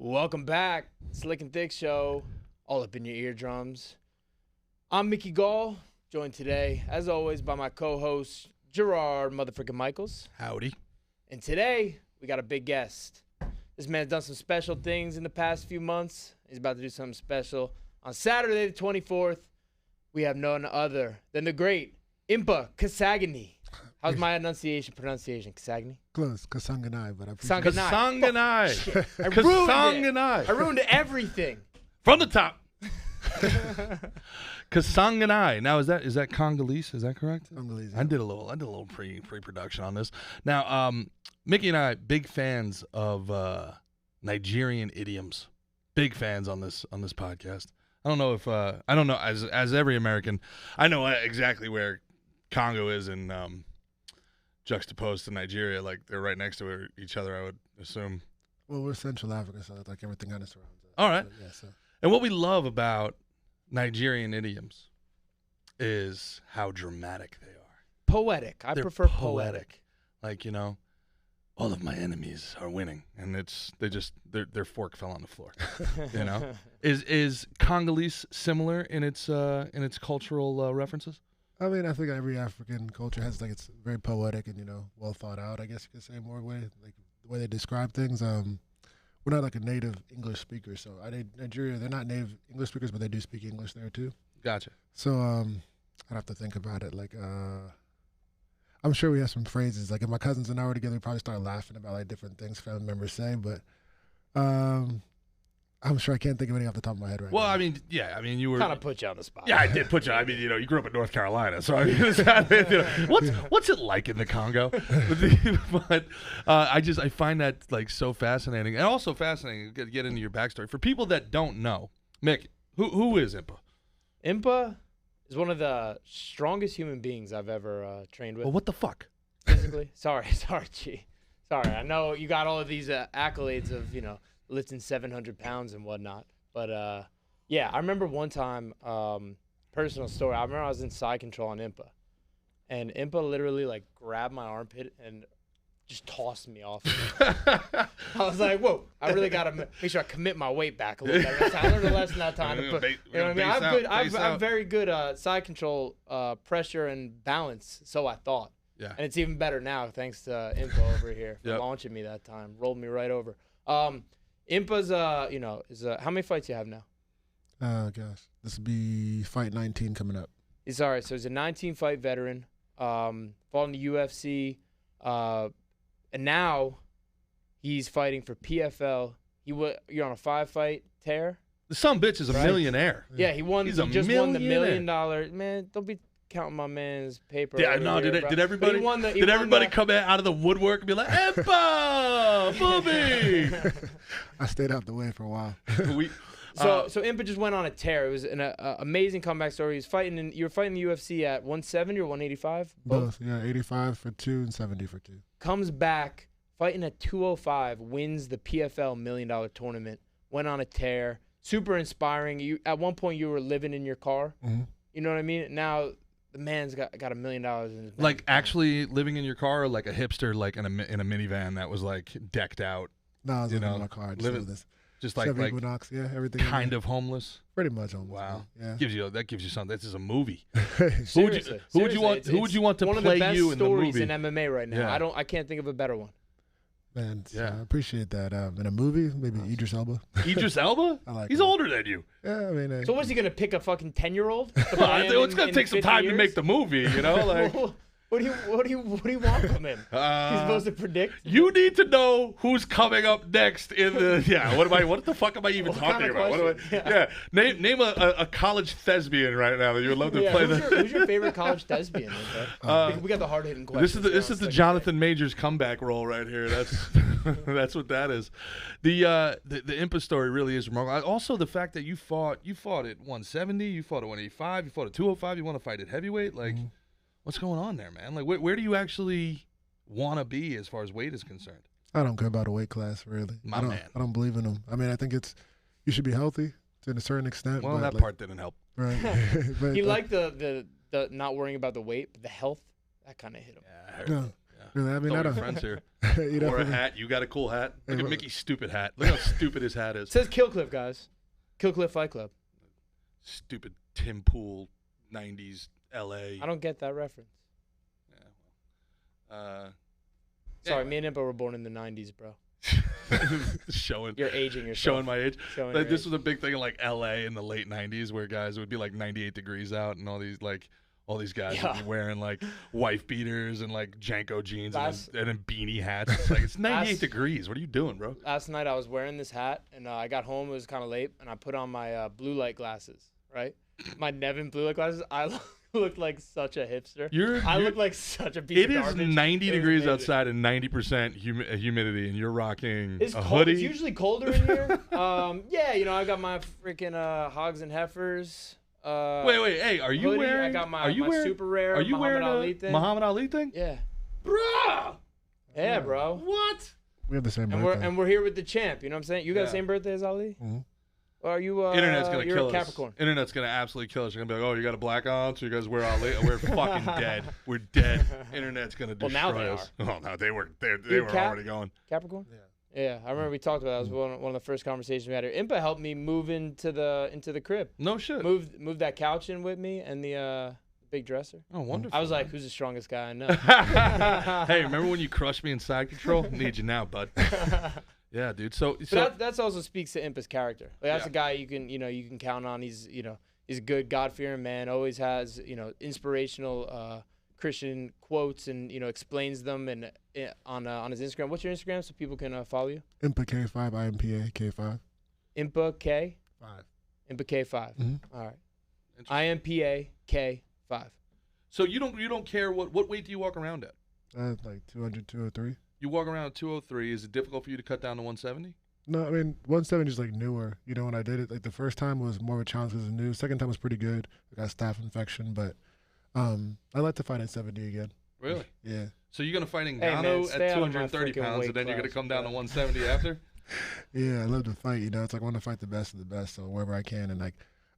Welcome back, Slick and Thick Show, all up in your eardrums. I'm Mickey Gall, joined today, as always, by my co-host, Gerard motherfucking Michaels. Howdy. And today, we got a big guest. This man's done some special things in the past few months. He's about to do something special. On Saturday the 24th, we have none other than the great Impa Kasaganay. How's my pronunciation? Kasaganay? Close. Kasanganay, but I Kasanganay. I ruined everything. From the top. Kasanganay. Now is that Congolese? Is that correct? Congolese. I did a little pre-production on this. Now, Mickey and I, big fans of Nigerian idioms. Big fans on this podcast. I don't know as every American, I know exactly where Congo is in juxtaposed to Nigeria, like they're right next to each other, I would assume. Well, we're Central Africa, so like everything kind of surrounds us. All right. So, yeah, so. And what we love about Nigerian idioms is how dramatic they are. Poetic. I prefer poetic. Like, all of my enemies are winning, and their fork fell on the floor. Is Congolese similar in its cultural references? I mean, I think every African culture has it's very poetic and well thought out. I guess you could say more way like the way they describe things. We're not like a native English speaker, so Nigeria, they're not native English speakers, but they do speak English there too. Gotcha. So I'd have to think about it. Like I'm sure we have some phrases. Like if my cousins and I were together, we'd probably start laughing about like different things family members say. But I'm sure I can't think of any off the top of my head right now. Well, you were kind of put you on the spot. Yeah, I did put you. You grew up in North Carolina, so what's it like in the Congo? But I find that like so fascinating, and also fascinating to get into your backstory for people that don't know. Mick, who is Impa? Impa is one of the strongest human beings I've ever trained with. Well, what the fuck? Physically, sorry, G. Sorry, I know you got all of these accolades of lifting 700 pounds and whatnot. But, yeah, I remember one time, personal story. I remember I was in side control on Impa. And Impa literally, grabbed my armpit and just tossed me off. I was like, whoa, I really got to make sure I commit my weight back a little bit. I learned a lesson that time. You know what I mean? I have very good side control pressure and balance, so I thought. Yeah. And it's even better now, thanks to Impa over here for launching me that time. Rolled me right over. Impa's, how many fights you have now? Gosh, this will be fight 19 coming up. He's all right. So he's a 19-fight veteran. Fought in the UFC, and now he's fighting for PFL. You're on a 5-fight tear. The son bitch is a millionaire. Yeah, he won. He just won the $1 million. Man, don't be counting my man's paper. Yeah, no. Did everybody come out of the woodwork and be like, "Impa, booby"? I stayed out the way for a while. So Impa just went on a tear. It was an amazing comeback story. You were fighting the UFC at 170 or 185? Both. Yeah, 85 for 2 and 70 for 2. Comes back, fighting at 205, wins the PFL $1 million tournament. Went on a tear. Super inspiring. At one point, you were living in your car. Mm-hmm. You know what I mean? Now the man's got $1 million in his bank. Like actually living in your car, or like a hipster, like in a minivan that was like decked out. No, I was living in my car. Just like Equinox, yeah, everything. Kind of homeless. Pretty much homeless. Wow. Yeah. That gives you something. This is a movie. Who would you want to play you in the movie? One of the best stories in MMA right now. Yeah. I can't think of a better one. Man, yeah, I appreciate that. In a movie, maybe Idris Elba. Idris Elba? He's older than you. Yeah, I mean. So what's he gonna pick, a fucking 10-year-old? It's gonna take some time to make the movie, Like. What do you want from him? He's supposed to predict. You need to know who's coming up next in the. Yeah. What the fuck am I even talking about? Name a college thespian right now that you would love to play. Who's your favorite college thespian? We got the hard hitting questions. This is the Jonathan Majors comeback role right here. That's what that is. The Impa story really is remarkable. Also, the fact that you fought at 170, you fought at 185, you fought at 205, you want to fight at heavyweight, like. Mm-hmm. What's going on there, man? Like, where do you actually want to be as far as weight is concerned? I don't care about a weight class, really. I don't believe in them. I mean, I think you should be healthy to a certain extent. Well, that part didn't help. Right. But, he liked the not worrying about the weight, but the health, that kind of hit him. Yeah, I heard that. Really, I mean, I Don't don't. friends here. You know, Or a for me- hat. You got a cool hat. Look Hey, at look. Mickey's stupid hat. Look how stupid his hat It is. says Kill Cliff, guys. Kill Cliff Fight Club. Stupid Tim Pool, 90s L.A. I don't get that reference. Yeah. Sorry, me and Impa were born in the 90s, bro. showing You're aging yourself. showing my age. Showing Like, your this age. was a big thing in like L.A. in the late 90s where guys it would be like 98 degrees out and all these guys would Yeah. be wearing like wife beaters and like Janko jeans Last- and then beanie hats. It's like it's 98 Last- degrees. What are you doing, bro? Last night I was wearing this hat, and I got home. It was kind of late, and I put on my blue light glasses, right? My Nevin blue light glasses. I looked like such a hipster. I look like such a piece It of is garbage. 90 It was degrees amazing. outside and 90% humidity, and you're rocking It's a cold. hoodie. It's usually colder in here. Yeah, I got my freaking hogs and heifers. Wait, hey, are you hoodie. wearing? I got my, are you my wearing? super rare Are you Muhammad wearing Ali a thing. Muhammad Ali thing? Yeah. Bro, Yeah, bro. what? we have the same And birthday. we're here with the champ. You know what I'm saying? You got Yeah. the same birthday as Ali? Mhm. Or are you? Internet's gonna you're kill a us. Capricorn. Internet's gonna absolutely kill us. You're gonna be like, oh, you got a black on, so you guys wear Ali. We're fucking dead. We're dead. Internet's gonna Well, destroy now they us. Oh no, they were You were Cap? already going. Capricorn? Yeah. Yeah, I remember we talked about that. That was one of the first conversations we had here. Impa helped me move into the crib. No shit. Moved that couch in with me and the big dresser. Oh, wonderful. I was like, who's the strongest guy I know? Hey, remember when you crushed me in side control? Need you now, bud. Yeah, dude. So But that's also speaks to Impa's character. Like that's Yeah. a guy you can count on. He's he's a good God-fearing man. Always has inspirational Christian quotes and explains them and on his Instagram. What's your Instagram so people can follow you? Impa K5, IMPA K5. Impa K. 5. Impa K5. Mhm. All right. IMPA K5. So you don't care what weight do you walk around at? Like 200, 203. You walk around at 203. Is it difficult for you to cut down to 170? No, I mean 170 is like newer. When I did it, like the first time was more of a challenge because it's new. Second time was pretty good. I got staph infection, but I like to fight at 70 again. Really? Yeah. So you're gonna fight man, Ngannou stay at out of my 230 freaking pounds, weight and then you're gonna class, come down to bro. 170 after? Yeah, I love to fight. It's like I want to fight the best of the best, so wherever I can. And like,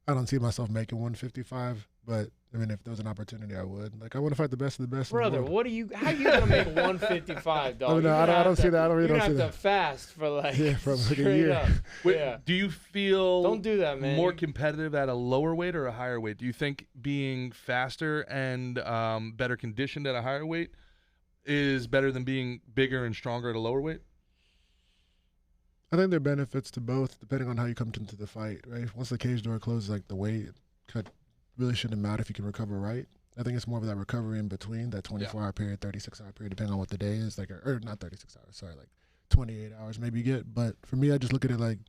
I don't see myself making 155, but I mean, if there was an opportunity, I would. Like, I want to fight the best of the best. Brother, in the world. how you gonna make 155, dog? Oh, no, You're I gonna don't have see to- that. I really you're don't gonna see have to fast for like Yeah, from like a straight year. up. Wait, Yeah. do you feel Don't do that, man. more competitive at a lower weight or a higher weight? Do you think being faster and better conditioned at a higher weight is better than being bigger and stronger at a lower weight? I think there are benefits to both, depending on how you come into the fight, right? Once the cage door closes, like the weight cut really shouldn't matter if you can recover right. I think it's more of that recovery in between, that 24-hour period, 36-hour period, depending on what the day is, like, or not 36 hours, sorry, like 28 hours maybe you get. But for me, I just look at it like,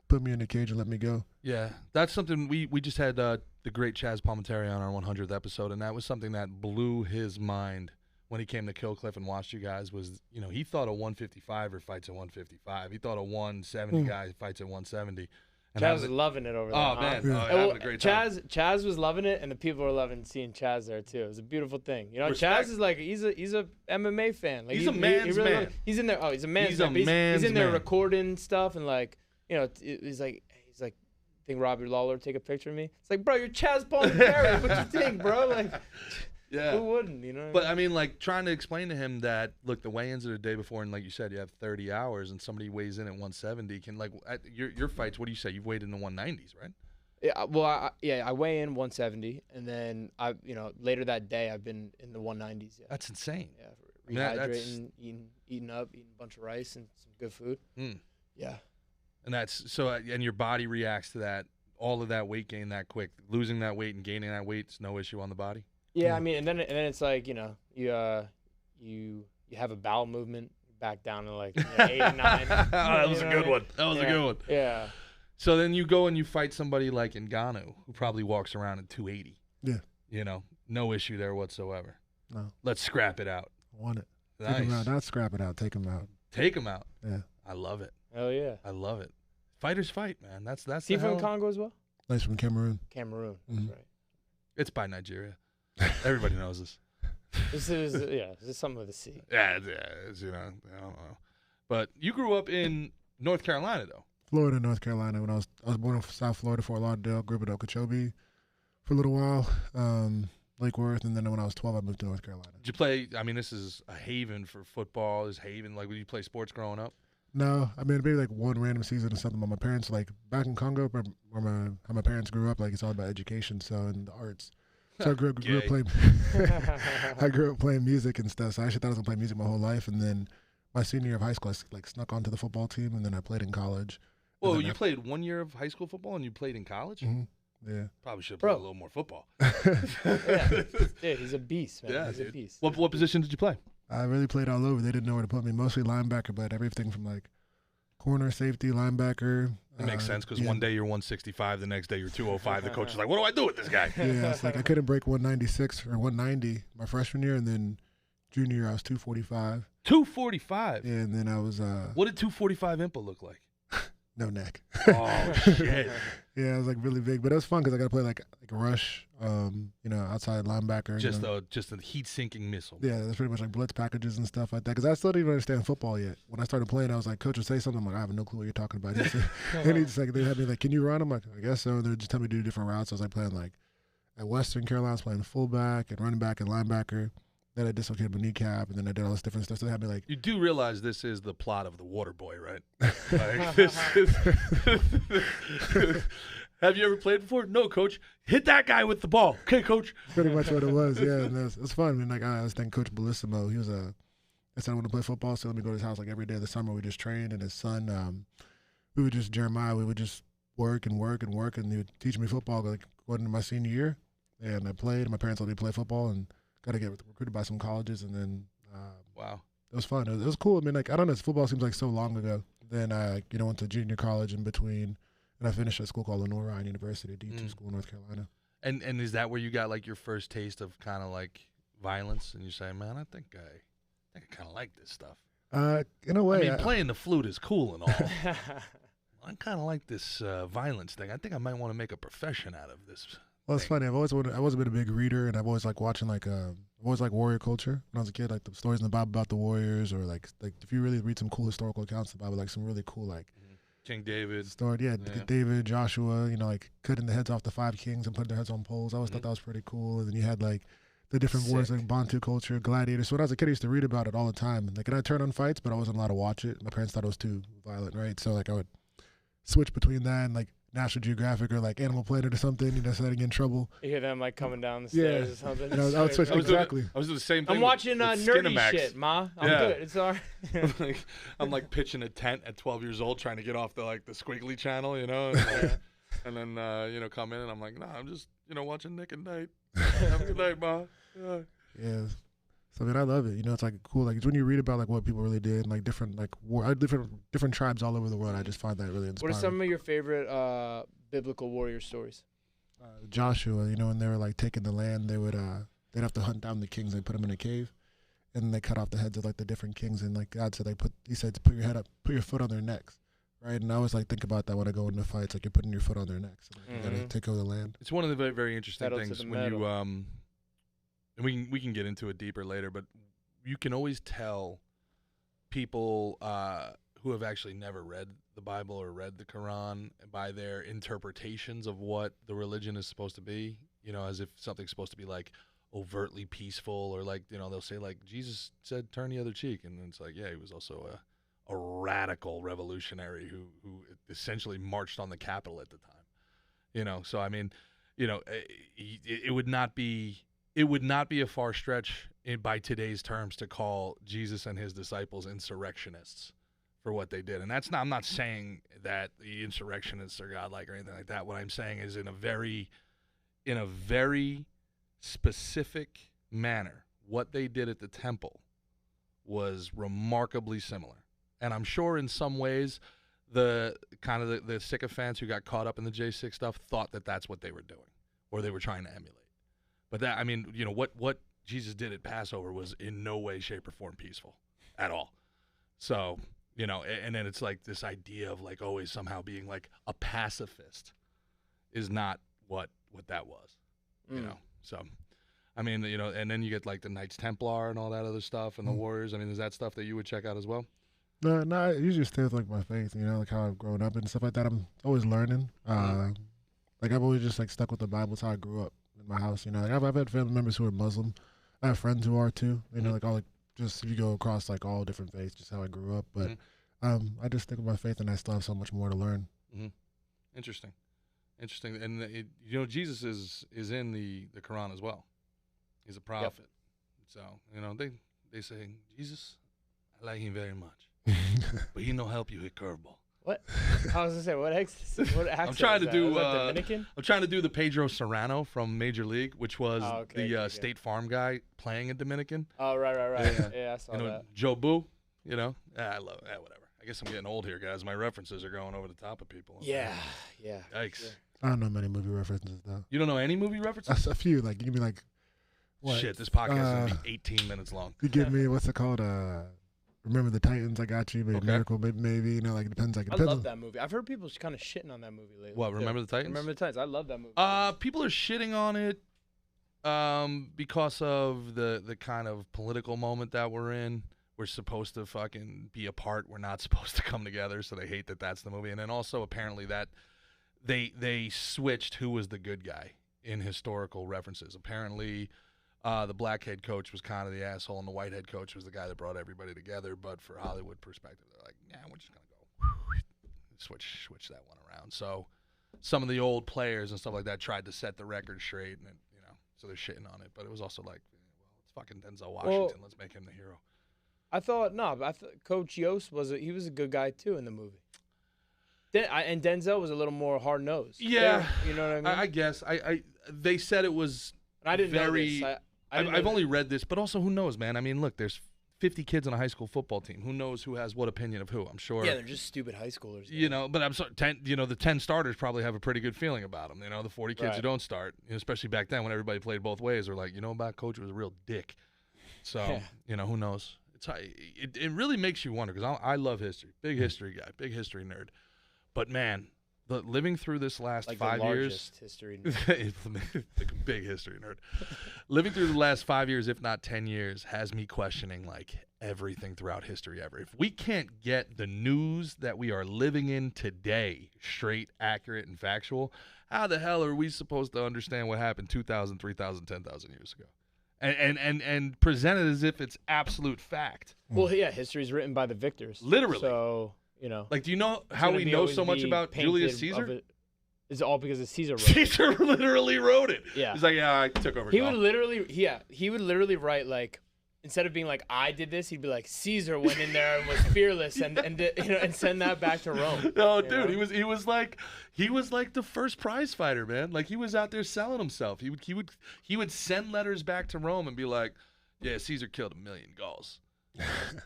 put me in the cage and let me go. Yeah, that's something we just had the great Chaz Palminteri on our 100th episode, and that was something that blew his mind when he came to Killcliff and watched you guys. Was he thought a 155er fights at 155. He thought a 170 guy fights at 170. And Chaz was loving it over there. oh huh? man, Yeah. having a great time. Chaz was loving it, and the people were loving seeing Chaz there too. It was a beautiful thing. Respect. Chaz is like he's a MMA fan. Like He's a man's man. He's in there. Oh, he's a man's He's a man. but man's he's in there man. recording stuff and like he's like. I think Robbie Lawler take a picture of me. It's like, bro, you're Chaz Palminteri. What you think, bro? Like, Yeah. who wouldn't? But I mean, like trying to explain to him that look, the weigh-ins are the day before, and like you said, you have 30 hours, and somebody weighs in at 170. Can like at your fights? What do you say? You've weighed in the 190s, right? Yeah, well, I weigh in 170, and then later that day I've been in the 190s. Yeah, That's insane. yeah, I mean, that's- rehydrating, eating a bunch of rice and some good food. Mm. Yeah, And that's so, and your body reacts to that, all of that weight gain that quick. Losing that weight and gaining that weight is no issue on the body. yeah. I mean, and then it's like you have a bowel movement back down to like 8 or 9. That was You a know good what I one. That was a Yeah. good one. Yeah. So then you go and you fight somebody like Ngannou, who probably walks around at 280. Yeah. No issue there whatsoever. No, Let's scrap it out. I want it. Take him out. Nice. Not scrap it out. Take him out. Take him out. Yeah. I love it. Hell yeah. I love it. Fighters fight, man. That's Is he the from hell. Congo as well? Nice from Cameroon. Cameroon. Mhm. That's right. It's by Nigeria. Everybody knows this. This is something with a C. Yeah, it's, I don't know. But you grew up in North Carolina, though. Florida, North Carolina. When I was born in South Florida, Fort Lauderdale. Grew up in Okeechobee for a little while. Lake Worth, and then when I was 12, I moved to North Carolina. Did you play? I mean, this is a haven for football. Is haven like? Did you play sports growing up? No, I mean maybe like one random season or something. But my parents, like back in Congo, where how my parents grew up, like it's all about education, so and the arts. So I grew up playing. I grew up playing music and stuff. So I actually thought I was gonna play music my whole life, and then my senior year of high school, I like snuck onto the football team, and then I played in college. Well, you played 1 year of high school football, and you played in college. Mm-hmm. Yeah, probably should have played a little more football. Yeah, he's a beast, man. Yeah, he's a beast. What position did you play? I really played all over. They didn't know where to put me. Mostly linebacker, but everything from like corner, safety, linebacker. It makes sense because one day you're 165, the next day you're 205. The coach is like, "What do I do with this guy?" Yeah, it's like I couldn't break 196 or 190 my freshman year, and then junior year I was 245. 245. Yeah, and then I was. What did 245 Impa look like? No neck. Oh shit. Yeah, it was like really big, but it was fun because I got to play like a rush, outside linebacker. Just a heat-sinking missile. Yeah, that's pretty much like blitz packages and stuff like that. Because I still didn't even understand football yet. When I started playing, I was like, "Coach would say something." I'm like, "I have no clue what you're talking about." And he's like, they had me like, "Can you run?" I'm like, "I guess so." And they would just tell me to do different routes. I was like playing like at Western Carolina, I was playing fullback and running back and linebacker. Then I dislocated my kneecap, and then I did all this different stuff. So they had me like. You do realize this is the plot of The Waterboy, right? Like, this is. Have you ever played before? No, coach. Hit that guy with the ball. Okay, coach. Pretty much what it was, yeah. And it was fun. I mean, like I was thinking Coach Bellissimo. He was I said I want to play football, so let me go to his house like every day of the summer. We just trained, and his son, we would just Jeremiah. We would just work, and he would teach me football like going into my senior year. And I played. And my parents let me play football, and got to get recruited by some colleges, and then wow, it was fun. It was cool. I mean, like I don't know, football seems like so long ago. Then I went to junior college in between. And I finished at a school called Lenore Ryan University, D2 school in North Carolina. And is that where you got like your first taste of kind of like violence? And you say, man, I think I kind of like this stuff. In a way, I mean, playing the flute is cool and all. I kind of like this violence thing. I think I might want to make a profession out of this. Well, it's funny. I've always been a big reader, and I've always liked watching I've always liked warrior culture. When I was a kid, like the stories in the Bible about the warriors, or like if you really read some cool historical accounts of the Bible, like some really cool King David. Story, yeah. David, Joshua, like cutting the heads off the 5 kings and putting their heads on poles. I always thought that was pretty cool. And then you had like the different wars like Bantu culture, gladiators. So when I was a kid, I used to read about it all the time. Like, and I'd turn on fights, but I wasn't allowed to watch it. My parents thought it was too violent, right? So like I would switch between that and like National Geographic or like Animal Planet or something, so I didn't get in trouble. You hear them like coming down the stairs or something. I would switch exactly. I was doing the same thing. I'm watching nerdy shit, Ma. I'm good. It's all right. I'm like pitching a tent at 12 years old, trying to get off the squiggly channel, and, and then come in and I'm like, nah, I'm just watching Nick and Night. Have a good night, Ma. Yeah. So I mean, I love it. It's like cool. Like it's when you read about like what people really did, and, like different different tribes all over the world. I just find that really inspiring. What are some of your favorite biblical warrior stories? Joshua, when they were like taking the land, they'd have to hunt down the kings. They put them in a cave, and then they cut off the heads of like the different kings. And like God said, He said to put your head up, put your foot on their necks, right? And I always like think about that when I go into fights. Like you're putting your foot on their necks. And, you gotta take over the land. It's one of the very, very interesting things when you and we can get into it deeper later, but you can always tell people who have actually never read the Bible or read the Quran by their interpretations of what the religion is supposed to be, as if something's supposed to be like overtly peaceful, or like, they'll say like Jesus said turn the other cheek, and it's like, yeah, he was also a radical revolutionary who essentially marched on the Capitol at the time. So I mean, it would not be a far stretch by today's terms to call Jesus and his disciples insurrectionists for what they did. And I'm not saying that the insurrectionists are godlike or anything like that. What I'm saying is in a very specific manner, what they did at the temple was remarkably similar. And I'm sure in some ways the sycophants who got caught up in the J6 stuff thought that that's what they were doing or they were trying to emulate. But that, I mean, what Jesus did at Passover was in no way, shape, or form peaceful at all. So, and then it's like this idea of like always somehow being like a pacifist is not what that was, So, I mean, and then you get like the Knights Templar and all that other stuff and the Warriors. I mean, is that stuff that you would check out as well? No, I usually stay with like my faith, like how I've grown up and stuff like that. I'm always learning. Like I've always just like stuck with the Bible. It's how I grew up. in my house. You know, like I've had family members who are Muslim. I have friends who are too. You know, like all just if you go across like all different faiths, just how I grew up. But I just stick with my faith, and I still have so much more to learn. Interesting. And you know, Jesus is in the Quran as well. He's a prophet. Yep. So you know they say Jesus, I like him very much, but he no help you hit curveball. What? I was gonna say what accent? I'm trying to do Dominican? I'm trying to do the Pedro Serrano from Major League, which was the State Farm guy playing a Dominican. Oh right. Yeah, I saw that. Joe Boo. You know, I love whatever. I guess I'm getting old here, guys. My references are going over the top of people. Yeah. Yikes. Sure. I don't know many movie references though. You don't know any movie references? A few. Like you give me like. What? Shit, this podcast is gonna be 18 minutes long. You give me what's it called? Remember the Titans? I got you. Maybe Miracle. Maybe you know, like it depends. Like it depends. I love that movie. I've heard people kind of shitting on that movie lately. What? Remember the Titans? Remember the Titans. I love that movie. People are shitting on it, because of the kind of political moment that we're in. We're supposed to fucking be apart. We're not supposed to come together. So they hate that that's the movie. And then also apparently that they switched who was the good guy in historical references. Apparently. The black head coach was kind of the asshole, and the white head coach was the guy that brought everybody together. But for Hollywood perspective, they're like, "Yeah, we're just gonna go switch that one around." So some of the old players and stuff like that tried to set the record straight, and so they're shitting on it. But it was also like, well, it's fucking Denzel Washington. Let's make him the hero. I thought Coach Yost was a good guy too in the movie. And Denzel was a little more hard nosed. Yeah, you know what I mean. I guess they said it was. And I didn't know this. I've only read this, but also who knows, man? I mean, look, there's 50 kids on a high school football team. Who knows who has what opinion of who? I'm sure. Yeah, they're just stupid high schoolers. You know, but I'm sorry. The 10 starters probably have a pretty good feeling about them. You know, the 40 kids who don't start, especially back then when everybody played both ways, are like, coach was a real dick. So who knows? It really makes you wonder because I love history, big history guy, big history nerd. But man. Living through this last 5 years, history big history nerd. Living through the last 5 years, if not 10 years, has me questioning like everything throughout history ever. If we can't get the news that we are living in today straight, accurate, and factual, how the hell are we supposed to understand what happened 2,000, 3,000, 10,000 years ago? And present it as if it's absolute fact. Well, yeah, history is written by the victors. Literally. So. Like, do you know how we know so much about Julius Caesar? It's all because of Caesar. Caesar literally wrote it. Yeah, he's like, yeah, I took over. He would literally write like, instead of being like, I did this, he'd be like, Caesar went in there and was fearless and send that back to Rome. No, dude, he was like the first prize fighter, man. Like he was out there selling himself. He would send letters back to Rome and be like, yeah, Caesar killed 1 million Gauls.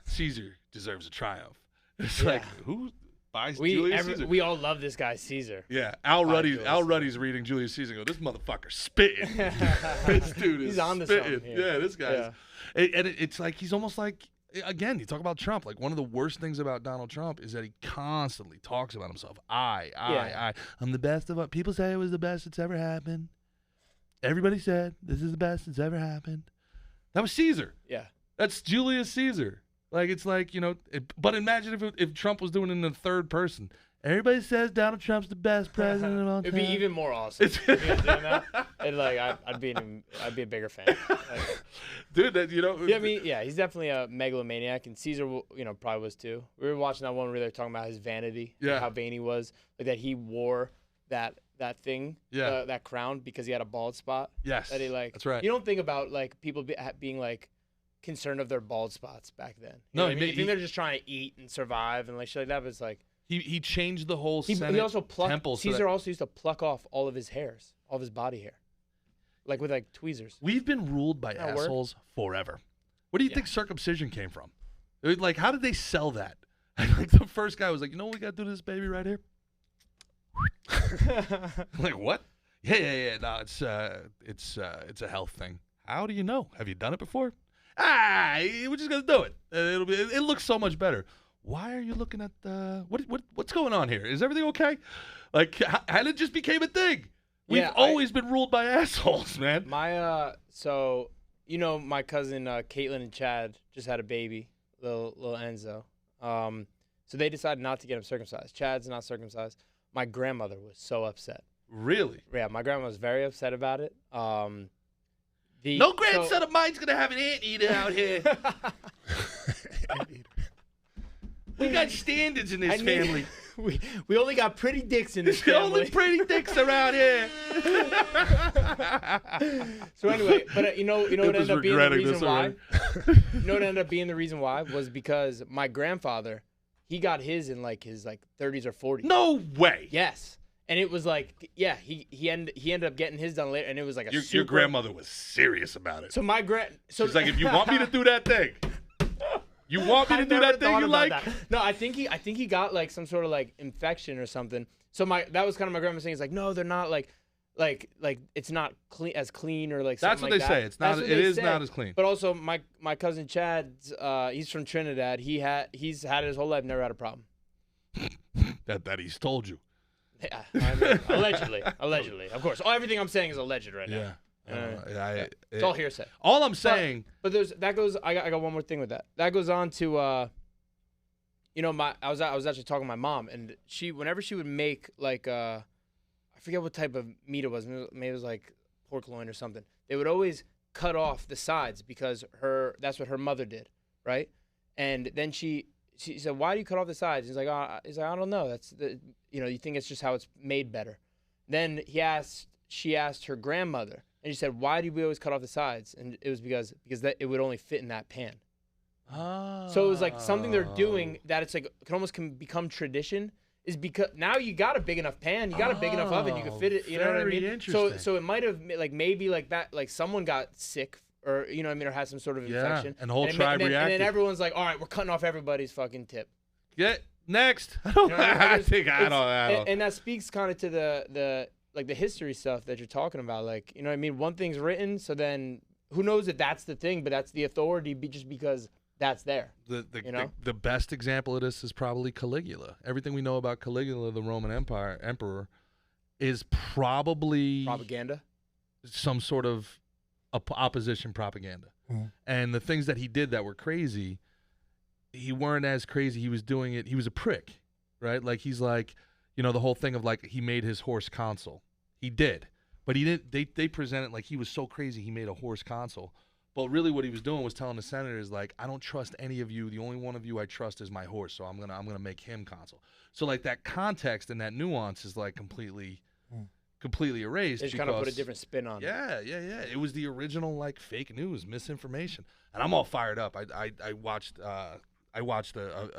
Caesar deserves a triumph. It's like, who buys Julius Caesar? We all love this guy, Caesar. Yeah, Al Ruddy's reading Julius Caesar and go, this motherfucker's spitting. This dude is on to spitting. something here. Yeah, this guy's. Yeah. It's like he's almost like, again, you talk about Trump. Like one of the worst things about Donald Trump is that he constantly talks about himself. I. I'm the best of what people say it was the best that's ever happened. Everybody said this is the best that's ever happened. That was Caesar. Yeah. That's Julius Caesar. Like, it's like, but imagine if Trump was doing it in the third person. Everybody says Donald Trump's the best president of all time. It'd be even more awesome. I'd be a bigger fan. Like, dude, Yeah, he's definitely a megalomaniac, and Caesar, probably was too. We were watching that one where they were talking about his vanity, how vain he was, like that he wore that thing, that crown because he had a bald spot. Yes, that he that's right. You don't think about like people being like concerned of their bald spots back then. No, I think they're just trying to eat and survive and like shit like that. But it's like he changed the whole. He also plucked. Caesar also used to pluck off all of his hairs, all of his body hair, like with like tweezers. We've been ruled by assholes forever. Where do you think circumcision came from? Like, how did they sell that? Like the first guy was like, what we got to do to this baby right here? Like what? Yeah. No, it's a health thing. How do you know? Have you done it before? We're just gonna do it. It looks so much better. Why are you looking at what's going on here? Is everything okay? Like, how it just became a thing? We've always been ruled by assholes, man. My my cousin Caitlin and Chad just had a baby, little Enzo. So they decided not to get him circumcised. Chad's not circumcised. My grandmother was so upset. Really? Yeah, my grandma was very upset about it. No grandson of mine's gonna have an anteater out here. We got standards in this family. We only got pretty dicks in this The family. only pretty dicks around here. So anyway, but you know what ended up being the reason why? You know what ended up being the reason why was because my grandfather, he got his in like his 30s or 40s. No way. Yes. And it was like, yeah, he ended up getting his done later, and it was like a Your grandmother was serious about it. So my She's like, if you want me to do that thing, you want me to do that thing you like? That. No, I think he got like some sort of like infection or something. So that was kind of my grandma saying, it's like, no, they're not like it's not clean or like something. That's what like they that. say. It's not. It is not as clean. But also my cousin Chad's he's from Trinidad. He's had it his whole life, never had a problem. that he's told you. Yeah, I mean, allegedly, of course. Everything I'm saying is alleged right now. Yeah. It's all hearsay. All I'm saying. But that goes. I got one more thing with that. That goes on to, I was actually talking to my mom, and whenever she would make like I forget what type of meat it was. Maybe it was like pork loin or something. They would always cut off the sides because that's what her mother did, right? And then she said, "Why do you cut off the sides?" He's like, I don't know. That's you think it's just how it's made better. Then she asked her grandmother, and she said, "Why do we always cut off the sides?" And it was because it would only fit in that pan. Oh. So it was like something they're doing that it's like can become tradition. Is because now you got a big enough pan, you got a big enough oven, you can fit it. You know what I mean? Interesting. So it might have maybe like that, like someone got sick or or had some sort of infection, and the whole tribe reacted. And then everyone's like, all right, we're cutting off everybody's fucking tip. Get next. I think I don't. And that speaks kind of to the history stuff that you're talking about. Like, you know what I mean? One thing's written, so then who knows if that's the thing, but that's the authority just because that's there. The best example of this is probably Caligula. Everything we know about Caligula, the Roman emperor, is probably propaganda, some sort of opposition propaganda. Mm-hmm. And the things that he did that were crazy, he weren't as crazy. He was doing it. He was a prick, right? Like he's like, the whole thing of like he made his horse consul. He did, but he didn't. They present it like he was so crazy he made a horse consul. But really, what he was doing was telling the senators, like, I don't trust any of you. The only one of you I trust is my horse, so I'm gonna make him consul. So like that context and that nuance is like completely erased. They just kind of put a different spin on it. Yeah. It was the original like fake news, misinformation, and I'm all fired up. I watched a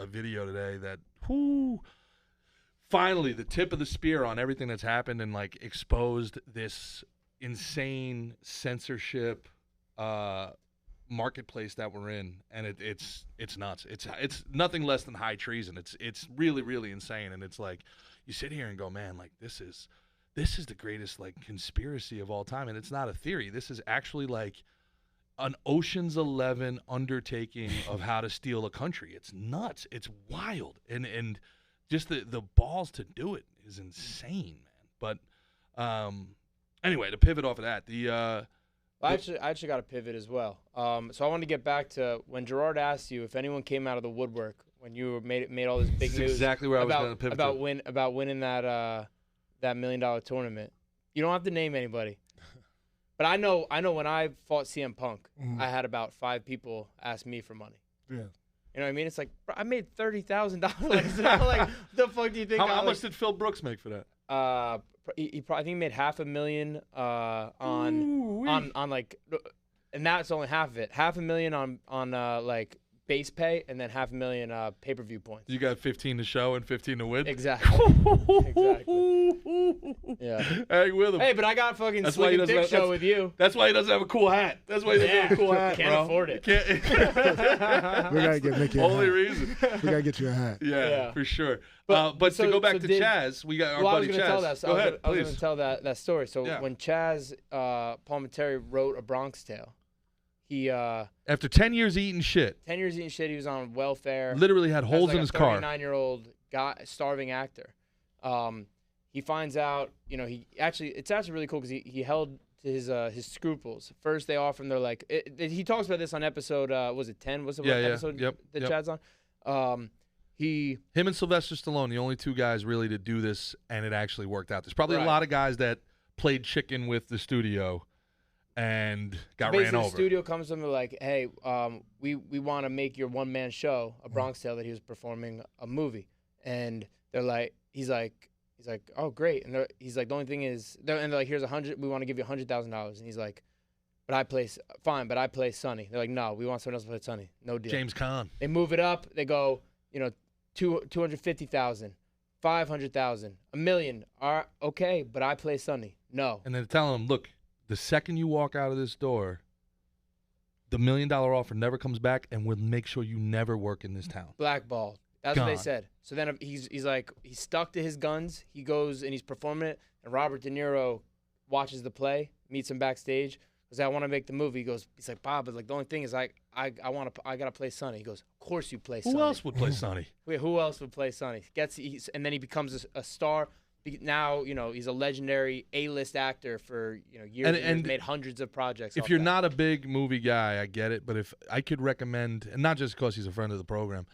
video today that finally the tip of the spear on everything that's happened and like exposed this insane censorship marketplace that we're in, and it's nuts. It's nothing less than high treason. It's really, really insane, and it's like you sit here and go, man, like this is the greatest like conspiracy of all time, and it's not a theory. This is actually like an Ocean's 11 undertaking of how to steal a country. It's nuts. It's wild, and just the balls to do it is insane, man. But anyway, to pivot off of that, I actually got a pivot as well. So I want to get back to when Gerard asked you if anyone came out of the woodwork when you made all this big news. Exactly where I was going to pivot about winning that $1 million tournament. You don't have to name anybody, but I know when I fought CM Punk, I had about 5 people ask me for money. Yeah. You know what I mean? It's like, bro, I made $30,000. Like, the fuck do you think? How much did Phil Brooks make for that? I think he made $500,000 on like, and that's only half of it. $500,000 on like base pay, and then $500,000 pay-per-view points. You got 15 to show and 15 to win. Exactly. Yeah. Hang with him. Hey, but I got fucking Slick and Dick show with you. That's why he doesn't have a cool hat. That's why he doesn't have a cool hat. Can't afford it. We gotta get Mickey. Only reason. We gotta get you a hat. Yeah, for sure. But to go back to Chaz, we got our buddy Chaz. Tell that. Go ahead, I was going to tell that story. So Yeah. when Chaz Palminteri wrote A Bronx Tale, he after 10 years eating shit, he was on welfare. literally had holes in his car. 39-year-old guy, starving actor. He finds out, it's actually really cool because he held to his scruples. First, they offer him, they're like, he talks about this on episode, was it 10? Was it what episode Yep. Chad's on? He Him and Sylvester Stallone, the only two guys really to do this, and it actually worked out. There's probably a Right. lot of guys that played chicken with the studio and got basically ran the over. studio comes to him like, hey, we want to make your one-man show, a Bronx Tale, that he was performing a movie, and they're like, he's like, oh great, and he's like, the only thing is, and they're like, here's we want to give you $100,000, and he's like, but I play Sonny. They're like, no, we want someone else to play Sonny, no deal. James Caan. They move it up. They go, 250,000, 500,000, $1 million. Okay, but I play Sonny. No. And then tell him, look, the second you walk out of this door, the $1 million offer never comes back, and we'll make sure you never work in this town. Blackballed. That's Gone. what they said. So then he's like, he's stuck to his guns. He goes and he's performing it, and Robert De Niro watches the play, meets him backstage. Because I want to make the movie. He's like, Bob, but like the only thing is I gotta play Sonny. He goes, of course you play Sonny. Who else would play Sonny? Wait, who else would play Sonny? And then he becomes a star. Now he's a legendary A-list actor for years. And made hundreds of projects. If you're not a big movie guy, I get it. But if I could recommend, and not just because he's a friend of the program,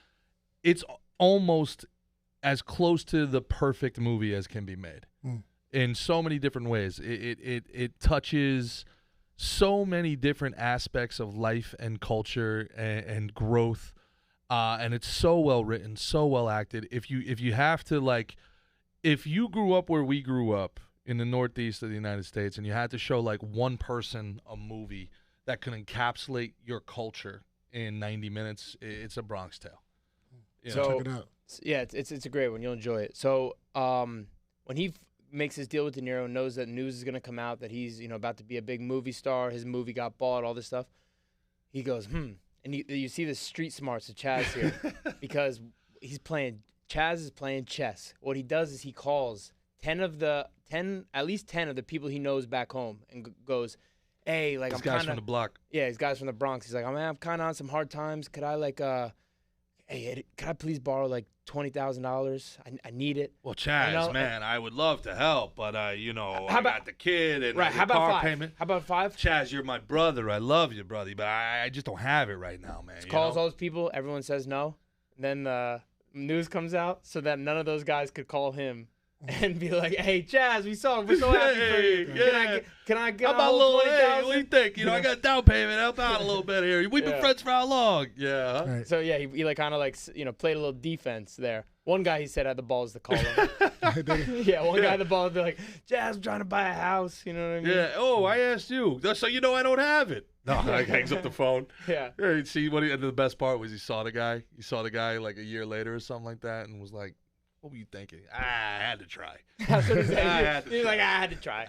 it's almost as close to the perfect movie as can be made in so many different ways. It touches so many different aspects of life and culture and growth, and it's so well written, so well acted. If you have to if you grew up where we grew up in the Northeast of the United States, and you had to show like one person a movie that could encapsulate your culture in 90 minutes, it's a Bronx Tale. So check it out. Yeah, it's a great one. You'll enjoy it. So when he makes his deal with De Niro, knows that news is going to come out that he's about to be a big movie star, his movie got bought, all this stuff, he goes, and you see the street smarts of Chaz here because Chaz is playing chess. What he does is he calls at least 10 of the people he knows back home and goes, hey, like, These I'm guys kind of from the block. Yeah, these guys from the Bronx. He's like, I'm kind of on some hard times. Could I hey, could I please borrow like $20,000? I need it. Well, Chaz, man, I would love to help, but I got the kid and right. the How about car five? payment. How about $5? Chaz, you're my brother. I love you, brother, but I just don't have it right now, man. Calls all those people. Everyone says no. And then the news comes out so that none of those guys could call him and be like, hey, Chaz, we're so happy for you. Yeah. Can I get how about a little hey, what do you think? I got a down payment. Help out a little bit here. We've been friends for how long? Yeah. Right. So, yeah, he played a little defense there. One guy, he said, had the balls to call him. Yeah, one guy had the balls to be like, Jazz, I'm trying to buy a house. You know what I mean? Yeah. Oh, I asked you. So I don't have it. No, like hangs up the phone. Yeah. See, and the best part was he saw the guy. He saw the guy like a year later or something like that and was like, what were you thinking? I had to try. That's what he said. He's like, I had to try.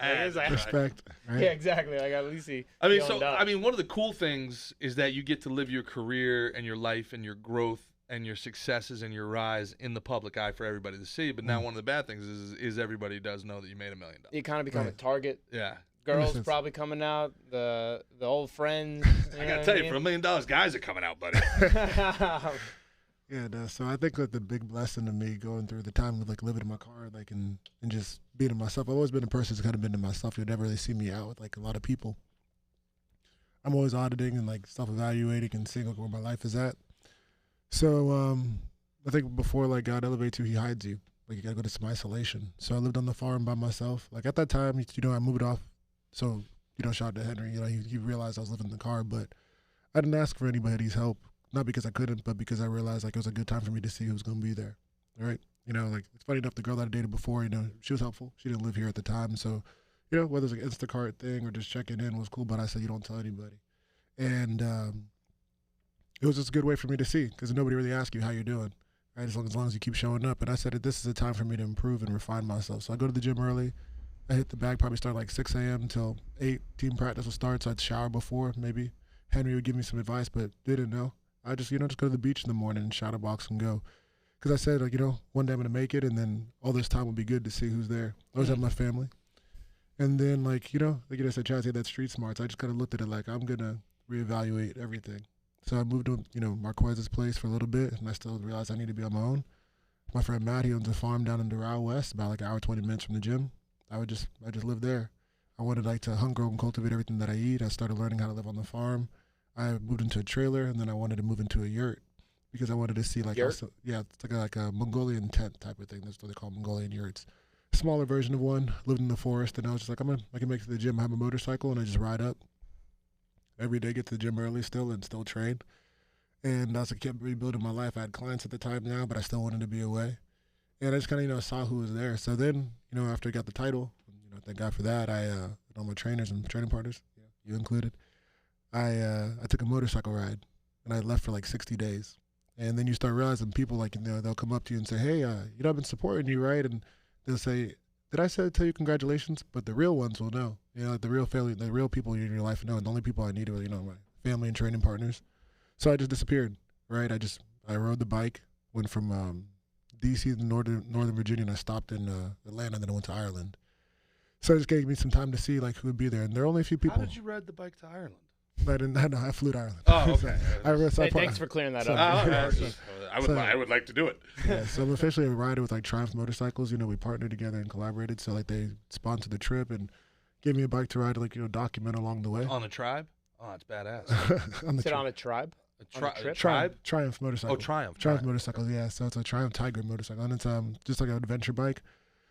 Respect. Right? Yeah, exactly. Like, at least he one of the cool things is that you get to live your career and your life and your growth and your successes and your rise in the public eye for everybody to see. But now one of the bad things is everybody does know that you made $1 million. You kind of become a target. Yeah. Girls probably coming out, the old friends. I gotta tell you, for $1 million, guys are coming out, buddy. Yeah, no, so I think like the big blessing to me going through the time of like living in my car, like and just being to myself. I've always been a person who's kind of been to myself. You'll never really see me out with like a lot of people. I'm always auditing and like self-evaluating and seeing like where my life is at. So I think before like God elevates you, He hides you. Like you gotta go to some isolation. So I lived on the farm by myself. Like at that time, I moved off. So shout out to Henry. He realized I was living in the car, but I didn't ask for anybody's help. Not because I couldn't, but because I realized like it was a good time for me to see who's gonna be there. All right. Like it's funny enough, the girl that I dated before, she was helpful. She didn't live here at the time. So, whether it's like an Instacart thing or just checking in was cool, but I said you don't tell anybody. And it was just a good way for me to see because nobody really asks you how you're doing. Right? As long as you keep showing up. And I said that this is a time for me to improve and refine myself. So I go to the gym early. I hit the bag, probably start like 6 a.m. until 8. Team practice will start, so I'd shower before. Maybe Henry would give me some advice, but didn't know. I just, just go to the beach in the morning and shadow box and go. Because I said, like, one day I'm going to make it, and then all this time will be good to see who's there. I always have my family. And then, like, like I said, Chaz had that street smarts. I just kind of looked at it like I'm going to reevaluate everything. So I moved to, Marquez's place for a little bit, and I still realized I need to be on my own. My friend Matt, he owns a farm down in Doral West, about like an hour, 20 minutes from the gym. I just live there. I wanted like to hunt, grow, and cultivate everything that I eat. I started learning how to live on the farm. I moved into a trailer, and then I wanted to move into a yurt. because I wanted to see like Yurt? also, yeah, it's like a Mongolian tent type of thing. That's what they call Mongolian yurts. Smaller version of one. Lived in the forest, and I was just like, I can make it to the gym. I have a motorcycle, and I just ride up every day. Get to the gym early still, and still train. And I kept rebuilding my life. I had clients at the time now, but I still wanted to be away. And I just kind of saw who was there. So then after I got the title, thank God for that. I all my trainers and training partners, you included. I took a motorcycle ride, and I left for like 60 days. And then you start realizing people they'll come up to you and say, hey, I've been supporting you, right? And they'll say, did I tell you congratulations? But the real ones will know. Like the real family, the real people in your life know. And the only people I needed were, my family and training partners. So I just disappeared, right? I rode the bike, went from D.C. to Northern Virginia, and I stopped in Atlanta, and then I went to Ireland. So it just gave me some time to see who would be there. And there are only a few people. How did you ride the bike to Ireland? I flew to Ireland. Oh, okay. Thanks for clearing that up. I would like to do it. Yeah, so I'm officially a rider with Triumph Motorcycles. We partnered together and collaborated. So they sponsored the trip and gave me a bike to ride, document along the way. On the Tribe? Oh, it's badass. Is it on a Tribe? Tribe? Triumph Motorcycle. Oh, Triumph. Triumph Motorcycles, yeah. So it's a Triumph Tiger motorcycle, and it's just like an adventure bike.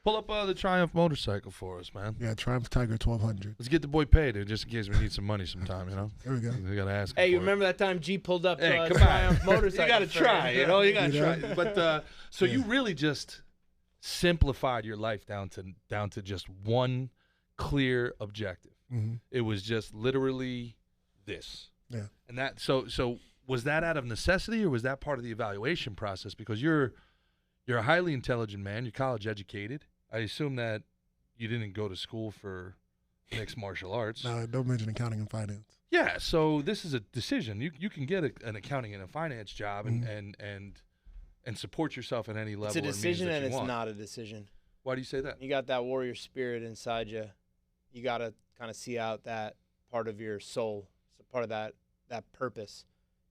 Pull up the Triumph motorcycle for us, man. Yeah, Triumph Tiger 1200. Let's get the boy paid, just in case we need some money sometime, There we go. We got to ask him Hey, you for it. remember that time G pulled up Hey, come Triumph on. motorcycle? You got to try, you got to try. But so Yeah. you really just simplified your life down to just one clear objective. Mm-hmm. It was just literally this. Yeah. And that so was that out of necessity, or was that part of the evaluation process? Because you're a highly intelligent man, you're college educated. I assume that you didn't go to school for mixed martial arts. No, don't mention accounting and finance. Yeah, so this is a decision. You can get an accounting and a finance job and support yourself at any level. It's a decision, and it's want. not a decision. Why do you say that? You got that warrior spirit inside you. You got to kind of see out that part of your soul, part of that purpose.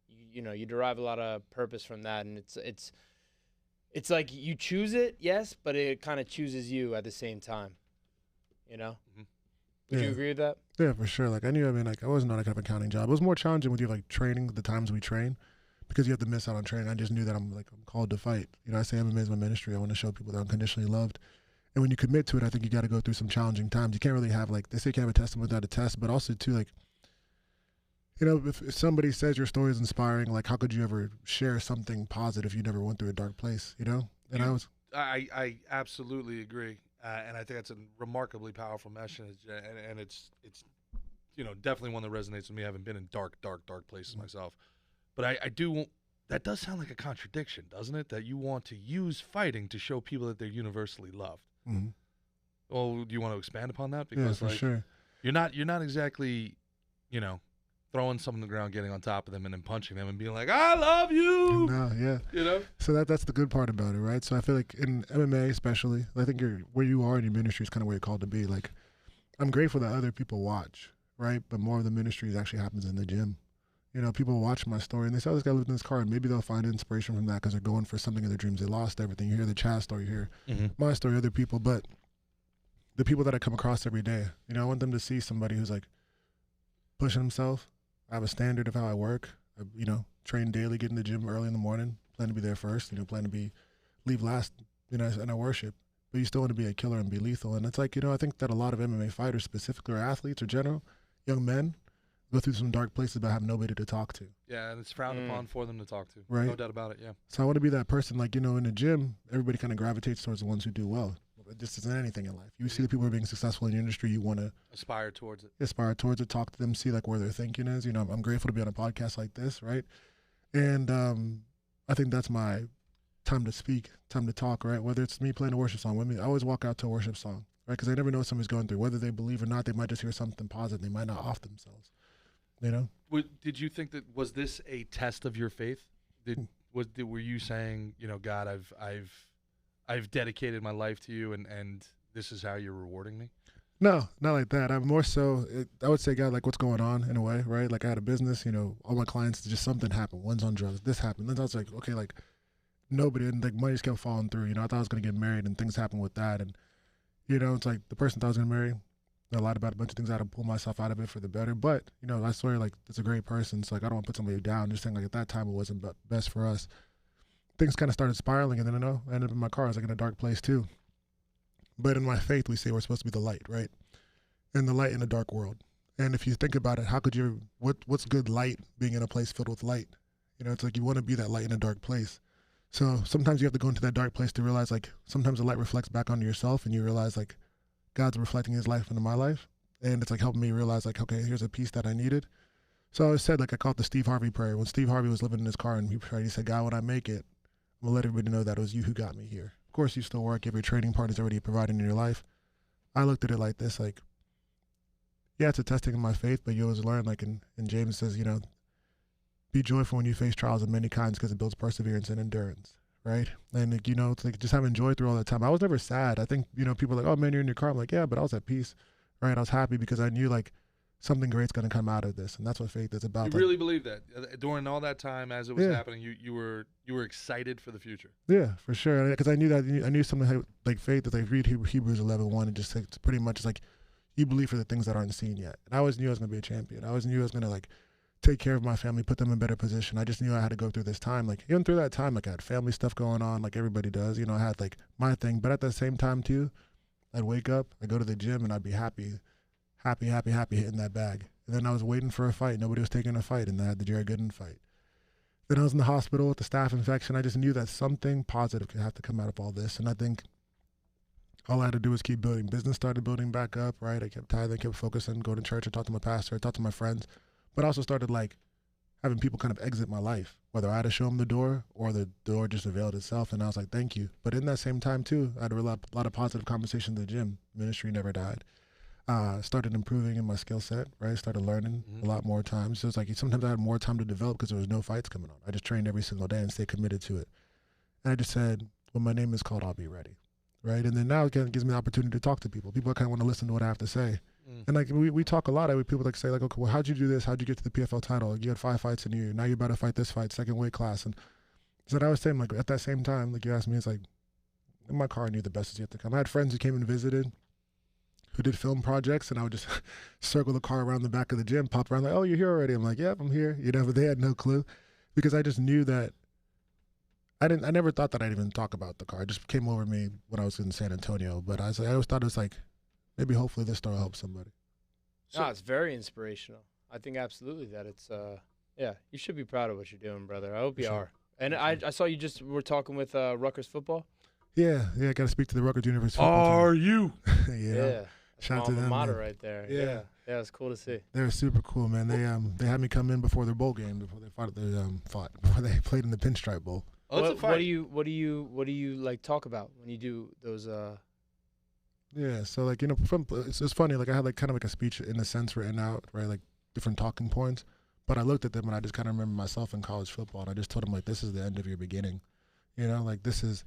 You derive a lot of purpose from that, and it's like you choose it, yes, but it kind of chooses you at the same time. Mm-hmm. Would you agree with that? Yeah, for sure. I knew, I wasn't on a kind of accounting job. It was more challenging with you, training, the times we train, because you have to miss out on training. I just knew that I'm called to fight. I say MMA is my ministry. I want to show people that I'm unconditionally loved. And when you commit to it, I think you got to go through some challenging times. You can't really have, they say you can't have a testimony without a test, but also, too, if somebody says your story is inspiring, how could you ever share something positive if you never went through a dark place, And I absolutely agree. And I think that's a remarkably powerful message, and it's definitely one that resonates with me. I haven't been in dark places myself, but I do. That does sound like a contradiction, doesn't it? That you want to use fighting to show people that they're universally loved. Mm-hmm. Well, do you want to expand upon that? Yeah, for sure. You're not exactly, throwing someone on the ground, getting on top of them, and then punching them and being like, "I love you." No, yeah. So that's the good part about it, right? So I feel like in MMA especially, I think where you are in your ministry is kind of where you're called to be. I'm grateful that other people watch, right? But more of the ministry actually happens in the gym. People watch my story and they say, "Oh, this guy lived in this car," and maybe they'll find inspiration from that because they're going for something in their dreams. They lost everything. You hear the Chaz story, you hear my story, other people, but the people that I come across every day, I want them to see somebody who's pushing himself. I have a standard of how I work. I, train daily, get in the gym early in the morning, plan to be there first, plan to leave last, and I worship. But you still want to be a killer and be lethal. And it's I think that a lot of MMA fighters specifically, or athletes or general, young men, go through some dark places but have nobody to talk to. Yeah, and it's frowned upon for them to talk to. Right. No doubt about it, yeah. So I want to be that person, in the gym, everybody kind of gravitates towards the ones who do well. It just isn't anything in life. You see the people who are being successful in your industry, you want to aspire towards it, talk to them, see where their thinking is. I'm grateful to be on a podcast like this, right? And I think that's my time to speak, time to talk, right? Whether it's me playing a worship song with me, I always walk out to a worship song, right? Because I never know what somebody's going through. Whether they believe or not, they might just hear something positive. They might not off themselves, Did you think that, was this a test of your faith? Were you saying, God, I've dedicated my life to you, and this is how you're rewarding me? No, not like that. I'm more so, I would say, God, what's going on in a way, right? I had a business, all my clients, just something happened. One's on drugs, this happened. Then I was like, okay, nobody, and money just kept falling through. I thought I was going to get married, and things happened with that. And, it's the person I thought I was going to marry I lied about a bunch of things. I had to pull myself out of it for the better. But, you know, I swear, like, it's a great person. So, like, I don't want to put somebody down. Just saying, like, at that time, it wasn't best for us. Things kind of started spiraling, and then, I ended up in my car. I was, like, in a dark place, too. But in my faith, we say we're supposed to be the light, right? And the light in a dark world. And if you think about it, how could you, what's good light being in a place filled with light? You know, it's like you want to be that light in a dark place. So sometimes you have to go into that dark place to realize, like, sometimes the light reflects back onto yourself, and you realize, like, God's reflecting his life into my life. And it's like helping me realize, like, okay, here's a piece that I needed. So I always said, like, I call it the Steve Harvey prayer. When Steve Harvey was living in his car and he prayed, he said, God, when I make it, I'm going to let everybody know that it was you who got me here. Of course, you still work. You have your trading partners already providing in your life. I looked at it like this, like, yeah, it's a testing of my faith, but you always learn, like, and James says, you know, be joyful when you face trials of many kinds because it builds perseverance and endurance. Right. And, like, you know, it's like just having joy through all that time. I was never sad. I think, you know, people are like, oh, man, you're in your car. I'm like, yeah, but I was at peace. Right. I was happy because I knew, like, something great's going to come out of this. And that's what faith is about. You really believe that during all that time as it was happening, you were excited for the future. Yeah, for sure. Because I knew that I knew something like faith. As I read Hebrews 11:1, and just like, it's pretty much like you believe for the things that aren't seen yet. And I always knew I was going to be a champion. I always knew I was going to, like, take care of my family, put them in a better position. I just knew I had to go through this time. Like, even through that time, like, I had family stuff going on, like everybody does. You know, I had, like, my thing. But at the same time, too, I'd wake up, I'd go to the gym, and I'd be happy hitting that bag. And then I was waiting for a fight. Nobody was taking a fight, and I had the Gerard fight. Then I was in the hospital with the staph infection. I just knew that something positive could have to come out of all this. And I think all I had to do was keep building. Business started building back up, right? I kept tithing, kept focusing, going to church. I talked to my pastor, I talked to my friends. But I also started, like, having people kind of exit my life, whether I had to show them the door or the door just availed itself. And I was like, thank you. But in that same time, too, I had a lot of positive conversations in the gym. Ministry never died. Started improving in my skill set, right? Started learning a lot more times. So it's like sometimes I had more time to develop because there was no fights coming on. I just trained every single day and stayed committed to it. And I just said, when my name is called, I'll be ready, right? And then now it gives me the opportunity to talk to people. People kind of want to listen to what I have to say. And, like, we talk a lot. People like say, like, okay, well, how'd you do this? How'd you get to the PFL title? You had 5 fights in a year. Now you're about to fight this fight, second weight class. And so I was saying, like, at that same time, like you asked me, it's like, in my car, I knew the best is yet to come. I had friends who came and visited who did film projects, and I would just circle the car around the back of the gym, pop around, like, oh, you're here already. I'm like, yep, I'm here. You know, but they had no clue because I just knew that I never thought that I'd even talk about the car. It just came over me when I was in San Antonio. But I always thought it was like, maybe hopefully this story will help somebody. No, it's very inspirational. I think absolutely that it's yeah, you should be proud of what you're doing, brother. I hope you are. And I saw you just were talking with Rutgers football. Yeah, I got to speak to the Rutgers University football team. Are you? Yeah. Shout out to them. Mater right there. Yeah, it's cool to see. They're super cool, man. They had me come in before their bowl game, before they played in the Pinstripe Bowl. Oh, that's a fight. What do you like talk about when you do those Yeah, so, like, you know, it's funny. Like, I had, like, kind of like a speech in a sense written out, right? Like, different talking points. But I looked at them and I just kind of remember myself in college football, and I just told them, like, this is the end of your beginning. You know, like, this is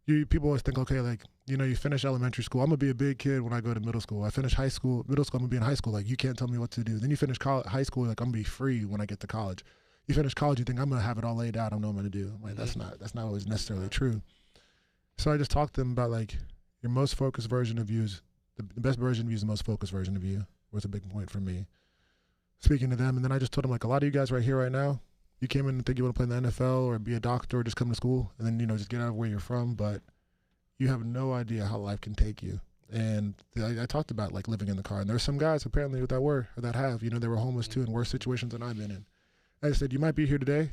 people always think, okay, like, you know, you finish elementary school. I'm gonna be a big kid when I go to middle school. I finish middle school. I'm gonna be in high school. Like, you can't tell me what to do. Then you finish high school. Like, I'm gonna be free when I get to college. You finish college, you think I'm gonna have it all laid out. I know what I'm gonna do. I'm like, that's not always necessarily true. So I just talked to them about, like, your most focused version of you is the best version of you is the most focused version of you. Was a big point for me. Speaking to them, and then I just told them, like, a lot of you guys right here, right now, you came in and think you want to play in the NFL or be a doctor or just come to school and then, you know, just get out of where you're from, but you have no idea how life can take you. And I talked about, like, living in the car, and there's some guys apparently that have, you know, they were homeless too in worse situations than I've been in. I said, you might be here today.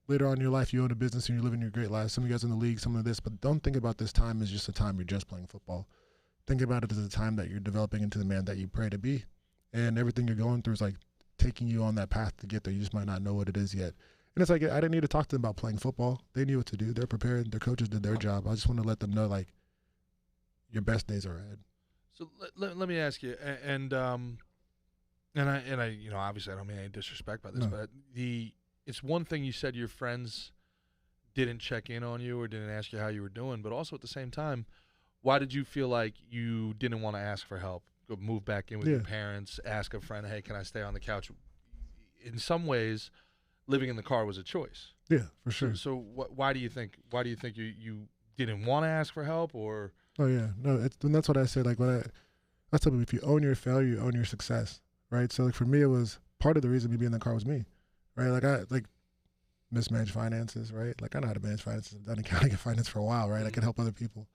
Later on in your life, you own a business and you're living your great life. Some of you guys in the league, some of this, but don't think about this time as just a time you're just playing football. Think about it as a time that you're developing into the man that you pray to be. And everything you're going through is, like, taking you on that path to get there. You just might not know what it is yet. And it's like, I didn't need to talk to them about playing football. They knew what to do. They're prepared. Their coaches did their job. I just want to let them know, like, your best days are ahead. So let me ask you, and I, you know, obviously I don't mean any disrespect by this, but it's one thing you said your friends didn't check in on you or didn't ask you how you were doing, but also at the same time, why did you feel like you didn't want to ask for help? Go move back in with your parents, ask a friend, hey, can I stay on the couch? In some ways, living in the car was a choice. Yeah, for sure. So why do you think you didn't want to ask for help, or? Oh yeah, no, and that's what I said. Like, when That's something. If you own your failure, you own your success, right? So like for me, it was part of the reason me being in the car was me, right? Like I mismanaged finances, right? Like I know how to manage finances. I've done accounting and finance for a while, right? I can help other people.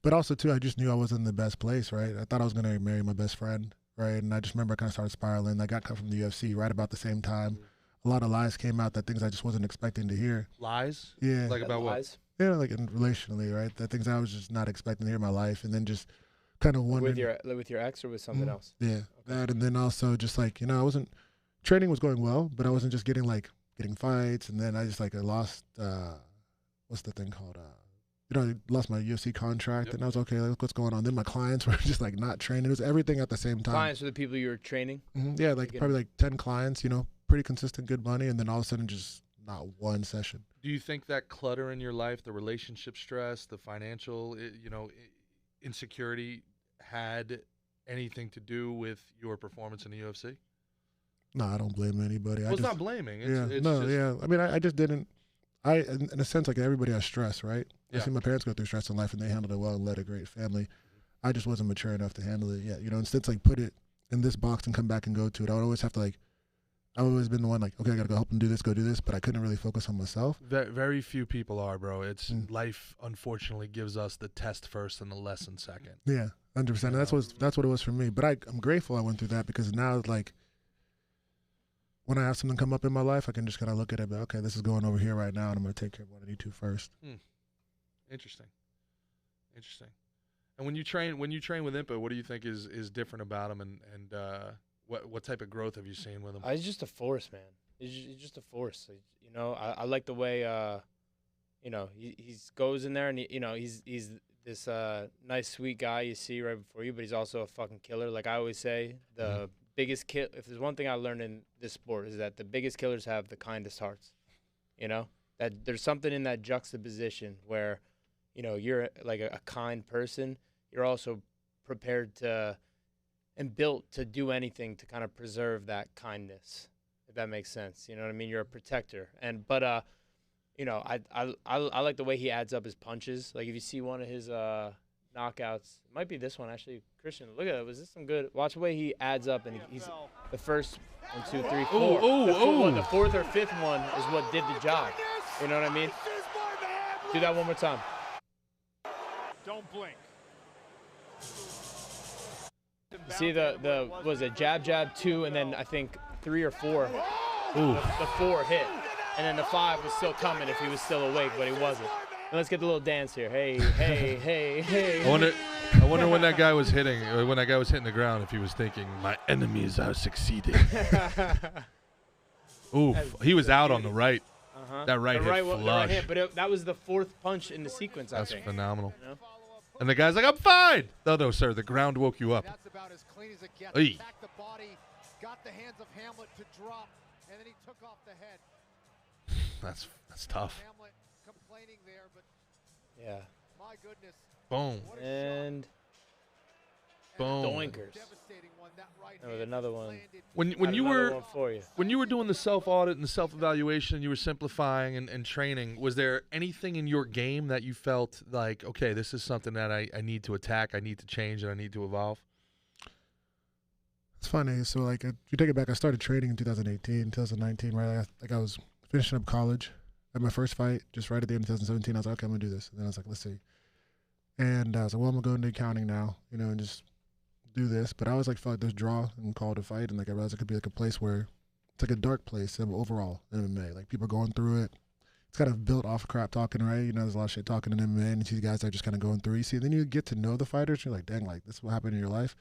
But also, too, I just knew I wasn't in the best place, right? I thought I was going to marry my best friend, right? And I just remember I kind of started spiraling. I got cut from the UFC right about the same time. A lot of lies came out, that things I just wasn't expecting to hear. Lies? Yeah. Like about Lies? what? Yeah, like relationally, right? The things I was just not expecting to hear in my life. And then just kind of wondering. With your ex or with something else? Yeah, Okay. that. And then also just like, I wasn't, training was going well, but I wasn't just getting fights. And then I just I lost, what's the thing called? I lost my UFC contract, and I was okay. Like, what's going on? Then my clients were just not training. It was everything at the same time. Clients were the people you were training? Mm-hmm. Yeah, probably 10 clients, pretty consistent, good money. And then all of a sudden just not one session. Do you think that clutter in your life, the relationship stress, the financial, insecurity had anything to do with your performance in the UFC? No, I don't blame anybody. Well, it's not blaming. I mean, I just didn't. In a sense, like everybody has stress, right? Yeah. I see my parents go through stress in life, and they handled it well and led a great family. I just wasn't mature enough to handle it yet. Instead, put it in this box and come back and go to it. I would always have to I've always been the one okay, I gotta go help them do this, but I couldn't really focus on myself. Very few people are, bro. It's life, unfortunately, gives us the test first and the lesson second. Yeah, 100%. And that's what it was for me. But I'm grateful I went through that, because now when I have something come up in my life, I can just kind of look at it, but okay, this is going over here right now, and I'm going to take care of what I need to first. Interesting. And when you train with Impa, what do you think is different about him, and what type of growth have you seen with him? He's just a force, man. He's just a force. I like the way he goes in there, and he's this nice, sweet guy you see right before you, but he's also a fucking killer. Like I always say, the biggest kill. If there's one thing I learned in this sport, is that the biggest killers have the kindest hearts. That there's something in that juxtaposition where, you're like a kind person. You're also prepared to and built to do anything to kind of preserve that kindness, if that makes sense. You know what I mean? You're a protector. But I like the way he adds up his punches. Like if you see one of his knockouts, it might be this one actually. Christian, look at it. Was this some good? Watch the way he adds up, and he's the first 1, 2, 3, 4. The fourth or fifth one is what did the job. You know what I mean? Do that one more time. Don't blink. You see the was it jab 2, and then I think 3 or 4. The 4 hit, and then the 5 was still coming if he was still awake, but he wasn't. And let's get the little dance here. Hey. I wonder when that guy was hitting the ground, if he was thinking, my enemies are succeeding. Oof, he was out on the right. That right hit flush. But that was the 4th punch in the sequence, I think. That's phenomenal. And the guy's like, I'm fine. No, sir, the ground woke you up. That's about as clean as it gets. Hey. Attacked the body, got the hands of Hamlet to drop, and then he took off the head. That's tough. Hamlet complaining there, but yeah. My goodness. Boom. And boom. Doinkers. Devastating one. That right with another one. When you were doing the self-audit and the self-evaluation, you were simplifying and training, was there anything in your game that you felt like, okay, this is something that I need to attack, I need to change, and I need to evolve? It's funny. So, if you take it back, I started training in 2019, right? I was finishing up college. I had my first fight just right at the end of 2017. I was like, okay, I'm going to do this. And then I was like, let's see. And I was like, well, I'm going to go into accounting now, and just do this. But I always felt like this draw and call to fight, and I realized it could be a place where it's a dark place overall in MMA. People going through it. It's kind of built off of crap talking, right? There's a lot of shit talking in MMA, and you see the guys that are just kind of going through. You see, then you get to know the fighters. You're like, dang, this is what happened in your life.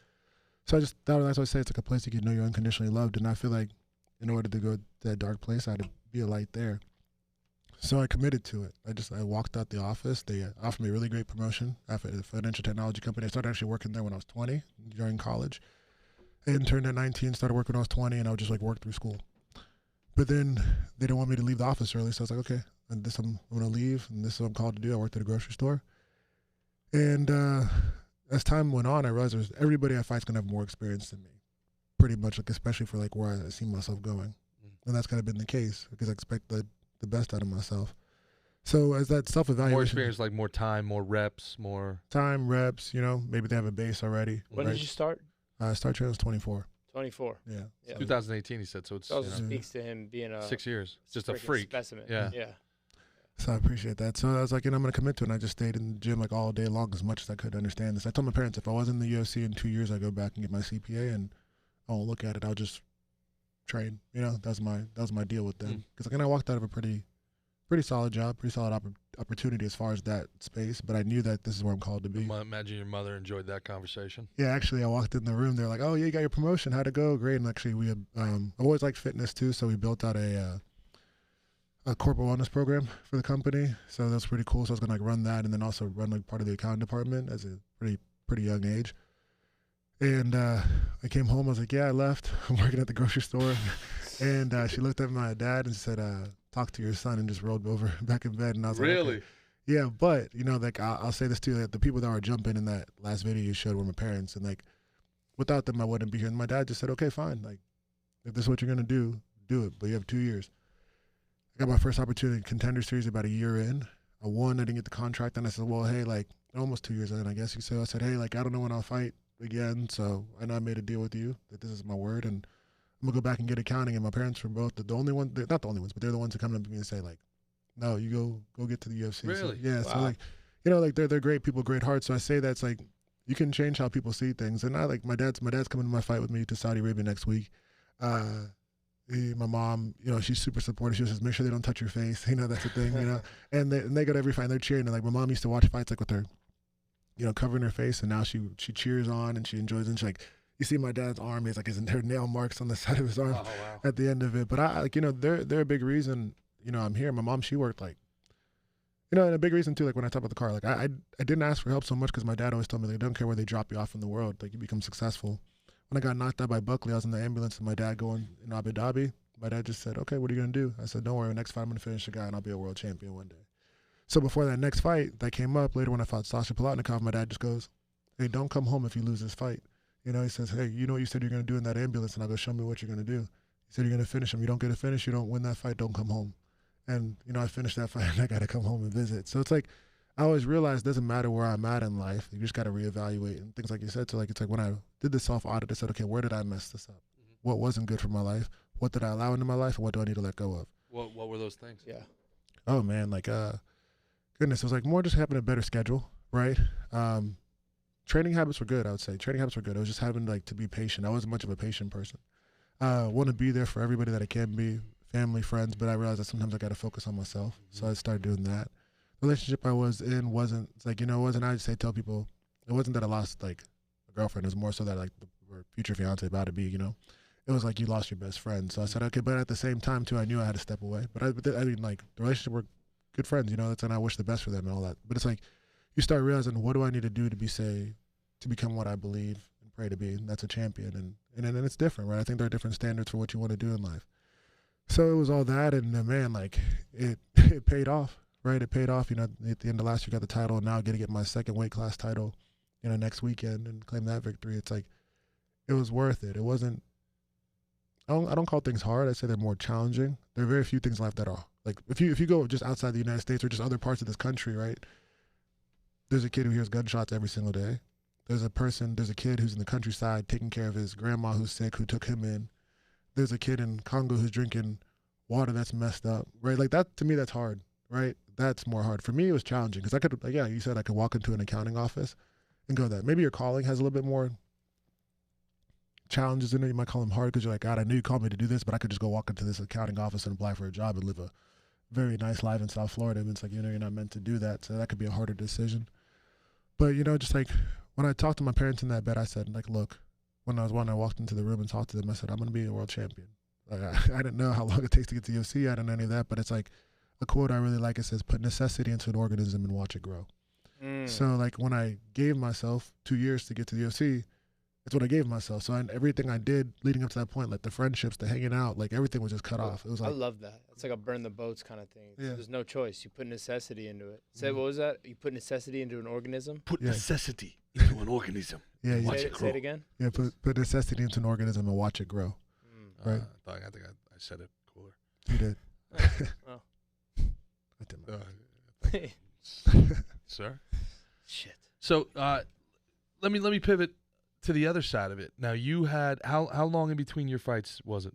So that's why I say it's a place you can know you're unconditionally loved. And I feel like in order to go to that dark place, I had to be a light there. So I committed to it. I walked out the office. They offered me a really great promotion at a financial technology company. I started actually working there when I was 20 during college. And turned at 19, started working when I was 20, and I would just work through school. But then they didn't want me to leave the office early, so I was like, okay, I'm going to leave, and this is what I'm called to do. I worked at a grocery store. And as time went on, I realized everybody I fight is going to have more experience than me, pretty much, especially for where I see myself going. And that's kind of been the case, because I expect the best out of myself. So as that self-evaluation, More experience, like more time, more reps, more time, reps, you know, maybe they have a base already. When did you start? Start training was 24. 24. Yeah. Yeah. 2018, he said. So it's It also speaks to him being a 6 years. Just a freaking freak. specimen. Yeah. Yeah. So I appreciate that. So I was like, you know, I'm going to commit to it. And I just stayed in the gym like all day long as much as I could understand this. I told my parents if I was in the UFC in 2 years, I'd go back and get my CPA and I won't look at it. I'll just train. You know, that was my deal with them. Because like, I walked out of a pretty solid job, pretty solid opportunity as far as that space. But I knew that this is where I'm called to be. Imagine your mother enjoyed that conversation. Yeah, actually, I walked in the room. They're like, "Oh, yeah, you got your promotion. How'd it go?" Great. And actually, we had, I've always liked fitness too, so we built out a corporate wellness program for the company. So that's pretty cool. So I was gonna like run that, and then also run like part of the accounting department as a pretty young age. And I came home. I was like, "Yeah, I left. I'm working at the grocery store." And she looked at my dad and said, "Talk to your son," and just rolled over back in bed. And I was like, Really? okay. Yeah, but you know, like I'll say this too: like, the people that were jumping in that last video you showed were my parents, and like without them, I wouldn't be here. And my dad just said, "Okay, fine. Like if this is what you're gonna do, do it. But you have 2 years." I got my first opportunity in Contender Series about a year in. I won. I didn't get the contract, and I said, "Well, hey, like almost 2 years in, I guess you say." I said, "Hey, like I don't know when I'll fight again, so I know I made a deal with you that this is my word, and I'm gonna go back and get accounting." And my parents were both the only one, not the only ones, but they're the ones that come up to me and say like, "No, you go get to the UFC." Really? So, yeah. Wow. So like, you know, like they're great people, great hearts. So I say that's like you can change how people see things. And I like my dad's coming to my fight with me to Saudi Arabia next week. My mom, you know, she's super supportive. She says, "Make sure they don't touch your face." You know, that's the thing. You know, and they go to every fight. And they're cheering. And like my mom used to watch fights like with her, you know, covering her face, and now she cheers on and she enjoys it. And she's like, you see my dad's arm, he's like, her nail marks on the side of his arm at the end of it. But I like, you know, they're a big reason, you know, I'm here. My mom, she worked like, you know, and a big reason too, like when I talk about the car, like I didn't ask for help so much because my dad always told me, like, don't care where they drop you off in the world, like you become successful. When I got knocked out by Buckley, I was in the ambulance with my dad going in Abu Dhabi. My dad just said, "Okay, what are you going to do?" I said, "Don't worry, next fight I'm going to finish the guy and I'll be a world champion one day." So before that next fight that came up later when I fought Sasha Palatnikov, my dad just goes, "Hey, don't come home if you lose this fight." You know, he says, "Hey, you know what you said you're going to do in that ambulance?" And I go, "Show me what you're going to do." He said, "You're going to finish him. You don't get to finish, you don't win that fight, don't come home." And, you know, I finished that fight and I got to come home and visit. So it's like, I always realized it doesn't matter where I'm at in life. You just got to reevaluate and things like you said. So like, it's like when I did the self-audit, I said, okay, where did I mess this up? What wasn't good for my life? What did I allow into my life? And what do I need to let go of? What were those things? Yeah. Oh man, like, goodness, it was like more just having a better schedule, right? Training habits were good, I would say. Training habits were good. I was just having like to be patient. I wasn't much of a patient person. Want to be there for everybody that I can be, family, friends, but I realized that sometimes I got to focus on myself. So I started doing that. The relationship I was in wasn't, it's like, you know, it wasn't, I just say, tell people, it wasn't that I lost like a girlfriend. It was more so that like the future fiance about to be, you know, it was like you lost your best friend. So I said, okay, but at the same time too, I knew I had to step away. But I mean, like the relationship were good friends, you know, that's, and I wish the best for them and all that. But it's like, you start realizing, what do I need to do to to become what I believe and pray to be? And that's a champion. And it's different, right? I think there are different standards for what you want to do in life. So it was all that, and man, like it paid off, right? It paid off. You know, at the end of last year, got the title, and now I get my second weight class title, you know, next weekend and claim that victory. It's like, it was worth it. It wasn't. I don't call things hard. I say they're more challenging. There are very few things in life that are like, if you go just outside the United States or just other parts of this country, right? There's a kid who hears gunshots every single day. There's a kid who's in the countryside taking care of his grandma who's sick, who took him in. There's a kid in Congo who's drinking water that's messed up, right? Like that, to me, that's hard, right? That's more hard. For me, it was challenging because I could, like, yeah, you said I could walk into an accounting office and go that. Maybe your calling has a little bit more challenges in it. You might call them hard because you're like, God, I knew you called me to do this, but I could just go walk into this accounting office and apply for a job and live a very nice life in South Florida. And it's like, you know, you're not meant to do that. So that could be a harder decision. But, you know, just like when I talked to my parents in that bed, I said, like, look, when I walked into the room and talked to them, I said, I'm going to be a world champion. Like, I didn't know how long it takes to get to the UFC. I didn't know any of that. But it's like a quote I really like. It says, put necessity into an organism and watch it grow. So, like, when I gave myself 2 years to get to the UFC, it's what I gave myself. So everything I did leading up to that point, like the friendships, the hanging out, like everything was just cut off. It was like, I love that. It's like a burn the boats kind of thing. Yeah. There's no choice. You put necessity into it. Say, what was that? You put necessity into an organism? Put necessity into an organism. Yeah, Watch Say it grow. it again? Yeah, put necessity into an organism and watch it grow. Right. I think I said it cooler. You did. Oh. I did my best. Sir. Shit. So let me pivot to the other side of it. Now you had how long in between your fights was it?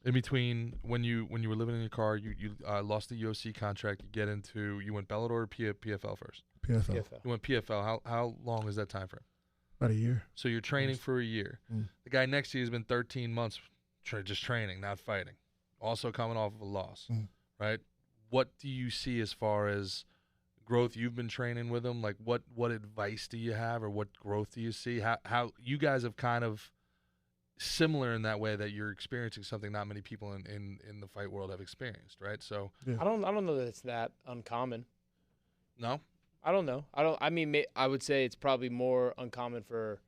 In between when you were living in your car, you lost the UFC contract. You went Bellator or PFL first. PFL. You went PFL. How long is that time frame? About a year. So you're training for a year. The guy next to you has been 13 months just training, not fighting. Also coming off of a loss, right? What do you see as far as growth? You've been training with him. Like what advice do you have, or what growth do you see? How you guys have kind of similar in that way that you're experiencing something not many people in the fight world have experienced, right? So Yeah. I don't know that it's that uncommon. no. I don't know. I mean, I would say it's probably more uncommon for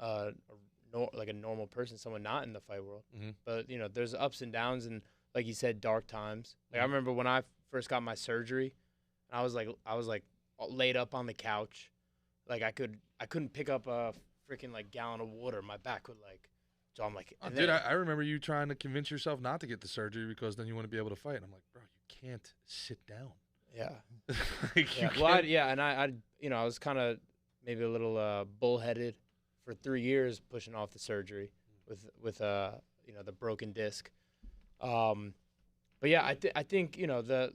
like a normal person, someone not in the fight world. But you know, there's ups and downs, and like you said, dark times. Like I remember when I first got my surgery, I was like laid up on the couch, like I couldn't pick up a freaking like gallon of water. My back would like, so I'm like, Oh, dude, I remember you trying to convince yourself not to get the surgery because then you want to be able to fight. And I'm like, bro, you can't sit down. yeah. Like, Yeah, well, and I you know, I was kind of maybe a little bullheaded for 3 years pushing off the surgery with you know, the broken disc. But yeah, I think you know the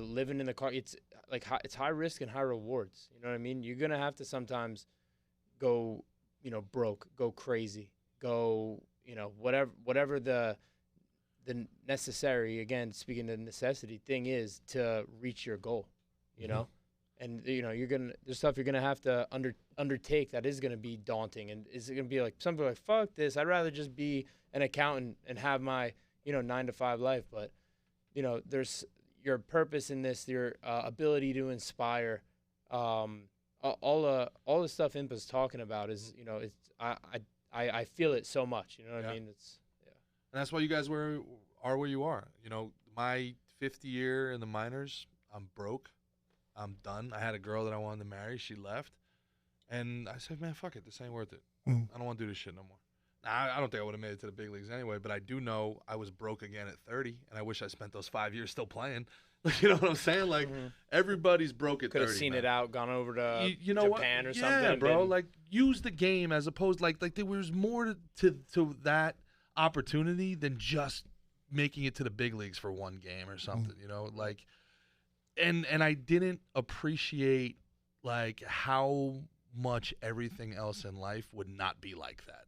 living in the car, it's like it's high risk and high rewards. You know what I mean? You're gonna have to sometimes go, you know, broke, go crazy, go, you know, whatever the necessary, again, speaking of necessity thing is to reach your goal, you know? And, you know, there's stuff you're going to have to undertake that is going to be daunting. And is it going to be like, some people are like, fuck this, I'd rather just be an accountant and have my, you know, 9-to-5 life. But, you know, there's your purpose in this, your ability to inspire, all the stuff Impa's talking about is, you know, it's, I feel it so much, you know what I mean? It's, and that's why you guys are where you are. You know, my 5th year in the minors, I'm broke. I'm done. I had a girl that I wanted to marry. She left. And I said, man, fuck it. This ain't worth it. I don't want to do this shit no more. Now, I don't think I would have made it to the big leagues anyway, but I do know I was broke again at 30, and I wish I spent those 5 years still playing. Like, you know what I'm saying? Like, everybody's broke at 30. Could have seen it out, gone over to you know Japan what? or something. Yeah, bro. Like, use the game as opposed, like there was more to that opportunity than just making it to the big leagues for one game or something, you know? Like, and I didn't appreciate, like, how much everything else in life would not be like that.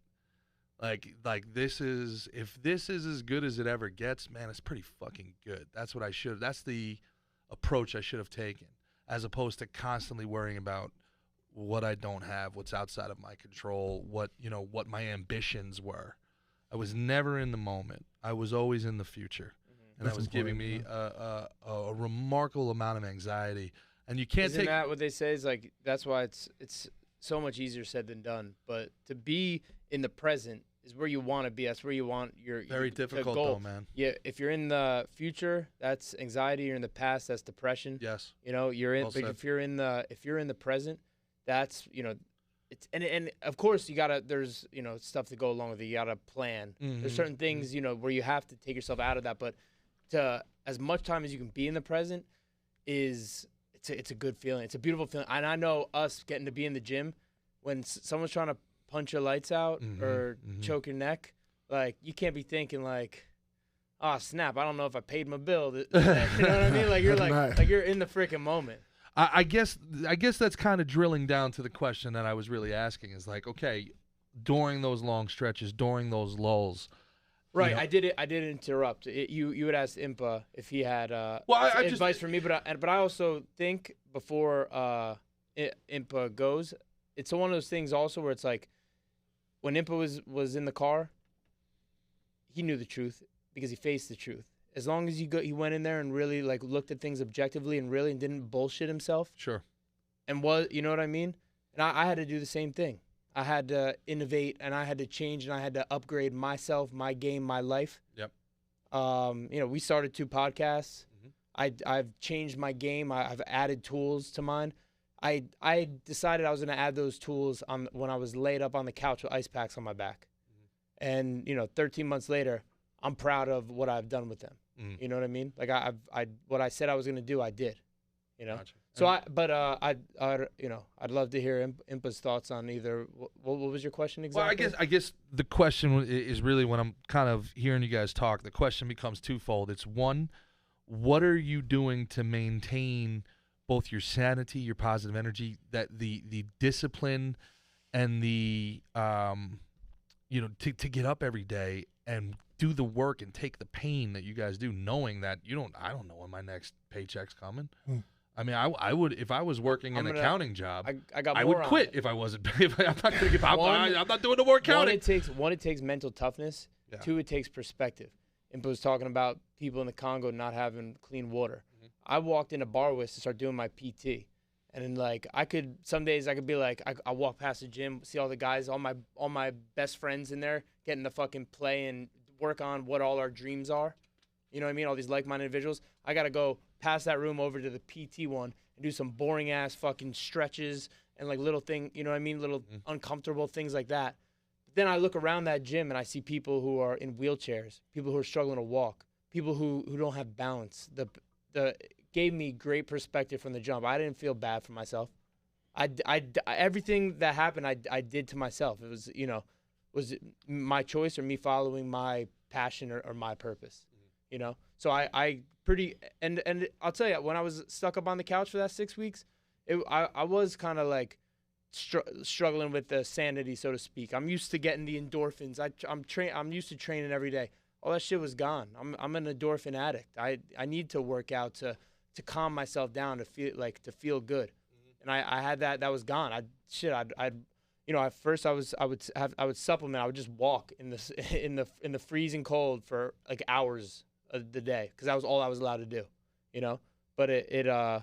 Like if this is as good as it ever gets, man, it's pretty fucking good. That's the approach I should have taken, as opposed to constantly worrying about what I don't have, what's outside of my control, what my ambitions were. I was never in the moment. I was always in the future. And that was giving me a remarkable amount of anxiety. And you can't Isn't that what they say? Is like, that's why it's so much easier said than done. But to be in the present is where you want to be. That's where you want your very difficult goal. though, man. Yeah, if you're in the future, that's anxiety. You're in the past, that's depression. Yes. You know, you're in. Well But said. if you're in the present, that's, you know, it's and of course there's, you know, stuff to go along with it. You gotta plan. There's certain things, you know, where you have to take yourself out of that. But to as much time as you can be in the present it's a good feeling. It's a beautiful feeling. And I know us getting to be in the gym when someone's trying to punch your lights out or choke your neck, like, you can't be thinking like, oh snap, I don't know if I paid my bill. You know what I mean? Like, you're like you're in the freaking moment. I guess that's kind of drilling down to the question that I was really asking, is like, okay, during those long stretches, during those lulls. Right, You know, I did interrupt. You had asked Impa if he had just advice for me, but I also think before Impa goes, it's one of those things also where it's like, when Impa was in the car, he knew the truth because he faced the truth. As long as he went in there and really like looked at things objectively and didn't bullshit himself. Sure. And you know what I mean? And I had to do the same thing. I had to innovate, and I had to change, and I had to upgrade myself, my game, my life. Yep. You know, we started 2 podcasts. I've changed my game. I've added tools to mine. I decided I was going to add those tools when I was laid up on the couch with ice packs on my back. And, you know, 13 months later, I'm proud of what I've done with them. You know what I mean? Like, what I said I was going to do, I did. You know. Gotcha. So I'd love to hear Impa's thoughts on either. What was your question exactly? Well, I guess the question is really, when I'm kind of hearing you guys talk, the question becomes twofold. It's one, what are you doing to maintain both your sanity, your positive energy, that the discipline, and the to get up every day and do the work and take the pain that you guys do, knowing that I don't know when my next paycheck's coming. I mean, I would, if I was working an accounting job, I would quit if I wasn't. I'm not going to give up. I'm not doing no more accounting. It takes mental toughness. Yeah. 2, it takes perspective. Impa was talking about people in the Congo not having clean water. Mm-hmm. I walked into Barwis to start doing my PT. And then, like, some days I could be like, I walk past the gym, see all the guys, all my best friends in there getting to fucking play and work on what all our dreams are. You know what I mean? All these like-minded individuals. I got to go past that room over to the PT one and do some boring-ass fucking stretches and, like, little thing, you know what I mean? Little uncomfortable things like that. But then I look around that gym and I see people who are in wheelchairs, people who are struggling to walk, people who don't have balance. The gave me great perspective from the jump. I didn't feel bad for myself. Everything that happened, I did to myself. It was, was it my choice or me following my passion or my purpose, So and I'll tell you, when I was stuck up on the couch for that 6 weeks, I was kind of like struggling with the sanity, so to speak. I'm used to getting the endorphins. I'm used to training every day. All that shit was gone. I'm an endorphin addict. I need to work out to calm myself down, to feel good. And I had that was gone. At first I would supplement. I would just walk in the freezing cold for like hours of the day, because that was all I was allowed to do, But I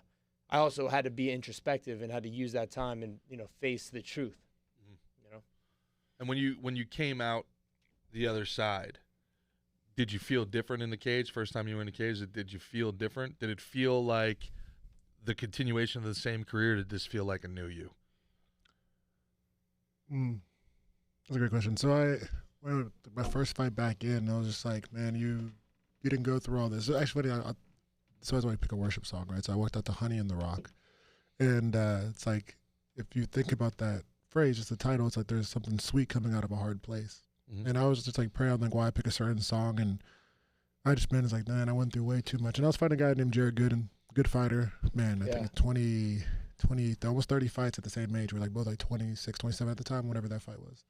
also had to be introspective and had to use that time and face the truth, And when you came out the other side, did you feel different in the cage? First time you were in the cage, did you feel different? Did it feel like the continuation of the same career? Or did this feel like a new you? That's a great question. So my first fight back in, I was just like, man, you didn't go through all this. Actually, so I always pick a worship song, right? So I worked out the Honey in the Rock. And it's like, if you think about that phrase, just the title, it's like there's something sweet coming out of a hard place. Mm-hmm. And I was just like praying, like, why I pick a certain song. And I just, man, it's like, man, I went through way too much. And I was fighting a guy named Gerard, good fighter. Man, I think 20, almost 30 fights at the same age. We're like both like 26, 27 at the time, whatever that fight was.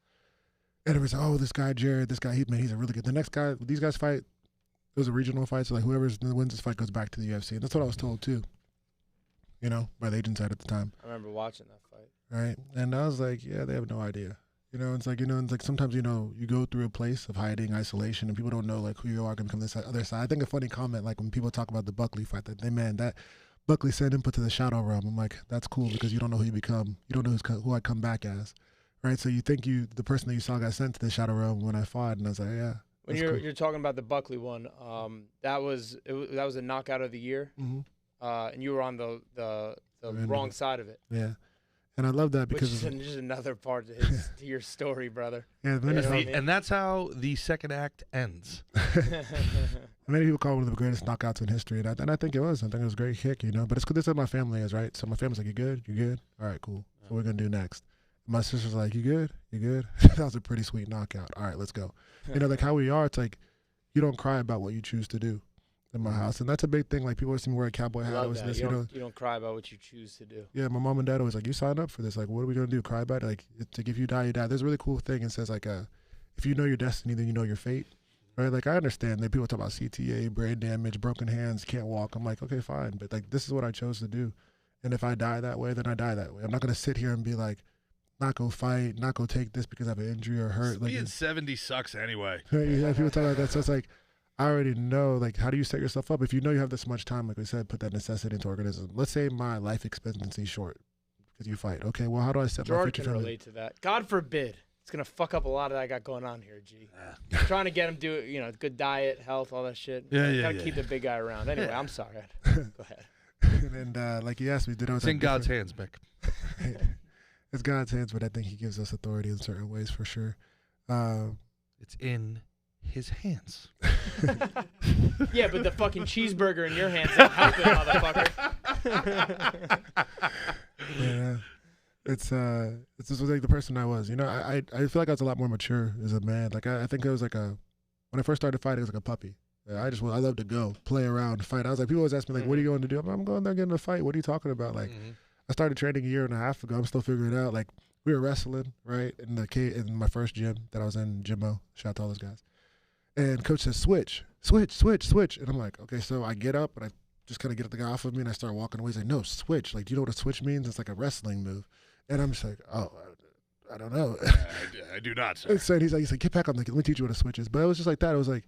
And it was, oh, this guy, Gerard, he's a really good. The next guy, these guys fight, it was a regional fight. So like whoever wins this fight goes back to the UFC. And that's what I was told too, by the agent side at the time. I remember watching that fight. Right. And I was like, yeah, they have no idea. It's like, sometimes, you go through a place of hiding, isolation, and people don't know, like, who you are going to come this other side. I think a funny comment, like, when people talk about the Buckley fight, that Buckley sent Impa to the shadow realm. I'm like, that's cool, because you don't know who you become. You don't know who I come back as, right? So you think the person that you saw got sent to the shadow realm when I fought, and I was like, yeah. When you're talking about the Buckley one, that was a knockout of the year, and you were on the wrong side of it. Yeah. And I love that because it's just another part to your story, brother. Yeah, and that's how the second act ends. Many people call it one of the greatest knockouts in history, and I think it was. I think it was a great kick, But it's because this is what my family is, right? So my family's like, "You good? You good? All right, cool. So what we're gonna do next?" And my sister's like, "You good? You good?" That was a pretty sweet knockout. All right, let's go. Like how we are. It's like you don't cry about what you choose to do. In my house, and that's a big thing. Like people always see me wear a cowboy hat. You don't cry about what you choose to do. Yeah, my mom and dad always like, you signed up for this. Like, what are we gonna do? Cry about it? Like, if you die, you die. There's a really cool thing. It says like, if you know your destiny, then you know your fate. Right? Like I understand that people talk about CTA, brain damage, broken hands, can't walk. I'm like, okay, fine, but like this is what I chose to do, and if I die that way, then I die that way. I'm not gonna sit here and be like, not go fight, not go take this because I have an injury or hurt. Being 70 sucks anyway. Yeah, people talk about that. So it's like, I already know, like, how do you set yourself up? If you know you have this much time, like we said, put that necessity into organism. Let's say my life expectancy is short because you fight. Okay, well, how do I set my future? Gerard can relate to that. God forbid. It's going to fuck up a lot of that I got going on here, G. I'm trying to get him to do, good diet, health, all that shit. Gotta keep the big guy around. Anyway, I'm sorry. Go ahead. And like he asked me, it's in God's hands, Mick. It's God's hands, but I think he gives us authority in certain ways for sure. It's in his hands. Yeah, but the fucking cheeseburger in your hands ain't helping, motherfucker. Yeah. It's just like the person I was. You know, I feel like I was a lot more mature as a man. Like I think it was like when I first started fighting, it was like a puppy. I love to go play around, fight. I was like, people always ask me like, what are you going to do? I'm going there getting a fight. What are you talking about? Like, I started training a year and a half ago. I'm still figuring it out. Like, we were wrestling right in my first gym that I was in, Jimbo. Shout out to all those guys. And coach says, switch. And I'm like, okay. So I get up and I just kind of get the guy off of me and I start walking away. He's like, no, switch. Like, do you know what a switch means? It's like a wrestling move. And I'm just like, oh, I don't know. I do not, sir. So he's like, get back on let me teach you what a switch is. But it was just like that. It was like,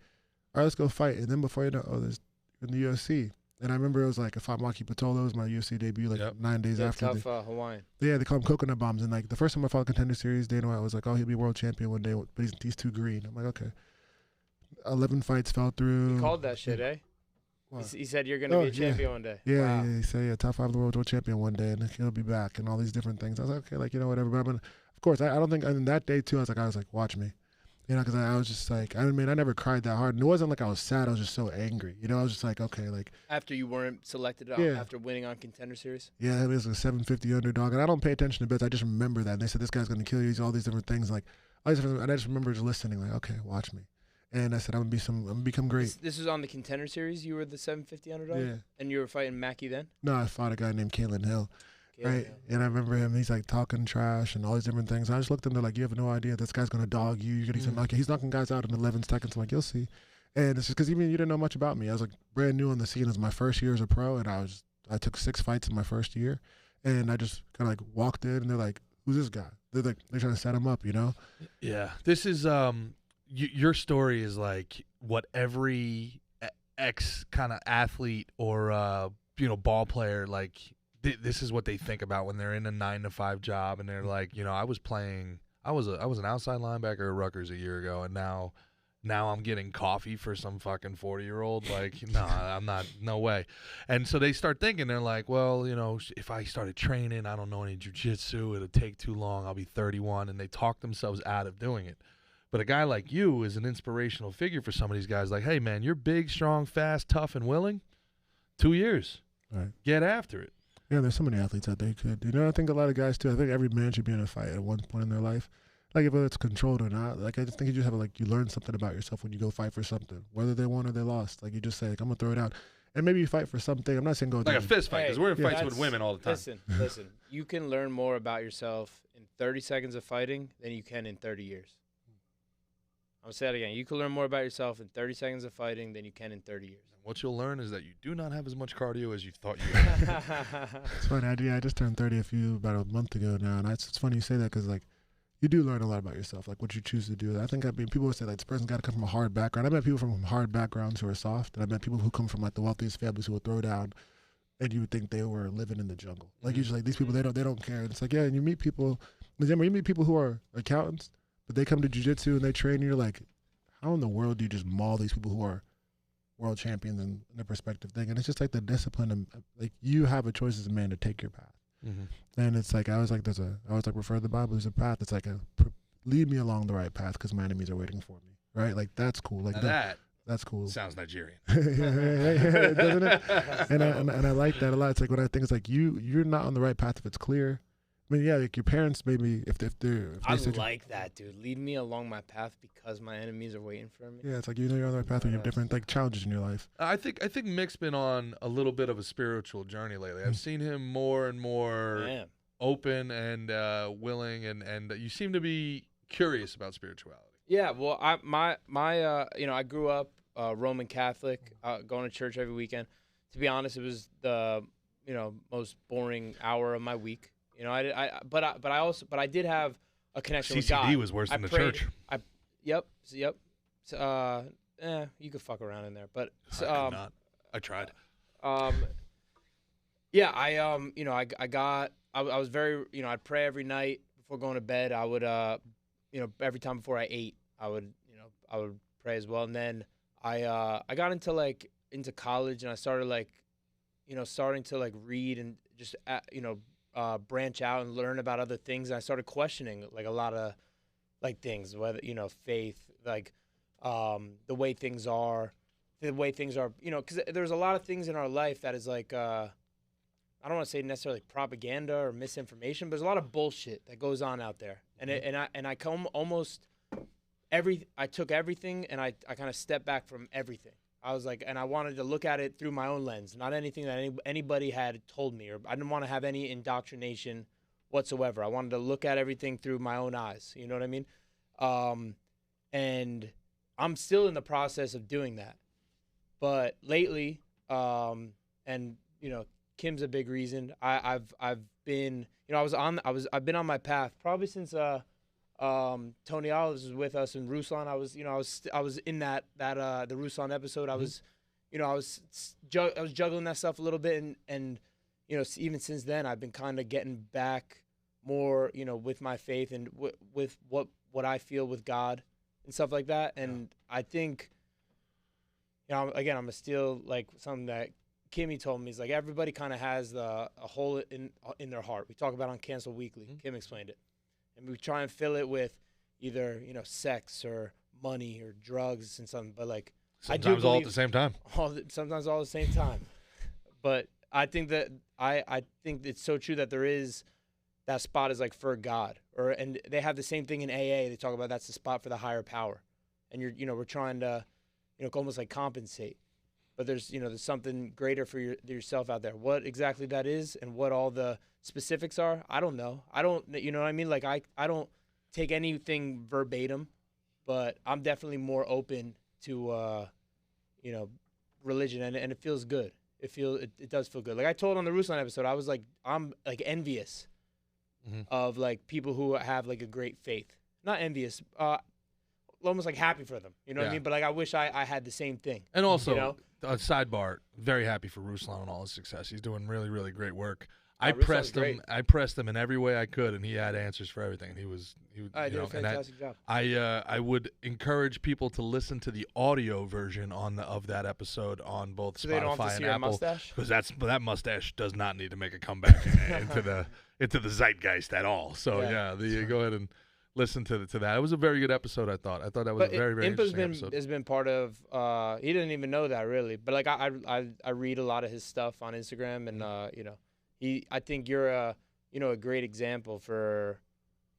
all right, let's go fight. And then before you know, there's in the UFC. And I remember it was like, I fought Maki Patolo. It was my UFC debut, like 9 days after. Tough Hawaiian. Yeah, they call him coconut bombs. And like the first time I fought the Contender Series, Dana White was like, oh, he'll be world champion one day, but he's too green. I'm like, okay. 11 fights fell through. He called that shit, eh? He said you're going to be a champion one day. Yeah, wow. He said, top 5 of the world champion one day, and he'll be back, and all these different things. I was like, okay, like, you know, whatever. But of course, I don't think, and that day too, I was like, watch me. You know, because I was just like, I mean, I never cried that hard. And it wasn't like I was sad. I was just so angry. You know, I was just like, okay, like. After you weren't selected after winning on Contender Series? Yeah, it was a 750 underdog. And I don't pay attention to bets. I just remember that. And they said, this guy's going to kill you. He's all these different things. Like, and I just remember just listening, like, okay, watch me. And I said, I'm gonna become great. This was on the Contender Series? You were the 750 underdog? Yeah. And you were fighting Mackie then? No, I fought a guy named Kalen Hill. Right, and I remember him. He's like talking trash and all these different things. I just looked at him. They're like, "You have no idea. This guy's gonna dog you. You're gonna he's knocking guys out in 11 seconds." I'm like, "You'll see." And it's just because even you didn't know much about me. I was like brand new on the scene. It was my first year as a pro, and I took 6 fights in my first year, and I just kind of like walked in, and they're like, "Who's this guy?" They're trying to set him up, you know? Yeah, this is your story is like what every ex kind of athlete or ball player like. This is what they think about when they're in a 9-to-5 job, and they're like, you know, I was an outside linebacker at Rutgers a year ago, and now I'm getting coffee for some fucking 40-year-old. Like, no, I'm not, no way. And so they start thinking, they're like, well, you know, if I started training, I don't know any jiu-jitsu, it'll take too long, I'll be 31, and they talk themselves out of doing it. But a guy like you is an inspirational figure for some of these guys. Like, hey, man, you're big, strong, fast, tough, and willing. 2 years. Right. Get after it. Yeah, there's so many athletes out there who could. You know, I think a lot of guys too. I think every man should be in a fight at one point in their life. Like if it's controlled or not. Like I just think you just have you learn something about yourself when you go fight for something, whether they won or they lost. Like you just say, like, I'm gonna throw it out, and maybe you fight for something. I'm not saying go like a fist fight because we're in fights with women all the time. Listen. You can learn more about yourself in 30 seconds of fighting than you can in 30 years. I'll say it again. You can learn more about yourself in 30 seconds of fighting than you can in 30 years. What you'll learn is that you do not have as much cardio as you thought you had. It's funny. I just turned 30 about a month ago now, and it's funny you say that because like you do learn a lot about yourself, like what you choose to do. I think people would say like this person's got to come from a hard background. I met people from hard backgrounds who are soft, and I met people who come from like the wealthiest families who will throw down, and you would think they were living in the jungle. Like usually like these people they don't care. And it's like and you meet people, you meet people who are accountants, but they come to jiu-jitsu and they train. And you're like, how in the world do you just maul these people who are world champions in their perspective thing? And it's just like the discipline and like you have a choice as a man to take your path. And it's like I always refer to the Bible as a path. It's like lead me along the right path because my enemies are waiting for me. Right? Like that's cool. Like that's cool. Sounds Nigerian. yeah, doesn't it? And I like that a lot. It's like when I think it's like you're not on the right path if it's clear. I mean, yeah, like your parents maybe if I like that, dude. Lead me along my path because my enemies are waiting for me. Yeah, it's like you know you're on the right path when you have different like challenges in your life. I think Mick's been on a little bit of a spiritual journey lately. I've seen him more and more open and willing, and you seem to be curious about spirituality. Yeah, well, I grew up Roman Catholic, going to church every weekend. To be honest, it was the most boring hour of my week. You know, but I did have a connection with God. CCD was worse than the church. Yep. You could fuck around in there, but I could not. I tried. Yeah, I was very, I'd pray every night before going to bed. I would, every time before I ate, I would pray as well. And then I got into college, and I started starting to read and just branch out and learn about other things. And I started questioning a lot of things, whether faith, the way things are, because there's a lot of things in our life that is I don't want to say necessarily propaganda or misinformation, but there's a lot of bullshit that goes on out there. And I come almost I took everything and I kind of stepped back from everything. I was like, and I wanted to look at it through my own lens, not anything that anybody had told me, or I didn't want to have any indoctrination whatsoever. I wanted to look at everything through my own eyes. You know what I mean? And I'm still in the process of doing that. But lately, and you know, Kim's a big reason. I've been, you know, I've been on my path probably since Tony Olives was with us in Ruslan. I was in that the Ruslan episode. I was, you know, I was juggling that stuff a little bit, and you know, even since then, I've been kind of getting back more, you know, with my faith and with what I feel with God and stuff like that. And I think, you know, again, I'm gonna steal like something that Kimmy told me. Is like everybody kind of has a hole in their heart. We talk about on Cancel Weekly. Kim explained it, and we try and fill it with either, you know, sex or money or drugs and something. But like sometimes all at the same time. Sometimes all at the same time. But I think that I think it's so true that there is that spot is like for God, and they have the same thing in AA. They talk about that's the spot for the higher power, and we're trying to, you know, almost like compensate. But there's something greater for yourself out there. What exactly that is and what all the specifics are, I don't know. You know what I mean? Like I don't take anything verbatim, but I'm definitely more open to, you know, religion, and it feels good. It does feel good. Like I told on the Ruslan episode, I was like, I'm like envious of like people who have like a great faith. Not envious, almost like happy for them. You know what I mean? But like I wish I had the same thing. And also, you know? A sidebar, very happy for Ruslan and all his success. He's doing really, really great work. I Ruslan's pressed him in every way I could, and he had answers for everything. And he did a fantastic job. I would encourage people to listen to the audio version of that episode on both so Spotify they don't have to and see your Apple, mustache? because that mustache does not need to make a comeback into the zeitgeist at all. So go ahead and listen to that. It was a very good episode. I thought that was a very, very interesting episode. Has been part of. He didn't even know that really, but like I read a lot of his stuff on Instagram, and you know, I think you're a great example for,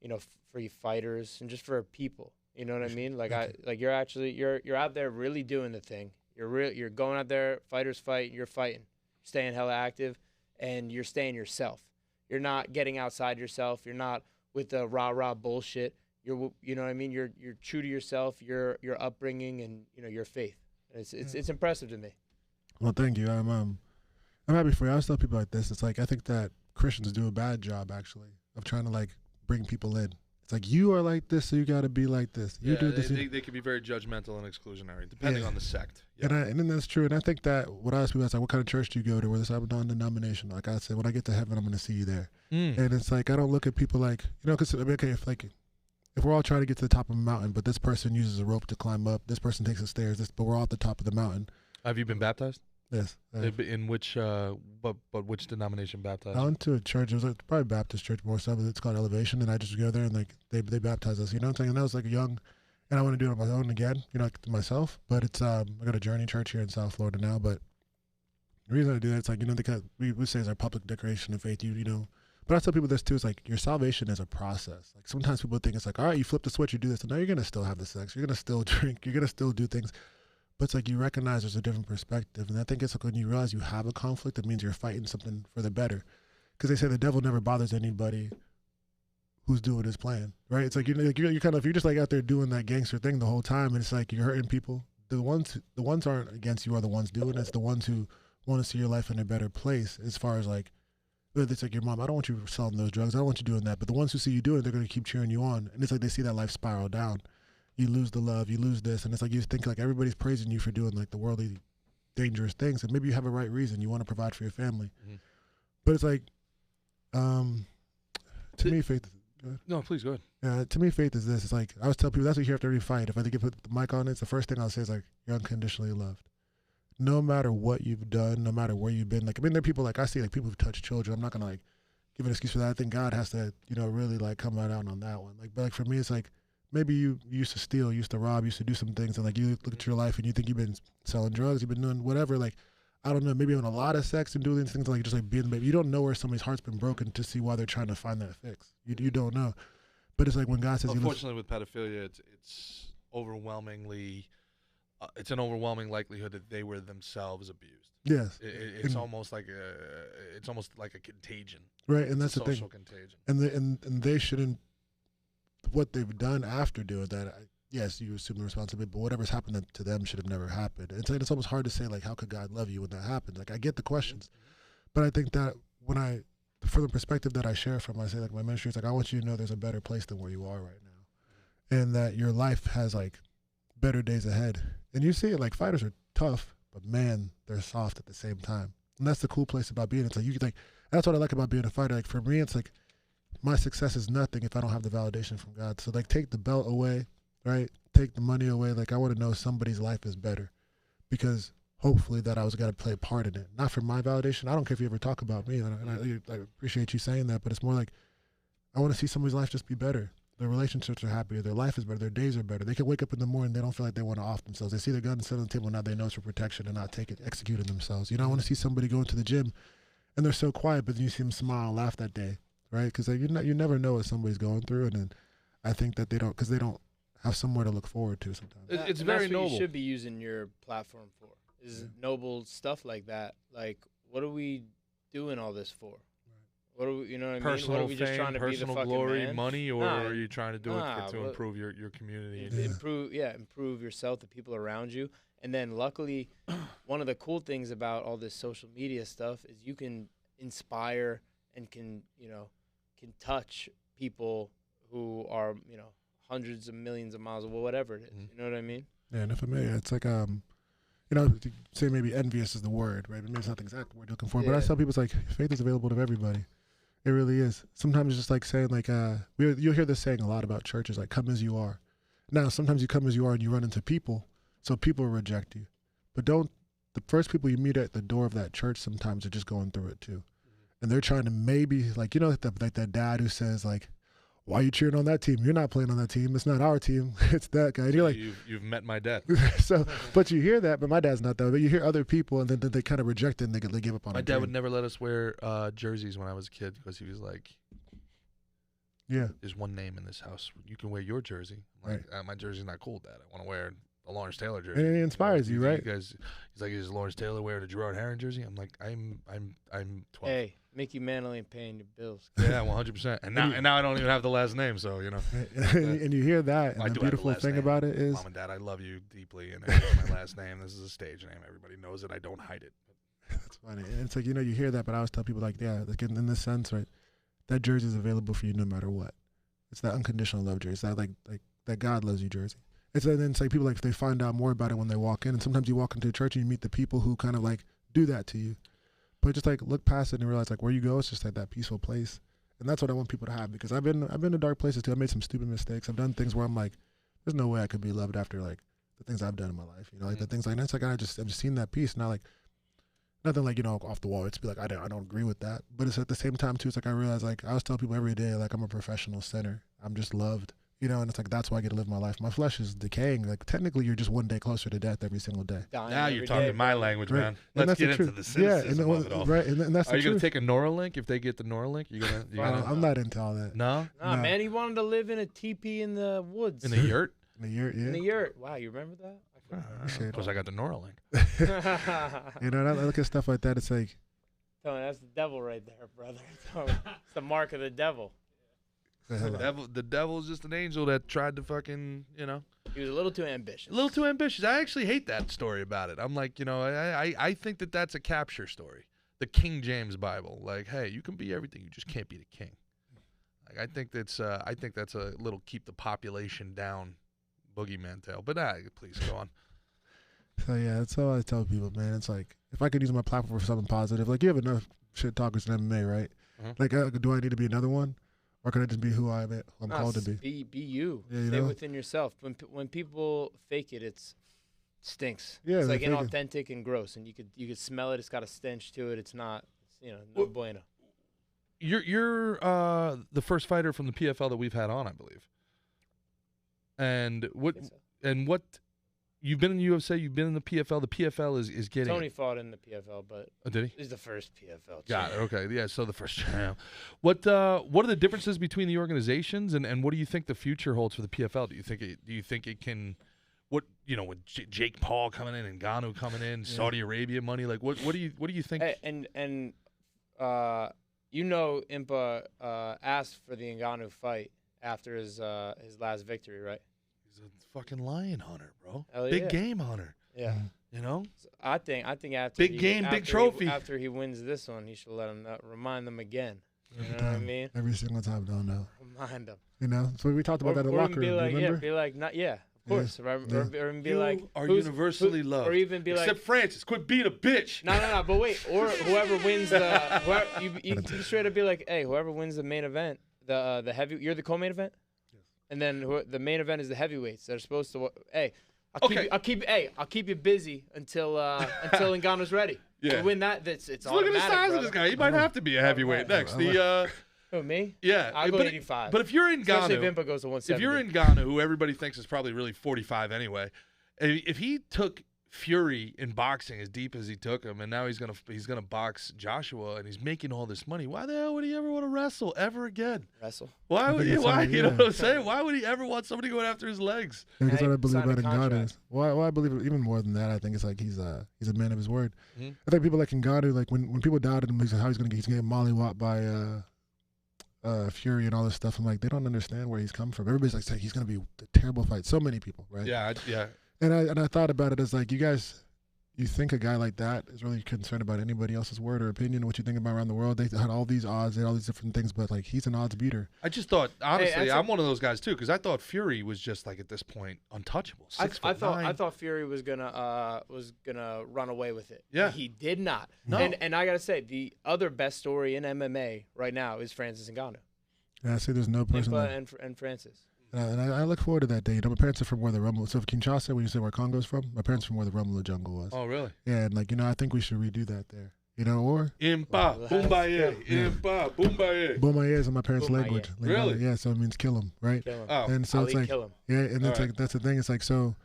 you know, for you fighters and just for people. You know what I mean? Like you're out there really doing the thing. You're going out there, fighters fight, you're fighting, staying hella active, and you're staying yourself. You're not getting outside yourself. You're not with the rah bullshit. You know what I mean? You're true to yourself, your upbringing, and you know your faith. It's impressive to me. Well, thank you. I'm happy for you. I always tell people like this. It's like I think that Christians do a bad job actually of trying to like bring people in. It's like you are like this, so you got to be like this. You do this. They can be very judgmental and exclusionary depending on the sect. Yeah. And then that's true. And I think that what I ask people is like, what kind of church do you go to? Where this I'm non-denominational. Like I said, when I get to heaven, I'm going to see you there. And it's like I don't look at people like, you know, because I mean, okay, if we're all trying to get to the top of a mountain, but this person uses a rope to climb up, this person takes the stairs, but we're all at the top of the mountain. Have you been baptized? Yes. In which but which denomination baptized? I went to a church. It was probably a Baptist church more so, but it's called Elevation, and I just go there and like they baptize us. You know what I'm saying? And I was like young, and I want to do it on my own again. You know, like myself. But it's I got a Journey Church here in South Florida now. But the reason I do that, it's like, you know, because we say it's our public declaration of faith. You know. But I tell people this too. It's like your salvation is a process. Like sometimes people think it's like, all right, you flip the switch, you do this, and now you're gonna still have the sex, you're gonna still drink, you're gonna still do things. But it's like you recognize there's a different perspective. And I think it's like when you realize you have a conflict, it means you're fighting something for the better. Because they say the devil never bothers anybody who's doing his plan, right? It's like you're kind of, you're just like out there doing that gangster thing the whole time, and it's like you're hurting people. The ones aren't against you are the ones doing it. It's the ones who want to see your life in a better place as far as like, it's like your mom, I don't want you selling those drugs. I don't want you doing that. But the ones who see you doing it, they're going to keep cheering you on. And it's like they see that life spiral down. You lose the love, you lose this, and it's like you think like everybody's praising you for doing like the worldly, dangerous things, and maybe you have a right reason. You want to provide for your family, but it's like, to me, faith. No, please go ahead. To me, faith is this. It's like I always tell people that's what you hear after every fight. If I think you put the mic on it, it's the first thing I'll say is like you're unconditionally loved, no matter what you've done, no matter where you've been. Like I mean, there are people like I see like people who've touched children. I'm not gonna like give an excuse for that. I think God has to really like come out on that one. Like, but like for me, it's like. Maybe you used to steal, used to rob, used to do some things, and like you look at your life and you think you've been selling drugs, you've been doing whatever. Like, I don't know, maybe having a lot of sex and doing these things like just like being baby. You don't know where somebody's heart's been broken to see why they're trying to find that fix. You don't know. But it's like when God says, unfortunately, with pedophilia, it's overwhelmingly, it's an overwhelming likelihood that they were themselves abused. Yes, it's almost like a contagion. Right, and that's the thing. Social contagion. And they shouldn't. What they've done after doing that, yes, you assume the responsibility, but whatever's happened to them should have never happened. It's almost hard to say like, how could God love you when that happened? Like, I get the questions, but I think that from the perspective that I share from, I say like my ministry is like, I want you to know there's a better place than where you are right now, and that your life has like better days ahead. And you see it, like fighters are tough, but man, they're soft at the same time. And that's the cool place about being. It's like that's what I like about being a fighter. Like for me, it's like my success is nothing if I don't have the validation from God. So like take the belt away, right? Take the money away. Like I want to know somebody's life is better, because hopefully that I was going to play a part in it. Not for my validation. I don't care if you ever talk about me. And I appreciate you saying that, but it's more like I want to see somebody's life just be better. Their relationships are happier. Their life is better. Their days are better. They can wake up in the morning. They don't feel like they want to off themselves. They see their gun and sit on the table. Now they know it's for protection and not executing themselves. You know, I want to see somebody go into the gym and they're so quiet, but then you see them smile and laugh that day, right? Because like, you never know what somebody's going through. And then I think that they don't have somewhere to look forward to sometimes. It's very that's what noble. You should be using your platform for is noble stuff like that. Like, what are we doing all this for? What are we, you know what I mean? Personal What are we fame, just trying to personal be the glory, man? money, or are you trying to do it to improve your community? Improve yourself, the people around you. And then luckily, one of the cool things about all this social media stuff is you can inspire and can touch people who are, hundreds of millions of miles away, whatever it is. You know what I mean? Yeah, and if I may, it's like, say maybe envious is the word, right? Maybe it's not the exact word you're looking for, but I tell people it's like faith is available to everybody. It really is. Sometimes it's just like saying like, you'll hear this saying a lot about churches, like come as you are. Now, sometimes you come as you are and you run into people, so people reject you. But the first people you meet at the door of that church sometimes are just going through it too. And they're trying to maybe, like, like that dad who says like, why are you cheering on that team? You're not playing on that team. It's not our team. It's that guy. And you're like, you've met my dad. So, but you hear that, but my dad's not that. But you hear other people, and then they kind of reject it, and they give up on it. My dad would never let us wear jerseys when I was a kid because he was like, there's one name in this house. You can wear your jersey. I'm like, my jersey's not cool, Dad. I want to wear a Lawrence Taylor jersey. And it inspires you, right? He's like, is Lawrence Taylor wearing a Gerard Heron jersey? I'm like, I'm 12. Hey, Mickey Mantle ain't paying your bills. Yeah, 100%. And now I don't even have the last name, so and you hear that, and the beautiful thing about it is, Mom and Dad, I love you deeply, and it's my last name. This is a stage name. Everybody knows it. I don't hide it. That's funny. And it's like, you hear that, but I always tell people like, like in this sense, right? That jersey is available for you no matter what. It's that unconditional love jersey. It's that like that God loves you jersey. It's like people like they find out more about it when they walk in, and sometimes you walk into a church and you meet the people who kind of like do that to you. But just like look past it and realize like where you go, it's just like that peaceful place, and that's what I want people to have, because I've been to dark places too. I made some stupid mistakes. I've done things where I'm like, there's no way I could be loved after like the things I've done in my life. Like the things like that's like I've just seen that peace, not like nothing like off the wall. It's be like I don't agree with that, but it's at the same time too. It's like I realize like I always tell people every day like I'm a professional sinner. I'm just loved. And it's like that's why I get to live my life. My flesh is decaying. Like technically, you're just one day closer to death every single day. Now you're talking my language, man. Right. Let's get into the cynicism of it all. Right, and that's the truth. Are you gonna take a Neuralink if they get the Neuralink? I'm not into all that. No, man. He wanted to live in a teepee in the woods. In a yurt. In a yurt, yeah. In a yurt. Wow, you remember that? Of course, I got the Neuralink. And I look at stuff like that. It's like, that's the devil right there, brother. It's the mark of the devil. The devil's just an angel that tried to fucking, He was a little too ambitious. A little too ambitious. I actually hate that story about it. I'm like, I think that's a capture story. The King James Bible. Like, hey, you can be everything, you just can't be the king. Like, I think that's a little keep the population down boogeyman tale. But please go on. So yeah, that's all I tell people, man. It's like if I could use my platform for something positive, like you have enough shit talkers in MMA, right? Like, do I need to be another one? Or can I just be who I'm called to be? Be you. Yeah, Stay within yourself. When people fake it, it stinks. Yeah, it's like inauthentic and gross, and you could smell it. It's got a stench to it. It's not, no bueno. You're the first fighter from the PFL that we've had on, I believe. And what you've been in UFC, you've been in the PFL. The PFL is getting. Tony fought in the PFL, but Did he? he's the first PFL. Got it. Okay. Yeah. So the first champ. What are the differences between the organizations, and what do you think the future holds for the PFL? Do you think it can? What with Jake Paul coming in and Ngannou coming in, Saudi Arabia money, like what do you think? Hey, and Impa asked for the Ngannou fight after his last victory, right? He's a fucking lion hunter, bro. Hell Big yeah. game hunter. Yeah. So I think after big game, big trophy. After he wins this one, he should let him remind them again. You know what I mean? Every single time, don't know. Remind them. So we talked about that in the locker room. Remember? Be like, not of course. Or be like, are universally loved. Or even be except Francis, quit being a bitch. No. But wait, or whoever wins you straight up be like, hey, whoever wins the main event, the heavy, you're the co-main event, and then the main event is the heavyweights. They're supposed to. Hey, I'll keep you busy until Ngannou's ready. Yeah. To win that, it's Look automatic. at the size brother. of this guy. He might have to be a heavyweight next. Who, me? Yeah, I'll go 85. But if you're in Especially Ngannou, if Impa goes to 170. if you're in Ngannou, who everybody thinks is probably really 45 anyway, if he took Fury in boxing as deep as he took him, and now he's gonna box Joshua, and he's making all this money, why the hell would he ever want to wrestle ever again? Wrestle? Why would he? Why you know what I'm saying? Why would he ever want somebody going after his legs? Because what I believe sign a about Ngannou contract. is, well, I believe even more than that. I think it's like he's a man of his word. Mhm. I think people like Ngannou, like when people doubted him, how he's gonna get mollywopped by Fury and all this stuff. I'm like, they don't understand where he's come from. Everybody's like saying he's gonna be a terrible fight. So many people, right? Yeah. And I thought about it as like, you think a guy like that is really concerned about anybody else's word or opinion, what you think about around the world. They had all these odds, they had all these different things, but like he's an odds beater. I just thought, honestly, Hey, I'm one of those guys too, because I thought Fury was just like at this point untouchable. I 6'9". thought Fury was gonna run away with it. Yeah. He did not. No. And I gotta say, the other best story in MMA right now is Francis Ngannou. And I say there's no person. Impa and Francis. And I look forward to that day. My parents are from where the Rumble. So Kinshasa, when you say where Congo's from, my parents are from where the Rumble Jungle was. Oh, really? Yeah, and like I think we should redo that there. Or Impa, Boombaye, Impa, Boombaye. Bomaye is in my parents' Bomaye. language. Like, Really? Yeah, so it means kill him, right? Kill him. Oh, And so Ali, it's like, kill him. yeah, and that's All like that's the thing. It's like, so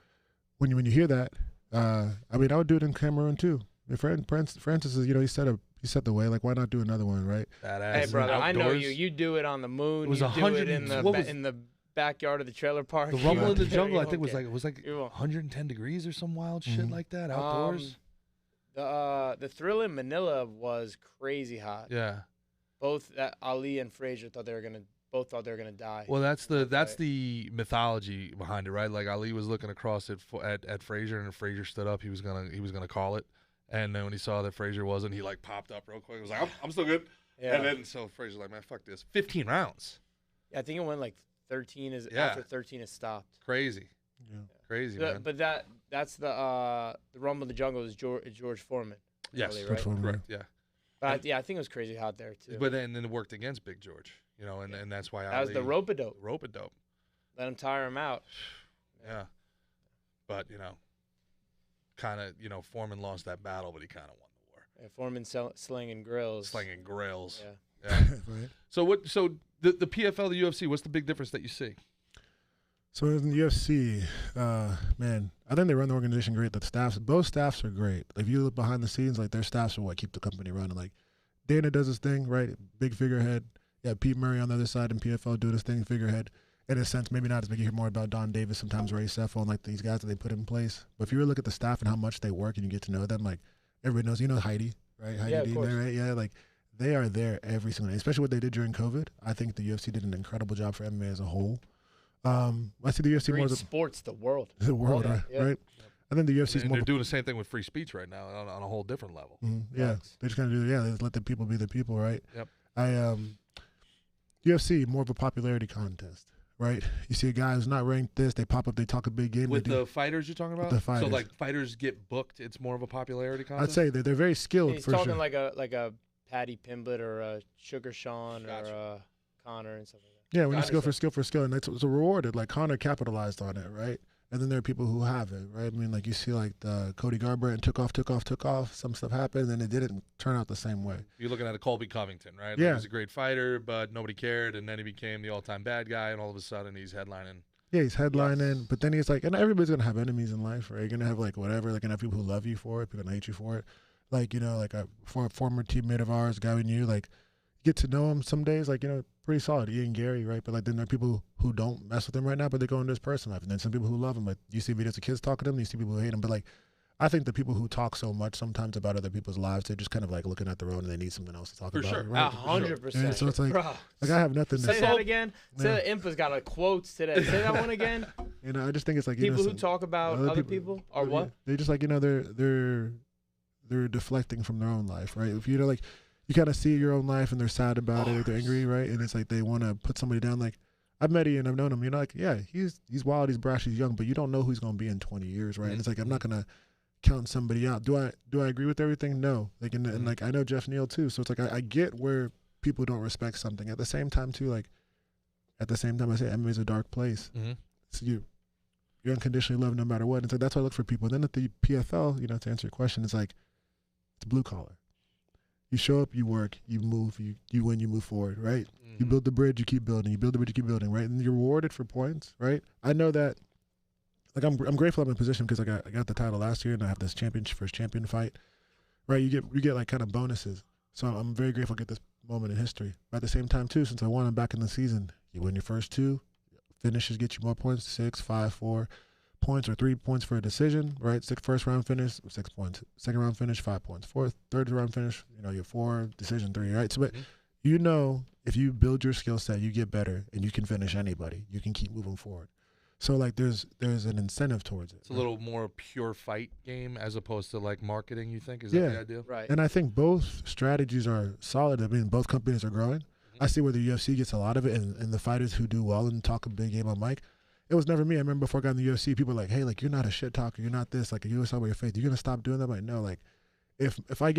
when you hear that, I would do it in Cameroon too. My friend Francis is, he set the way. Like, why not do another one, right? badass. Hey, brother, I know Outdoors. you. You do it on the moon. It was you 100 do it in the backyard of the trailer park. The You Rumble in the okay, Jungle, I you think, okay. was like You won't. 110 degrees or some wild shit Mhm. like that outdoors. The Thrill in Manila was crazy hot. Yeah. Both Ali and Frazier thought they were gonna die. Well, that's the mythology behind it, right? Like Ali was looking across at Frazier, and if Frazier stood up, he was gonna call it. And then when he saw that Frazier wasn't, he like popped up real quick. He was like, I'm still good. Yeah. And then so Frazier's like, man, fuck this. 15 rounds. I think it went like 13 Yeah. after 13 is stopped. Crazy. Yeah. Crazy, man. But that's the Rumble in the Jungle is George Foreman. Yes. Really, Good right? for him, Correct. Yeah. But I think it was crazy hot there too. But then it worked against Big George, and that's why that was the rope-a-dope. Rope-a-dope. Let him tire him out. Yeah. But, kind of, Foreman lost that battle, but he kind of won the war. Yeah, Foreman slinging grills. Slinging grills. Yeah. Yeah. Right. So the PFL, the UFC, what's the big difference that you see? So in the UFC, man, I think they run the organization great. Both staffs are great. If you look behind the scenes, like their staffs are what keep the company running. Like Dana does his thing, right? Big figurehead. Yeah, Pete Murray on the other side and PFL do his thing, figurehead. In a sense, maybe not as big. You hear more about Don Davis, sometimes Ray Seffel, and like these guys that they put in place. But if you really look at the staff and how much they work and you get to know them, like everybody knows, Heidi, right? Heidi Yeah, of Dean, course. right? Yeah, like they are there every single day, especially what they did during COVID. I think the UFC did an incredible job for MMA as a whole. I see the UFC more Green as sports, the world. the world, Yeah, yeah. right? I think the UFC is And more. they're doing the same thing with free speech right now on a whole different level. Yeah, Facts. they just kind of do. Yeah, they let the people be the people, right? Yep. UFC more of a popularity contest, right? You see a guy who's not ranked this, they pop up, they talk a big game. With they do, the fighters you're talking about? the fighters. So, like, fighters get booked, it's more of a popularity contest? I'd say they're very skilled He's for talking sure. like a Patty Pimblett or a Sugar Sean Gotcha. or a Connor and stuff like that. Yeah, when you Gotcha. skill for skill, and it's rewarded. Like Connor capitalized on it, right? And then there are people who haven't, right? I mean, like you see, like the Cody Garbrandt took off. Some stuff happened, and it didn't turn out the same way. You're looking at a Colby Covington, right? Like, Yeah. he was a great fighter, but nobody cared, and then he became the all-time bad guy, and all of a sudden he's headlining. Yeah, he's headlining, but then he's like, and everybody's gonna have enemies in life, right? You're gonna have like whatever, like, gonna have people who love you for it, people gonna hate you for it. Like, you know, like a former teammate of ours, a guy we knew, like, get to know him some days, like, you know, pretty solid, Ian Gary, right? But like, then there are people who don't mess with him right now, but they go into his personal life, and then some people who love him, like, you see videos of kids talking to him, you see people who hate him, but like, I think the people who talk so much sometimes about other people's lives, they're just kind of like looking at their own and they need something else to talk about. Sure. Right? 100%. And so it's like, Bro, like I have nothing to say that again. Say that Impa's got a quotes today. Say that one again. You know, I just think it's like, you People know, who talk about other people or what? They just like, you know, they're deflecting from their own life, right? If you know, like, you kind of see your own life and they're sad about it, or they're angry, right? And it's like they want to put somebody down. Like, I've met Ian, I've known him. You know, like, yeah, he's wild, he's brash, he's young, but you don't know who he's going to be in 20 years, right? And it's like, I'm not gonna count somebody out. Do I agree with everything? No. Like, and like, I know Jeff Neal too, so it's like I get where people don't respect something. At the same time too, like, I say MMA is a dark place. So you're unconditionally loved no matter what. And so that's why I look for people. And then at the PFL, you know, to answer your question, it's like, it's blue collar. You show up, you work, you move, you win, you move forward, right? You build the bridge, you keep building. You build the bridge, you keep building, right? And you're rewarded for points, right? I know that. Like, I'm grateful I'm in position because I got the title last year and I have this first champion fight, right? You get like kind of bonuses. So I'm very grateful to get this moment in history. But at the same time too, since I won, I'm back in the season. You win your first 2, finishes get you more points, 6, 5, 4 points or 3 points for a decision, right? First round finish, 6 points. Second round finish, 5 points. Third round finish, you know, you have 4, decision 3, right? So, but you know, if you build your skill set, you get better and you can finish anybody. You can keep moving forward. So like there's an incentive towards it. It's a little more pure fight game as opposed to like marketing, you think? Is that the idea? Right. And I think both strategies are solid. I mean, both companies are growing. I see where the UFC gets a lot of it and the fighters who do well and talk a big game on mic. It was never me. I remember before I got in the UFC, people were like, hey, like, you're not a shit talker. You're not this. Like, you always talk about your faith. You're going to stop doing that? I'm like, no. Like, if I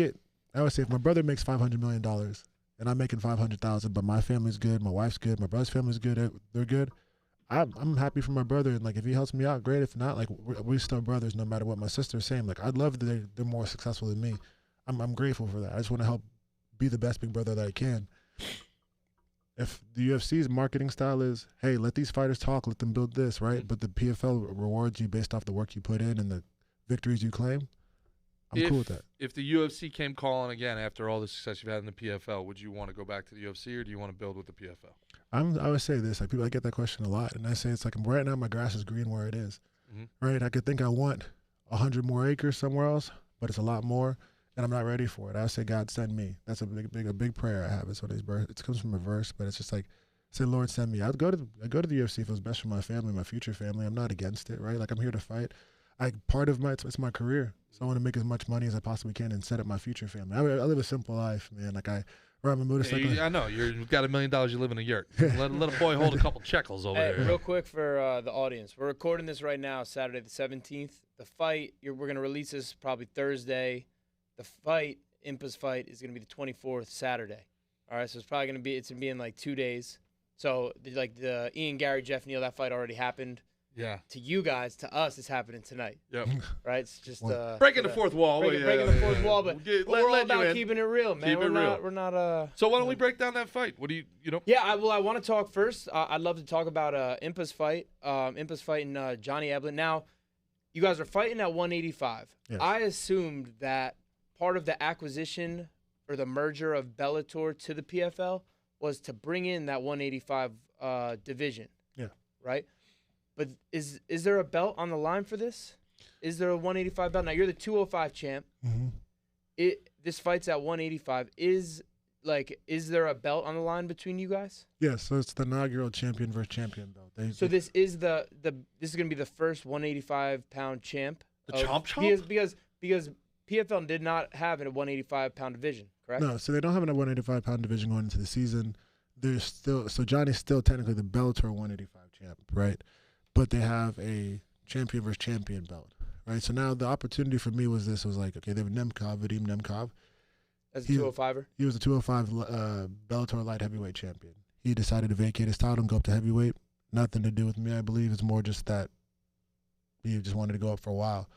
would say if my brother makes $500 million and I'm making $500,000, but my family's good, my wife's good, my brother's family's good, they're good, I'm happy for my brother. And, like, if he helps me out, great. If not, like, we're still brothers no matter what my sister's saying. Like, I'd love that they're more successful than me. I'm grateful for that. I just want to help be the best big brother that I can. If the UFC's marketing style is, hey, let these fighters talk, let them build this, right? But the PFL rewards you based off the work you put in and the victories you claim, I'm cool with that. If the UFC came calling again after all the success you've had in the PFL, would you want to go back to the UFC or do you want to build with the PFL? I would say this, like, people, I get that question a lot, and I say it's like, right now my grass is green where it is, right? I could think I want 100 more acres somewhere else, but it's a lot more. And I'm not ready for it. I say, God, send me. That's a big prayer I have. It's one of these births. It comes from a verse, but it's just like, say, Lord, send me. I'd go to the UFC if it was best for my family, my future family. I'm not against it, right? Like, I'm here to fight. It's my career, so I want to make as much money as I possibly can and set up my future family. I live a simple life, man. Like, I ride my motorcycle. I know you've got $1 million. You live in a yurt. Let a boy hold a couple shekels over there. Real quick for the audience, we're recording this right now, Saturday the 17th. The fight, we're gonna release this probably Thursday. The fight, Impa's fight, is going to be the 24th, Saturday. All right, so it's probably going to be in like 2 days. So, like, the Ian Gary, Jeff Neal, that fight already happened. Yeah. To you guys, to us, it's happening tonight. Yep. Right? It's just breaking the fourth wall. Breaking the fourth wall, but we're all about keeping it real, man. Keep it real. We're not. So why don't we break down that fight? What do you know? Yeah, I want to talk first. I'd love to talk about Impa's fight. Impa's fighting Johnny Eblen. Now, you guys are fighting at 185. Yes. I assumed that part of the acquisition or the merger of Bellator to the PFL was to bring in that 185 division. Yeah. Right? But is there a belt on the line for this? Is there a 185 belt? Now, you're the 205 champ. Mm-hmm. This fight's at 185. Is there a belt on the line between you guys? Yes, so it's the inaugural champion versus champion belt. This is this is going to be the first 185-pound champ. The chomp? Because PFL did not have a 185-pound division, correct? No, so they don't have a 185-pound division going into the season. Johnny's still technically the Bellator 185 champ, right? But they have a champion versus champion belt, right? So now the opportunity for me was like, okay, they have Vadim Nemkov. As a 205er? He was a 205 Bellator light heavyweight champion. He decided to vacate his title and go up to heavyweight. Nothing to do with me, I believe. It's more just that he just wanted to go up for a while,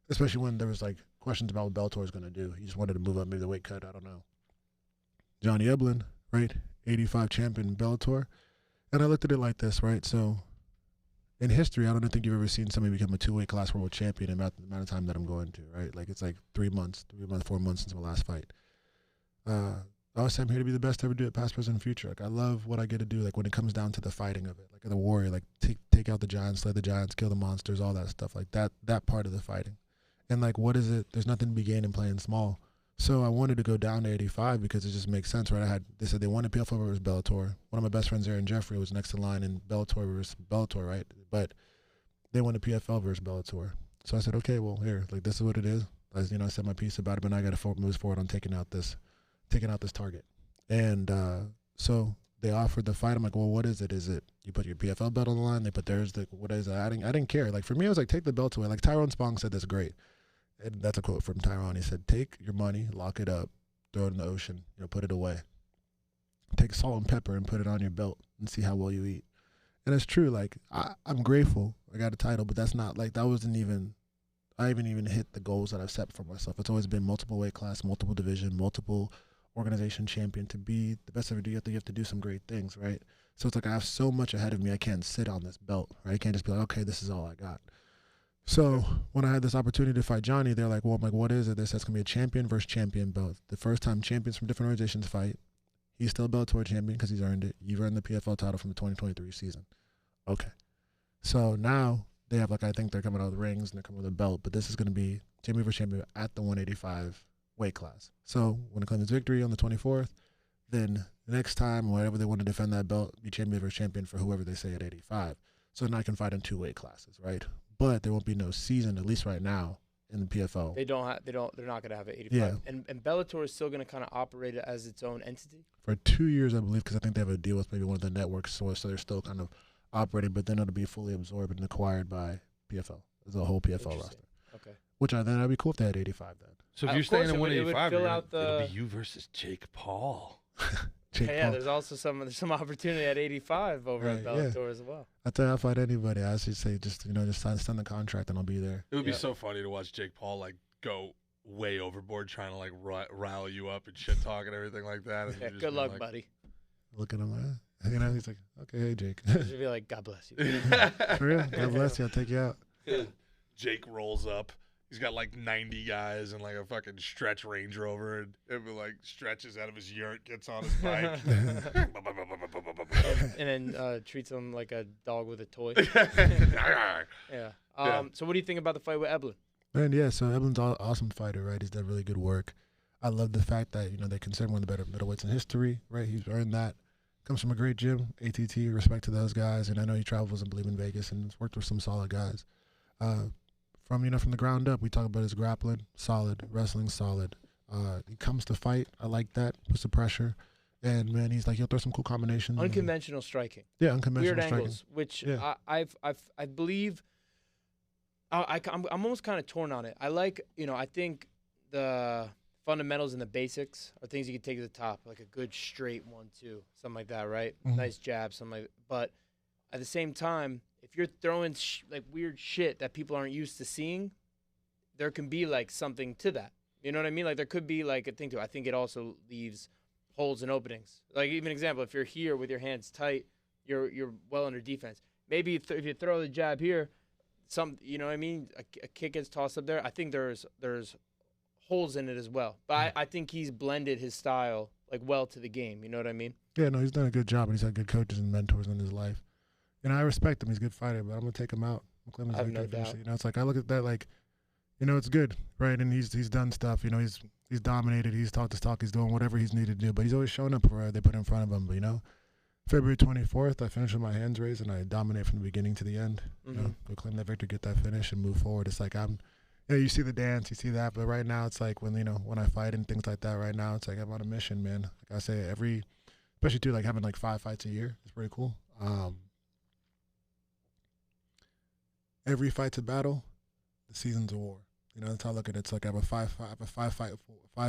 especially when there was like questions about what Bellator is going to do. He just wanted to move up, maybe the weight cut, I don't know. Johnny Eblen, right, 85 champion in Bellator. And I looked at it like this, right? So in history, I don't think you've ever seen somebody become a two-weight class world champion in the amount of time that I'm going to, right? Like, it's like 3 months, 4 months since my last fight. I always say I'm here to be the best to ever do it, past, present, and future. Like, I love what I get to do, like, when it comes down to the fighting of it. Like, the warrior, like, take out the giants, slay the giants, kill the monsters, all that stuff. Like, that part of the fighting. And, like, what is it? There's nothing to be gained in playing small. So I wanted to go down to 85 because it just makes sense, right? They said they wanted PFL versus Bellator. One of my best friends, Aaron Jeffrey, was next in line in Bellator versus Bellator, right? But they wanted PFL versus Bellator. So I said, okay, well, here, like, this is what it is. As, I said my piece about it, but now I got to move forward on taking out this target. And so they offered the fight. I'm like, well, what is it? Is it you put your PFL belt on the line? They put theirs. Like, what is it? I didn't care. Like, for me, it was like, take the belt away. Like, Tyrone Spong said this great. And that's a quote from Tyrone. He said, take your money, lock it up, throw it in the ocean, put it away. Take salt and pepper and put it on your belt and see how well you eat. And it's true. Like, I'm grateful I got a title, but that's not, like, I haven't even hit the goals that I've set for myself. It's always been multiple weight class, multiple division, multiple organization champion. To be the best ever do, you have to do some great things, right? So it's like I have so much ahead of me. I can't sit on this belt, right? I can't just be like, okay, this is all I got. So when I had this opportunity to fight Johnny, they're like, well, I'm like, what is it? They said it's going to be a champion versus champion belt. The first time champions from different organizations fight. He's still a Bellator champion because he's earned it. You've earned the PFL title from the 2023 season. Okay. So now they have, like, I think they're coming out of the rings and they're coming with a belt, but this is going to be champion versus champion at the 185 weight class. So when it comes to victory on the 24th, then the next time, whenever they want to defend that belt, be champion versus champion for whoever they say at 85. So then I can fight in 2 weight classes, right? But there won't be no season, at least right now, in the PFL. They're not going to have an 85. Yeah. And Bellator is still going to kind of operate it as its own entity? For 2 years, I believe, because I think they have a deal with maybe one of the networks, so they're still kind of operating, but then it'll be fully absorbed and acquired by PFL. There's a whole PFL roster. Okay. Which that'd be cool if they had 85 then. So if you're staying at 185, it'll be you versus Jake Paul. Yeah, there's also some opportunity at 85 over at Bellator as well. I tell you, I'll fight anybody. I actually say just sign the contract and I'll be there. It would be so funny to watch Jake Paul like go way overboard trying to like rile you up and shit talk and everything like that. Yeah, good luck, buddy. Look at him, he's like, okay, hey Jake. Should be like, God bless you. For real, God bless you. I'll take you out. Jake rolls up. He's got like 90 guys and like a fucking stretch Range Rover, and it like stretches out of his yurt, gets on his bike, and then treats him like a dog with a toy. Yeah. So what do you think about the fight with Eblen? Man, yeah. So Eblen's an awesome fighter, right? He's done really good work. I love the fact that they consider him one of the better middleweights in history, right? He's earned that. Comes from a great gym, ATT. Respect to those guys, and I know he travels and believe in Vegas and has worked with some solid guys. From the ground up, we talk about his grappling, solid, wrestling, solid. He comes to fight, I like that, puts the pressure, and man, he's like he'll throw some cool combinations. Unconventional striking. Yeah, unconventional weird striking. Angles, which I believe. I'm almost kind of torn on it. I think the fundamentals and the basics are things you can take to the top, like a good straight 1-2, something like that, right? Mm-hmm. Nice jab, something like. But at the same time, if you're throwing like weird shit that people aren't used to seeing, there can be like something to that. You know what I mean? Like there could be like a thing to it. I think it also leaves holes and openings. Like even example, if you're here with your hands tight, you're well under defense. Maybe if you throw the jab here, you know what I mean? A kick gets tossed up there. I think there's holes in it as well. But I think he's blended his style like well to the game. You know what I mean? Yeah, no, he's done a good job, and he's had good coaches and mentors in his life. I respect him. He's a good fighter, but I'm gonna take him out. I'm claiming his victory. No doubt. It's like I look at that like, it's good, right? And he's done stuff. He's dominated. He's talked his talk. He's doing whatever he's needed to do. But he's always showing up where they put in front of him. But February 24th, I finish with my hands raised and I dominate from the beginning to the end. Go claim that victory, get that finish, and move forward. It's like you see the dance, you see that, but right now it's like when I fight and things like that. Right now it's like I'm on a mission, man. Like I say, especially too, like having like 5 fights a year. It's pretty cool. Every fight's a battle. The season's a war. That's how I look at it. It's like I have a five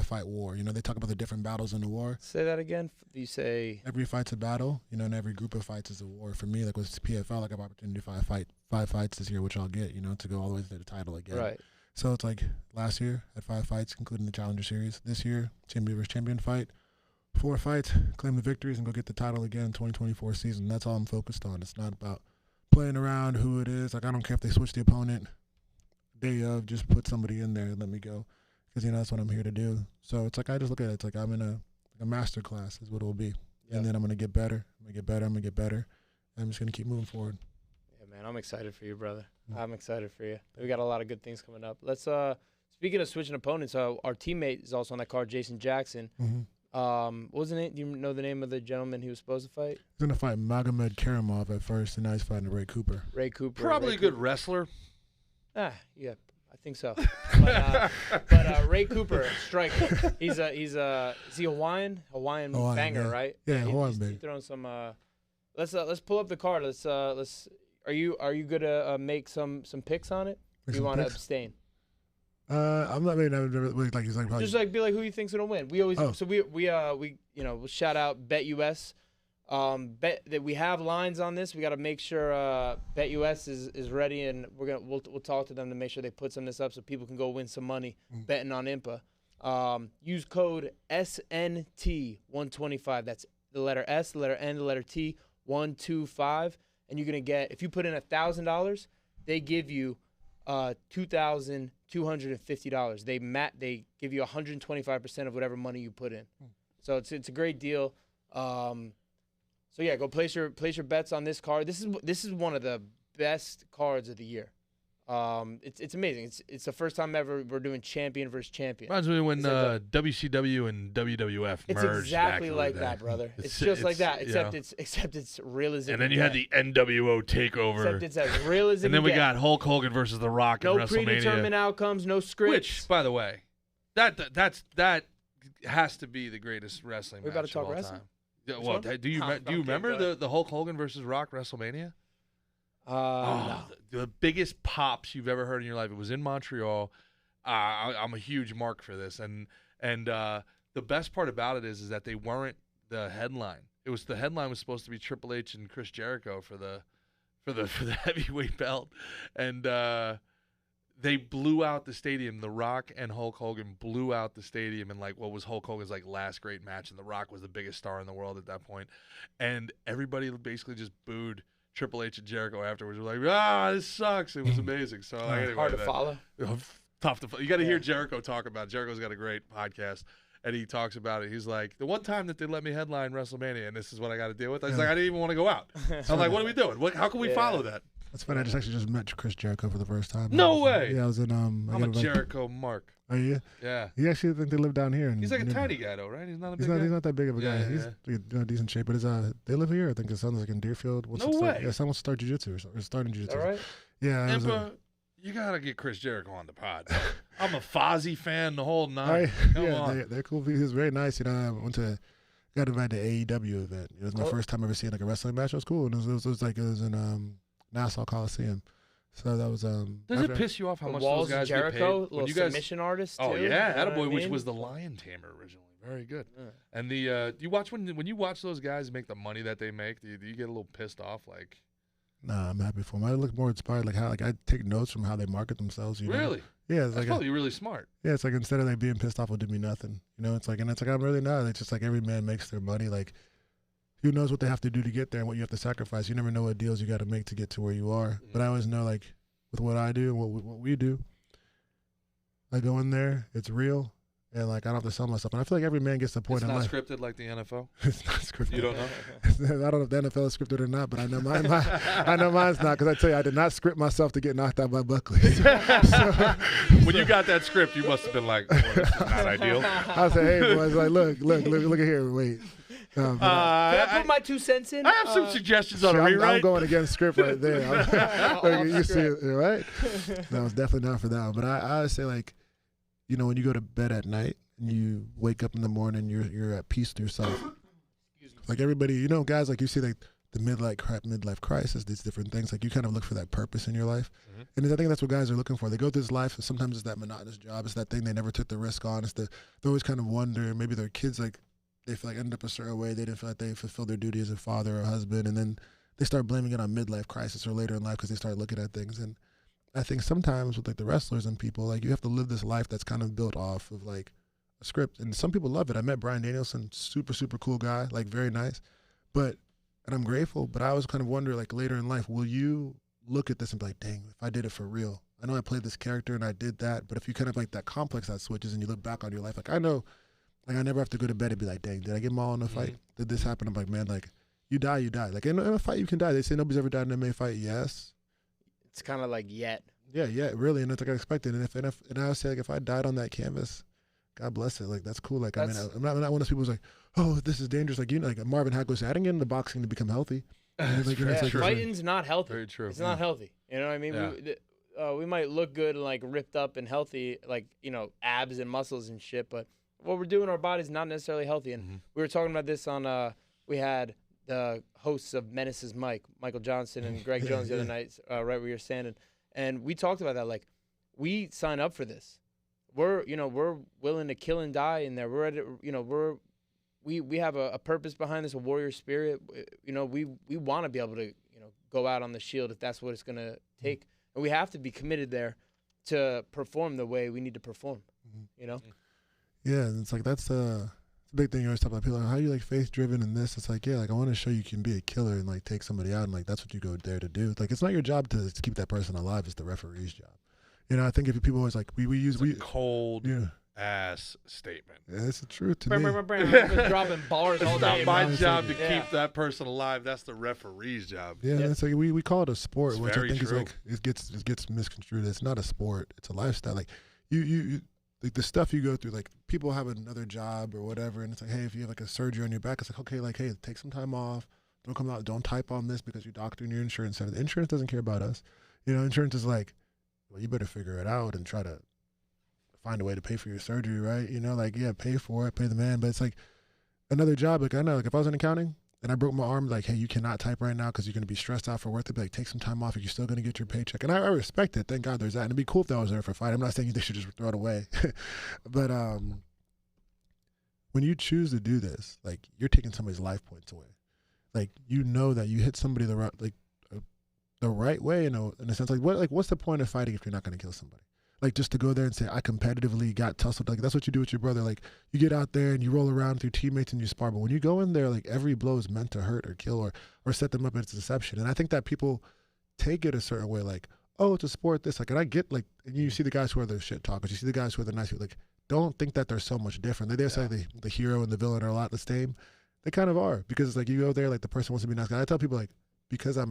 fight war. They talk about the different battles in the war. Say that again. You say every fight's a battle. And every group of fights is a war. For me, like with PFL, like I have opportunity to fight 5 fights this year, which I'll get. To go all the way to the title again. Right. So it's like last year had 5 fights, including the Challenger Series. This year, champion versus champion fight. 4 fights, claim the victories, and go get the title again in 2024 season. That's all I'm focused on. It's not about playing around who it is. Like, I don't care if they switch the opponent. Day of, just put somebody in there and let me go. Because, that's what I'm here to do. So it's like I just look at it. It's like I'm in a master class is what it will be. Yeah. And then I'm going to get better. I'm going to get better. I'm going to get better. And I'm just going to keep moving forward. Yeah, man, I'm excited for you, brother. I'm excited for you. We got a lot of good things coming up. Let's speaking of switching opponents, our teammate is also on that card, Jason Jackson. What was the name? Do you know the name of the gentleman he was supposed to fight? He's going to fight Magomed Karamov at first, and now he's fighting Ray Cooper. Ray Cooper. Probably a good wrestler. Yeah, I think so. But Ray Cooper, striker. Is he Hawaiian banger, yeah. right? Yeah, Hawaiian banger. He's throwing some. Let's pull up the card. Let's. Are you gonna make some picks on it? Do you want to abstain? I'm not really like he's like probably just like be like who you think's gonna win. We always so we we'll shout out BetUS. Bet that we have lines on this. We got to make sure BetUS is ready, and we'll talk to them to make sure they put some of this up so people can go win some money betting on Impa. Use code SNT125. That's the letter S, the letter N, the letter T 125, and you're gonna get, if you put in $1,000, they give you $2,250. They give you 125% of whatever money you put in. So it's a great deal. So yeah, go place your bets on this card. This is one of the best cards of the year. It's amazing. It's the first time ever we're doing champion versus champion. Reminds me when WCW and WWF it's merged. It's exactly back like in the that, day. brother. It's just like that, except it's real as it And then can you had get. the NWO takeover. Except it's as real as it and then can we get. got Hulk Hogan versus The Rock in No WrestleMania. predetermined outcomes, no scripts. Which, by the way, that has to be the greatest wrestling We're match about to talk of all wrestling? time. Well, do you remember the Hulk Hogan versus Rock WrestleMania? No. The biggest pops you've ever heard in your life. It was in Montreal. I'm a huge mark for this, and the best part about it is that they weren't the headline. The headline was supposed to be Triple H and Chris Jericho for the heavyweight belt, and they blew out the stadium. The Rock and Hulk Hogan blew out the stadium in like what was Hulk Hogan's like last great match, and The Rock was the biggest star in the world at that point, and everybody basically just booed Triple H and Jericho afterwards. We're like, this sucks. It was amazing. So anyway, hard to follow. Tough to follow. You got to hear Jericho talk about it. Jericho's got a great podcast, and he talks about it. He's like, the one time that they let me headline WrestleMania, and this is what I got to deal with. He's like, I didn't even want to go out. I'm like, what are we doing? How can we follow that? That's funny. I just met Chris Jericho for the first time. No way. Yeah, I was in I'm a Jericho mark. Oh yeah. Yeah. He actually think they live down here. He's like a tiny guy though, right? He's not a big guy. He's not that big of a guy. Yeah, He's in decent shape, but they live here. I think his son's like in Deerfield. No way. Yeah, son wants to start jiu-jitsu or starting jiu-jitsu. All right. Yeah. Impa, you gotta get Chris Jericho on the pod. I'm a Fozzy fan, the whole nine. Come on. They're cool. He was very nice. I got invited to AEW event. It was my first time ever seeing like a wrestling match. It was cool, and it was in Nassau Coliseum. So that was Does it piss you off how much Walls those guys Jericho, get paid? little submission artist too. Oh yeah, you know Attaboy, which was the Lion Tamer originally. Very good. Yeah. And you watch when you watch those guys make the money that they make, do you get a little pissed off? Like, nah, I'm happy for them. I look more inspired, like how I take notes from how they market themselves. Really? Yeah, it's that's probably really smart. Yeah, it's like instead of like being pissed off, will do me nothing. It's like I'm really not. It's just like every man makes their money. Like, who knows what they have to do to get there and what you have to sacrifice. You never know what deals you got to make to get to where you are. But I always know, like, with what I do and what we do, I go in there, it's real, and like I don't have to sell myself. And I feel like every man gets the point in life. It's not scripted like the NFL. It's not scripted. You don't know? I don't know if the NFL is scripted or not, but I know I know mine's not, because I tell you, I did not script myself to get knocked out by Buckley. When you got that script, you must have been like, well, this is not ideal. I said, hey boys, like look at here, wait. Can I put my 2 cents in? I have some suggestions on a rewrite. I'm going against script right there. You see it, right? No, it's definitely not for that one. But I say, like, when you go to bed at night and you wake up in the morning, you're at peace with yourself. Like everybody, guys, like you see like the midlife crisis, these different things. Like you kind of look for that purpose in your life. Mm-hmm. And I think that's what guys are looking for. They go through this life, and sometimes it's that monotonous job. It's that thing they never took the risk on. They always kind of wonder, maybe their kids, like, they feel like ended up a certain way. They didn't feel like they fulfilled their duty as a father or a husband, and then they start blaming it on midlife crisis or later in life because they start looking at things. And I think sometimes with like the wrestlers and people, like you have to live this life that's kind of built off of like a script. And some people love it. I met Bryan Danielson, super, super cool guy, like very nice. But and I'm grateful. But I always kind of wonder, like later in life, will you look at this and be like, dang, if I did it for real, I know I played this character and I did that. But if you kind of like that complex that switches and you look back on your life, like I know, like I never have to go to bed and be like, dang, did I get them all in a fight? Did this happen? I'm like, man, like you die, you die. Like in a fight, you can die. They say nobody's ever died in an MMA fight. Yes. It's kind of like yet. Yeah, really, and it's like I expected. And and I would say like if I died on that canvas, God bless it. Like that's cool. Like I'm not one of those people who's like, oh, this is dangerous. Like like Marvin Hagler said, I didn't get into boxing to become healthy. Like, fighting's not healthy. Very true. It's not healthy. You know what I mean? Yeah. We might look good and like ripped up and healthy, like abs and muscles and shit, but what we're doing in our body is not necessarily healthy. And we were talking about this on. We had the hosts of Menace's Michael Johnson and Greg Jones the other night, right where you're standing. And we talked about that. Like, we sign up for this. We're willing to kill and die in there. We're ready. We have a purpose behind this, a warrior spirit. We want to be able to go out on the shield if that's what it's gonna take, and we have to be committed there to perform the way we need to perform. Yeah, and it's like that's a big thing you always talk about. People are like, how are you like faith driven in this? It's like, yeah, like I want to show you can be a killer and like take somebody out, and like that's what you go there to do. Like it's not your job to keep that person alive; it's the referee's job. I think if people always like we use cold ass statement. Yeah, it's the truth to me. Dropping bars all It's day. not my job to keep that person alive. That's the referee's job. Yeah, it's like we call it a sport, It's which I very think true. is like it gets misconstrued. It's not a sport; it's a lifestyle. Like you like the stuff you go through. Like people have another job or whatever, and it's like, hey, if you have like a surgery on your back, it's like, okay, like hey, take some time off. Don't come out. Don't type on this because your doctor and your insurance said it. The insurance doesn't care about us. Insurance is like, well, you better figure it out and try to find a way to pay for your surgery, right? Like, yeah, pay for it, pay the man. But it's like another job. Like, I know, like, if I was in accounting and I broke my arm, like, hey, you cannot type right now because you're going to be stressed out for work. They'd be like, take some time off. You're still going to get your paycheck. And I respect it. Thank God there's that. And it'd be cool if that was there for a fight. I'm not saying they should just throw it away. But when you choose to do this, like, you're taking somebody's life points away. Like, that you hit somebody the right way, in a sense. Like, what's the point of fighting if you're not going to kill somebody? Like, just to go there and say, I competitively got tussled. Like, that's what you do with your brother. Like, you get out there and you roll around with your teammates and you spar. But when you go in there, like, every blow is meant to hurt or kill or set them up as deception. And I think that people take it a certain way, like, oh, it's a sport, this. Like, and I get, like, and you see the guys who are the shit talkers. You see the guys who are the nice people. Like, don't think that they're so much different. They say the hero and the villain are a lot the same. They kind of are. Because it's like, you go there, like, the person wants to be a nice guy. I tell people, like, because I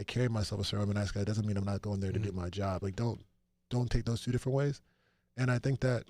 carry myself a certain way, I'm a nice guy, doesn't mean I'm not going there to do my job. Like, don't take those two different ways. And I think that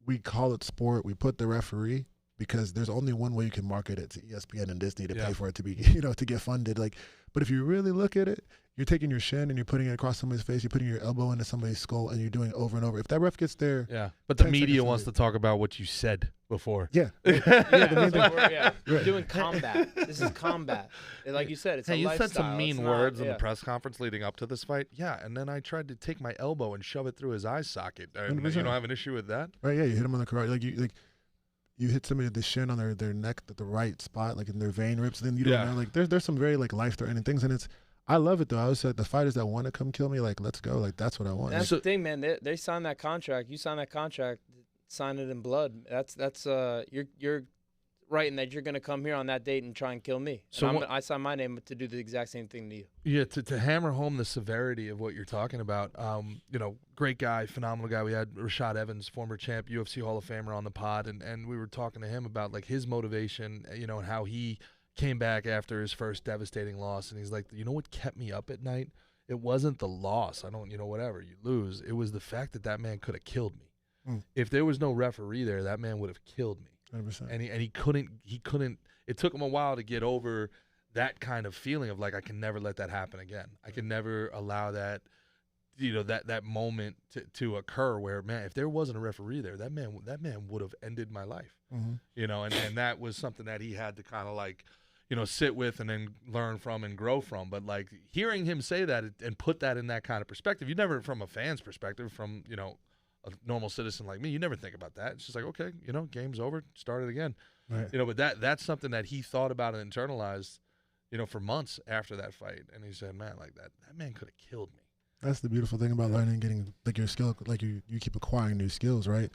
we call it sport. We put the referee because there's only one way you can market it to ESPN and Disney to pay for it to be, to get funded. Like, but if you really look at it, you're taking your shin and you're putting it across somebody's face. You're putting your elbow into somebody's skull and you're doing it over and over. If that ref gets there, but the media wants to talk about what you said before. Yeah, We're doing combat. This is combat. Like you said, it's a lifestyle. You said some mean words in the press conference leading up to this fight. Yeah, and then I tried to take my elbow and shove it through his eye socket. You don't have an issue with that? Right, yeah, you hit him on the karate. You hit somebody with the shin on their neck at the right spot, like in their vein rips. Then you don't know. Like there's some very like life-threatening things, and I love it though. I was like the fighters that want to come kill me, like let's go. Like that's what I want. That's the thing, man. They signed that contract. You signed that contract. Sign it in blood. That's you're writing that you're gonna come here on that date and try and kill me. So I signed my name to do the exact same thing to you. Yeah, to hammer home the severity of what you're talking about. Great guy, phenomenal guy. We had Rashad Evans, former champ, UFC Hall of Famer, on the pod, and we were talking to him about like his motivation, and how he came back after his first devastating loss, and he's like, what kept me up at night? It wasn't the loss. I don't, whatever you lose. It was the fact that man could have killed me. If there was no referee there, that man would have killed me. 100%. And he couldn't. It took him a while to get over that kind of feeling of like, I can never let that happen again. I can never allow that, that moment to occur where, man, if there wasn't a referee there, that man would have ended my life. And that was something that he had to kind of like, sit with and then learn from and grow from. But like hearing him say that and put that in that kind of perspective, you never, from a fan's perspective, from, a normal citizen like me, you never think about that. It's just like, okay, game's over, start it again. Right. But that's something that he thought about and internalized, for months after that fight. And he said, man, like that man could have killed me. That's the beautiful thing about learning, getting like your skill, like you keep acquiring new skills, right?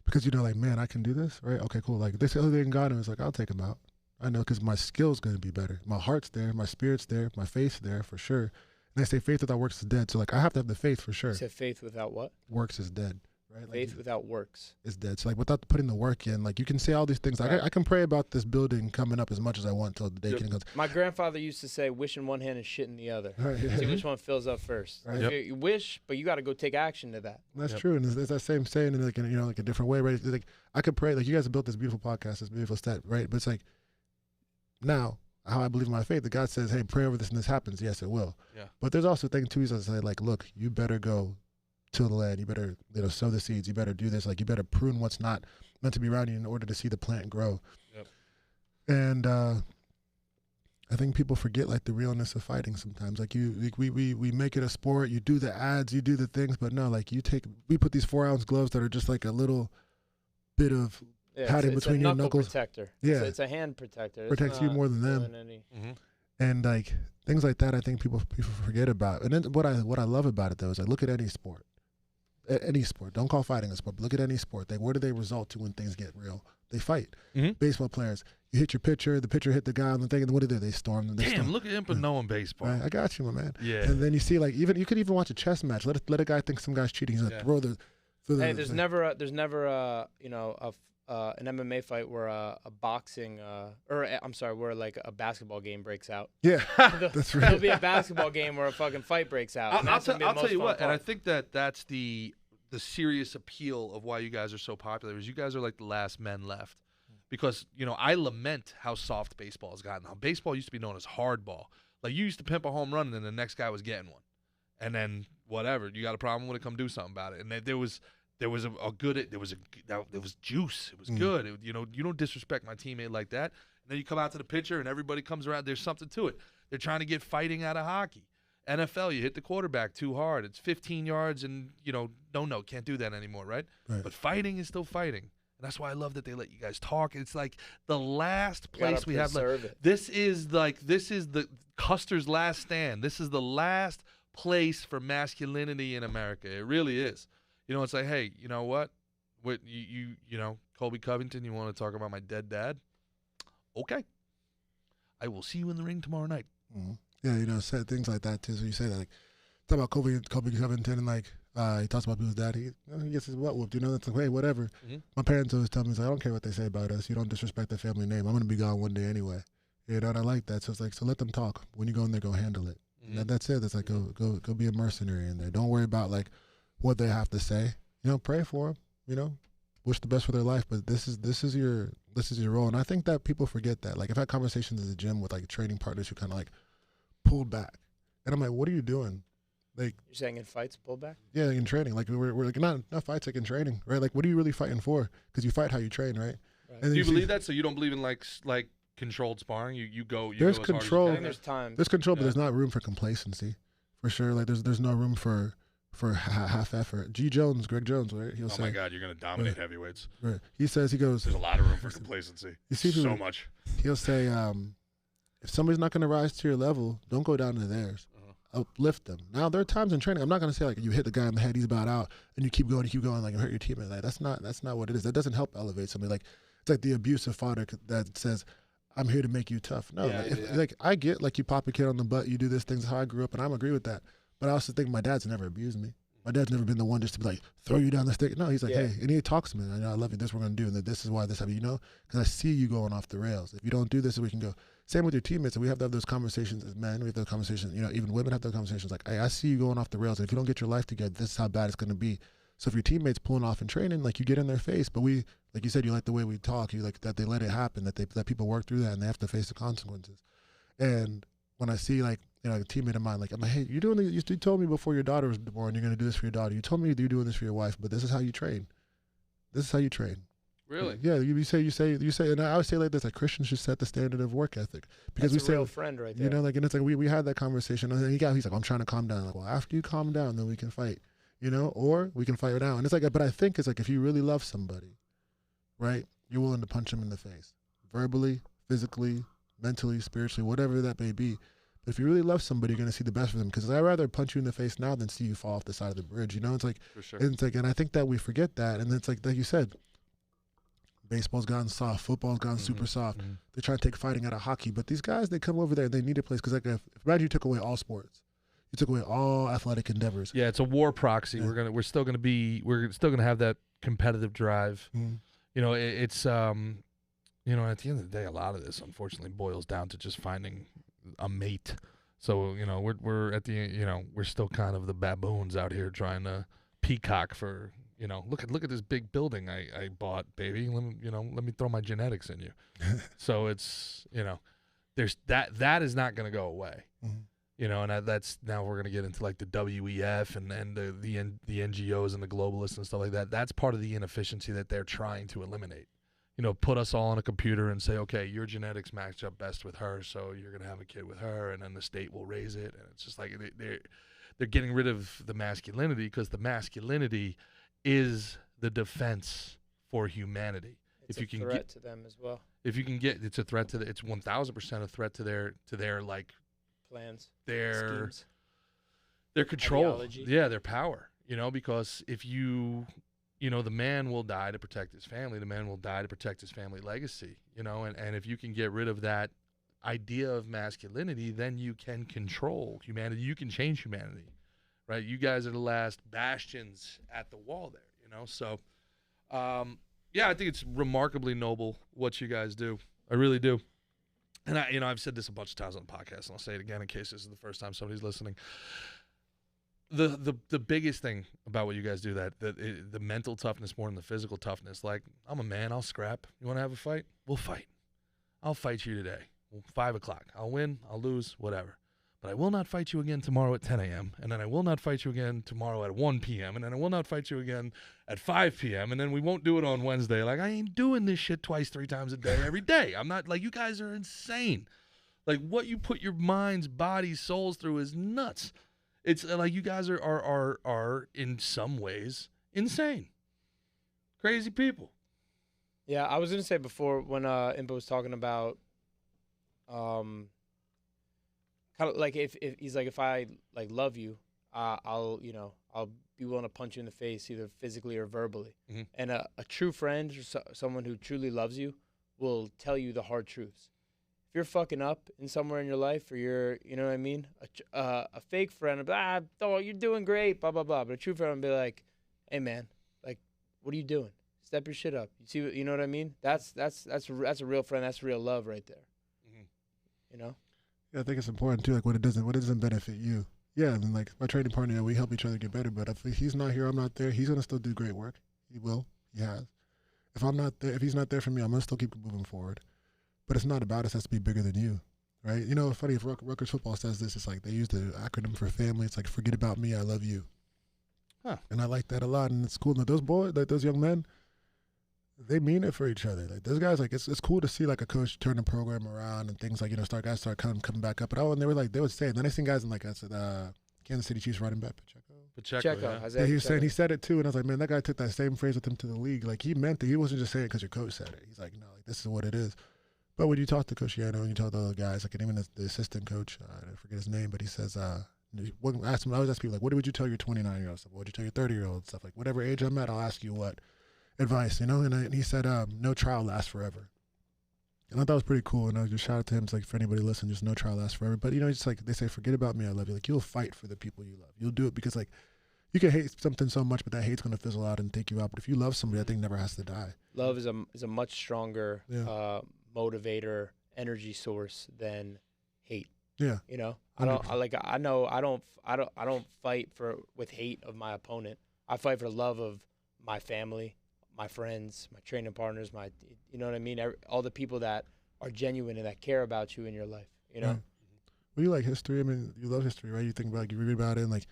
Because like, man, I can do this, right? Okay, cool. Like they say, oh, they got him. It's like, I'll take him out. I know because my skill's going to be better. My heart's there, my spirit's there, my faith's there for sure. And they say faith without works is dead. So like I have to have the faith for sure. You said faith without what? Works is dead. Right? Like, Faith without works is dead. So like without putting the work in, like you can say all these things. Like I can pray about this building coming up as much as I want till the day comes. My grandfather used to say, "Wish in one hand and shit in the other." Right, yeah. See which one fills up first. Right. Like, you wish, but you got to go take action to that. That's true, and it's that same saying in like like a different way, right? It's like I could pray. Like you guys have built this beautiful podcast, this beautiful stat, right? But it's like now how I believe in my faith. That God says, "Hey, pray over this and this happens." Yes, it will. Yeah. But there's also things too. He's gonna say like, "Look, you better go till the land. You better sow the seeds. You better do this. Like you better prune what's not meant to be around you in order to see the plant grow." Yep. And I think people forget like the realness of fighting sometimes. Like we make it a sport. You do the ads, you do the things, but no, like we put these 4-ounce gloves that are just like a little bit of padding between your knuckles. Protector. Yeah, it's a hand protector. Protects you more than them. And like things like that, I think people forget about. And then what I love about it though is I look at any sport. Any sport, don't call fighting a sport, but look at any sport. Where do they result to when things get real? They fight. Baseball players, you hit your pitcher, the pitcher hit the guy on the thing, and what do? They storm. Look at Impa knowing baseball. Right, I got you, my man. Yeah. And then you see, like, you could even watch a chess match. Let a guy think some guy's cheating. He's like, throw the. Hey, there's never an MMA fight where a boxing where like a basketball game breaks out. Yeah, that's right. There'll be a basketball game where a fucking fight breaks out. I'll tell you what, and I think that's the serious appeal of why you guys are so popular is you guys are like the last men left. Because, I lament how soft baseball has gotten. How baseball used to be known as hardball. Like, you used to pimp a home run, and then the next guy was getting one. And then, whatever, you got a problem with it, come do something about it. And there was juice. It was good. You don't disrespect my teammate like that. And then you come out to the pitcher, and everybody comes around. There's something to it. They're trying to get fighting out of hockey. NFL, you hit the quarterback too hard. It's 15 yards, and, no, can't do that anymore, right? But fighting is still fighting. And that's why I love that they let you guys talk. It's like the last place we have. This is the Custer's last stand. This is the last place for masculinity in America. It really is. It's like, hey, you know what? Colby Covington, you want to talk about my dead dad? Okay. I will see you in the ring tomorrow night. Mm-hmm. Yeah, said things like that too. So you say that, like, talk about Colby Covington, and like. He talks about people's dad. He gets his butt whooped. It's like, hey, whatever. My parents always tell me, I don't care what they say about us. You don't disrespect the family name. I'm going to be gone one day anyway. And I like that. So it's like, so let them talk. When you go in there, go handle it. That's it. It's like, go be a mercenary in there. Don't worry about like what they have to say. Pray for them. Wish the best for their life. But this is your role. And I think that people forget that. Like, I've had conversations at the gym with like training partners who kind of like pulled back, and I'm like, what are you doing? Like, you're saying in fights, pull back? Yeah, in training. Like, we're like, not fights, like in training, right? Like, what are you really fighting for? Because you fight how you train, right? Do you believe that? So you don't believe in like controlled sparring? You go. There's control. I think there's time. There's control, but there's not room for complacency, for sure. Like, there's no room for half effort. Greg Jones, right? He'll say, my God, you're gonna dominate heavyweights. Right. He goes. There's a lot of room for complacency. You see so much. He'll say, if somebody's not gonna rise to your level, don't go down to theirs. Uplift them. Now there are times in training. I'm not gonna say like you hit the guy in the head, he's about out, and you keep going, like hurt your teammate. Like that's not what it is. That doesn't help elevate somebody. Like it's like the abusive father that says, "I'm here to make you tough." No, like I get like you pop a kid on the butt, you do this. Things how I grew up, and I agree with that. But I also think my dad's never abused me. My dad's never been the one just to be like throw you down the stick. No, he's like, hey, and he talks to me. I love you. This we're gonna do, and this is why this happened. Because I see you going off the rails. If you don't do this, we can go. Same with your teammates, and we have to have those conversations as men. We have those conversations, even women have those conversations. Like, hey, I see you going off the rails, and if you don't get your life together, this is how bad it's going to be. So if your teammates pulling off in training, like you get in their face, but we, like you said, you like the way we talk, you like that they let it happen, that people work through that, and they have to face the consequences. And when I see like a teammate of mine, like I'm like, hey, you're doing this. You told me before your daughter was born, you're going to do this for your daughter. You told me you're doing this for your wife, but this is how you train. This is how you train. Really? Yeah, you say, and I always say like this: like Christians should set the standard of work ethic because that's we say, a real friend right there. And it's like we had that conversation, and he's like, I'm trying to calm down. Like, well, after you calm down, then we can fight, or we can fight it out. And it's like, but I think it's like if you really love somebody, right, you're willing to punch them in the face, verbally, physically, mentally, spiritually, whatever that may be. But if you really love somebody, you're gonna see the best for them. Because I'd rather punch you in the face now than see you fall off the side of the bridge. It's like, for sure. And it's like, and I think that we forget that, and it's like you said. Baseball's gotten soft. Football's gotten super soft. They're trying to take fighting out of hockey. But these guys, they come over there and they need a place. Because like if imagine you took away all sports. You took away all athletic endeavors. Yeah, it's a war proxy. Yeah. We're still gonna have that competitive drive. You know, it's you know, at the end of the day, a lot of this unfortunately boils down to just finding a mate. So, you know, we're at the, you know, we're still kind of the baboons out here trying to peacock for, you know, look at this big building I bought, baby. Let me throw my genetics in you. So it's, you know, there's that is not going to go away. You know, and that's now we're going to get into like the WEF and the NGOs and the globalists and stuff like that. That's part of the inefficiency that they're trying to eliminate. You know, put us all on a computer and say, okay, your genetics match up best with her, so you're going to have a kid with her, and then the state will raise it. And it's just like they're getting rid of the masculinity, because the masculinity is the defense for humanity. It's a threat to them as well. If you can get, it's a threat to it's 1,000% a threat to their like plans, their schemes, their control, ideology. Yeah, their power. You know, because if you know, the man will die to protect his family. The man will die to protect his family legacy, you know, and if you can get rid of that idea of masculinity, then you can control humanity. You can change humanity, right? You guys are the last bastions at the wall there, you know? So, yeah, I think it's remarkably noble what you guys do. I really do. And I've said this a bunch of times on the podcast, and I'll say it again in case this is the first time somebody's listening. The biggest thing about what you guys do, the mental toughness more than the physical toughness. Like, I'm a man, I'll scrap. You want to have a fight? We'll fight. I'll fight you today. 5 o'clock. I'll win, I'll lose, whatever. But I will not fight you again tomorrow at 10 a.m. And then I will not fight you again tomorrow at 1 p.m. And then I will not fight you again at 5 p.m. And then we won't do it on Wednesday. Like, I ain't doing this shit twice, 3 times a day, every day. I'm not, like, you guys are insane. Like, what you put your minds, bodies, souls through is nuts. It's like you guys are in some ways insane. Crazy people. Yeah, I was going to say before when Impa was talking about kind of like if he's like, if I like love you, I'll be willing to punch you in the face either physically or verbally. And a true friend or someone who truly loves you will tell you the hard truths. If you're fucking up in somewhere in your life, or you're, you know what I mean, a fake friend will be like, oh, you're doing great, blah blah blah. But a true friend will be like, hey man, like, what are you doing? Step your shit up. You see, you know what I mean? That's a real friend. That's real love right there. You know? Yeah, I think it's important too. Like when it doesn't benefit you. Yeah, and like my training partner, we help each other get better. But if he's not here, I'm not there. He's gonna still do great work. He will. He has. If I'm not there, if he's not there for me, I'm gonna still keep moving forward. But it's not about us. It has to be bigger than you, right? You know, it's funny if Rutgers football says this. It's like they use the acronym for family. It's like, forget about me, I love you. Huh. And I like that a lot. And it's cool. Now, those boys, like those young men, they mean it for each other. Like those guys, like it's cool to see like a coach turn the program around and things like, you know, guys start coming back up. But and they were like, they would say it. And then I seen guys in like I said, Kansas City Chiefs running back Pacheco. Yeah, he said it too, and I was like, man, that guy took that same phrase with him to the league. Like he meant it. He wasn't just saying it because your coach said it. He's like, no, like this is what it is. But when you talk to Coach Yano and you talk to other guys, like, and even the assistant coach, I forget his name, but he says, I always ask people, like, what would you tell your 29-year-old stuff? What would you tell your 30-year-old stuff? Like, whatever age I'm at, I'll ask you what advice, you know? And he said, no trial lasts forever. And I thought it was pretty cool. And I just shout out to him. It's like, for anybody listening, just no trial lasts forever. But, you know, it's like they say, forget about me, I love you. Like, you'll fight for the people you love. You'll do it because, like, you can hate something so much, but that hate's going to fizzle out and take you out. But if you love somebody, that thing never has to die. Love is a much stronger motivator, energy source than hate. Yeah. You know, I don't fight with hate of my opponent. I fight for the love of my family, my friends, my training partners, you know what I mean? All the people that are genuine and that care about you in your life, you know? Yeah. Well, you like history. I mean, you love history, right? You think about, you read about it and like,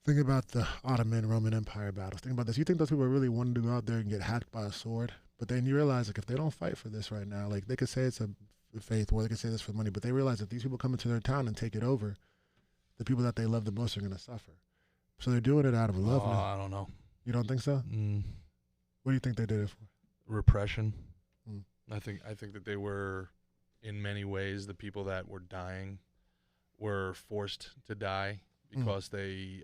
think about the Ottoman Roman Empire battles. Think about this. You think those people really wanted to go out there and get hacked by a sword? But then you realize, like, if they don't fight for this right now, like, they could say it's a faith or they could say this for money, but they realize that these people come into their town and take it over, the people that they love the most are going to suffer. So they're doing it out of love. I don't know. You don't think so? What do you think they did it for? Repression. I think that they were, in many ways, the people that were dying were forced to die because they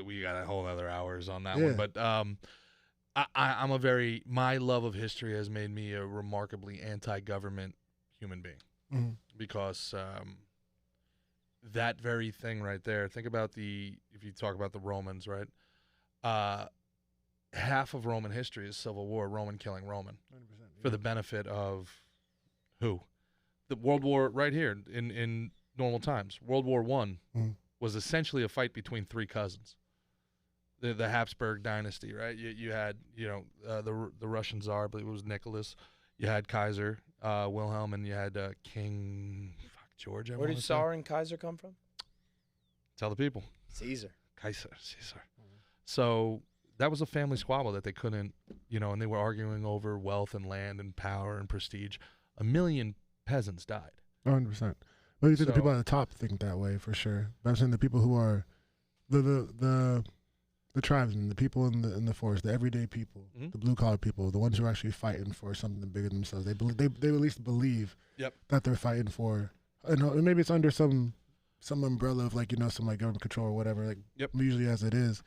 we got a whole other hours on that one, but I'm my love of history has made me a remarkably anti-government human being because that very thing right there. Think about if you talk about the Romans, right? Half of Roman history is civil war, Roman killing Roman, 100%, for the benefit of who? The World War right here in normal times. World War I was essentially a fight between three cousins. The Habsburg dynasty, right? You had, the Russian Tsar, I believe it was Nicholas. You had Kaiser Wilhelm, and you had King George. Where did Tsar and Kaiser come from? Tell the people. Caesar. Caesar. So that was a family squabble that they couldn't, and they were arguing over wealth and land and power and prestige. 1 million peasants died. 100%. But you think the people at the top think that way for sure. But I'm saying the people who are the tribesmen, the people in the forest, the everyday people, the blue collar people, the ones who are actually fighting for something bigger than themselves. They at least believe that they're fighting for, and maybe it's under some umbrella of some government control or whatever, usually as it is.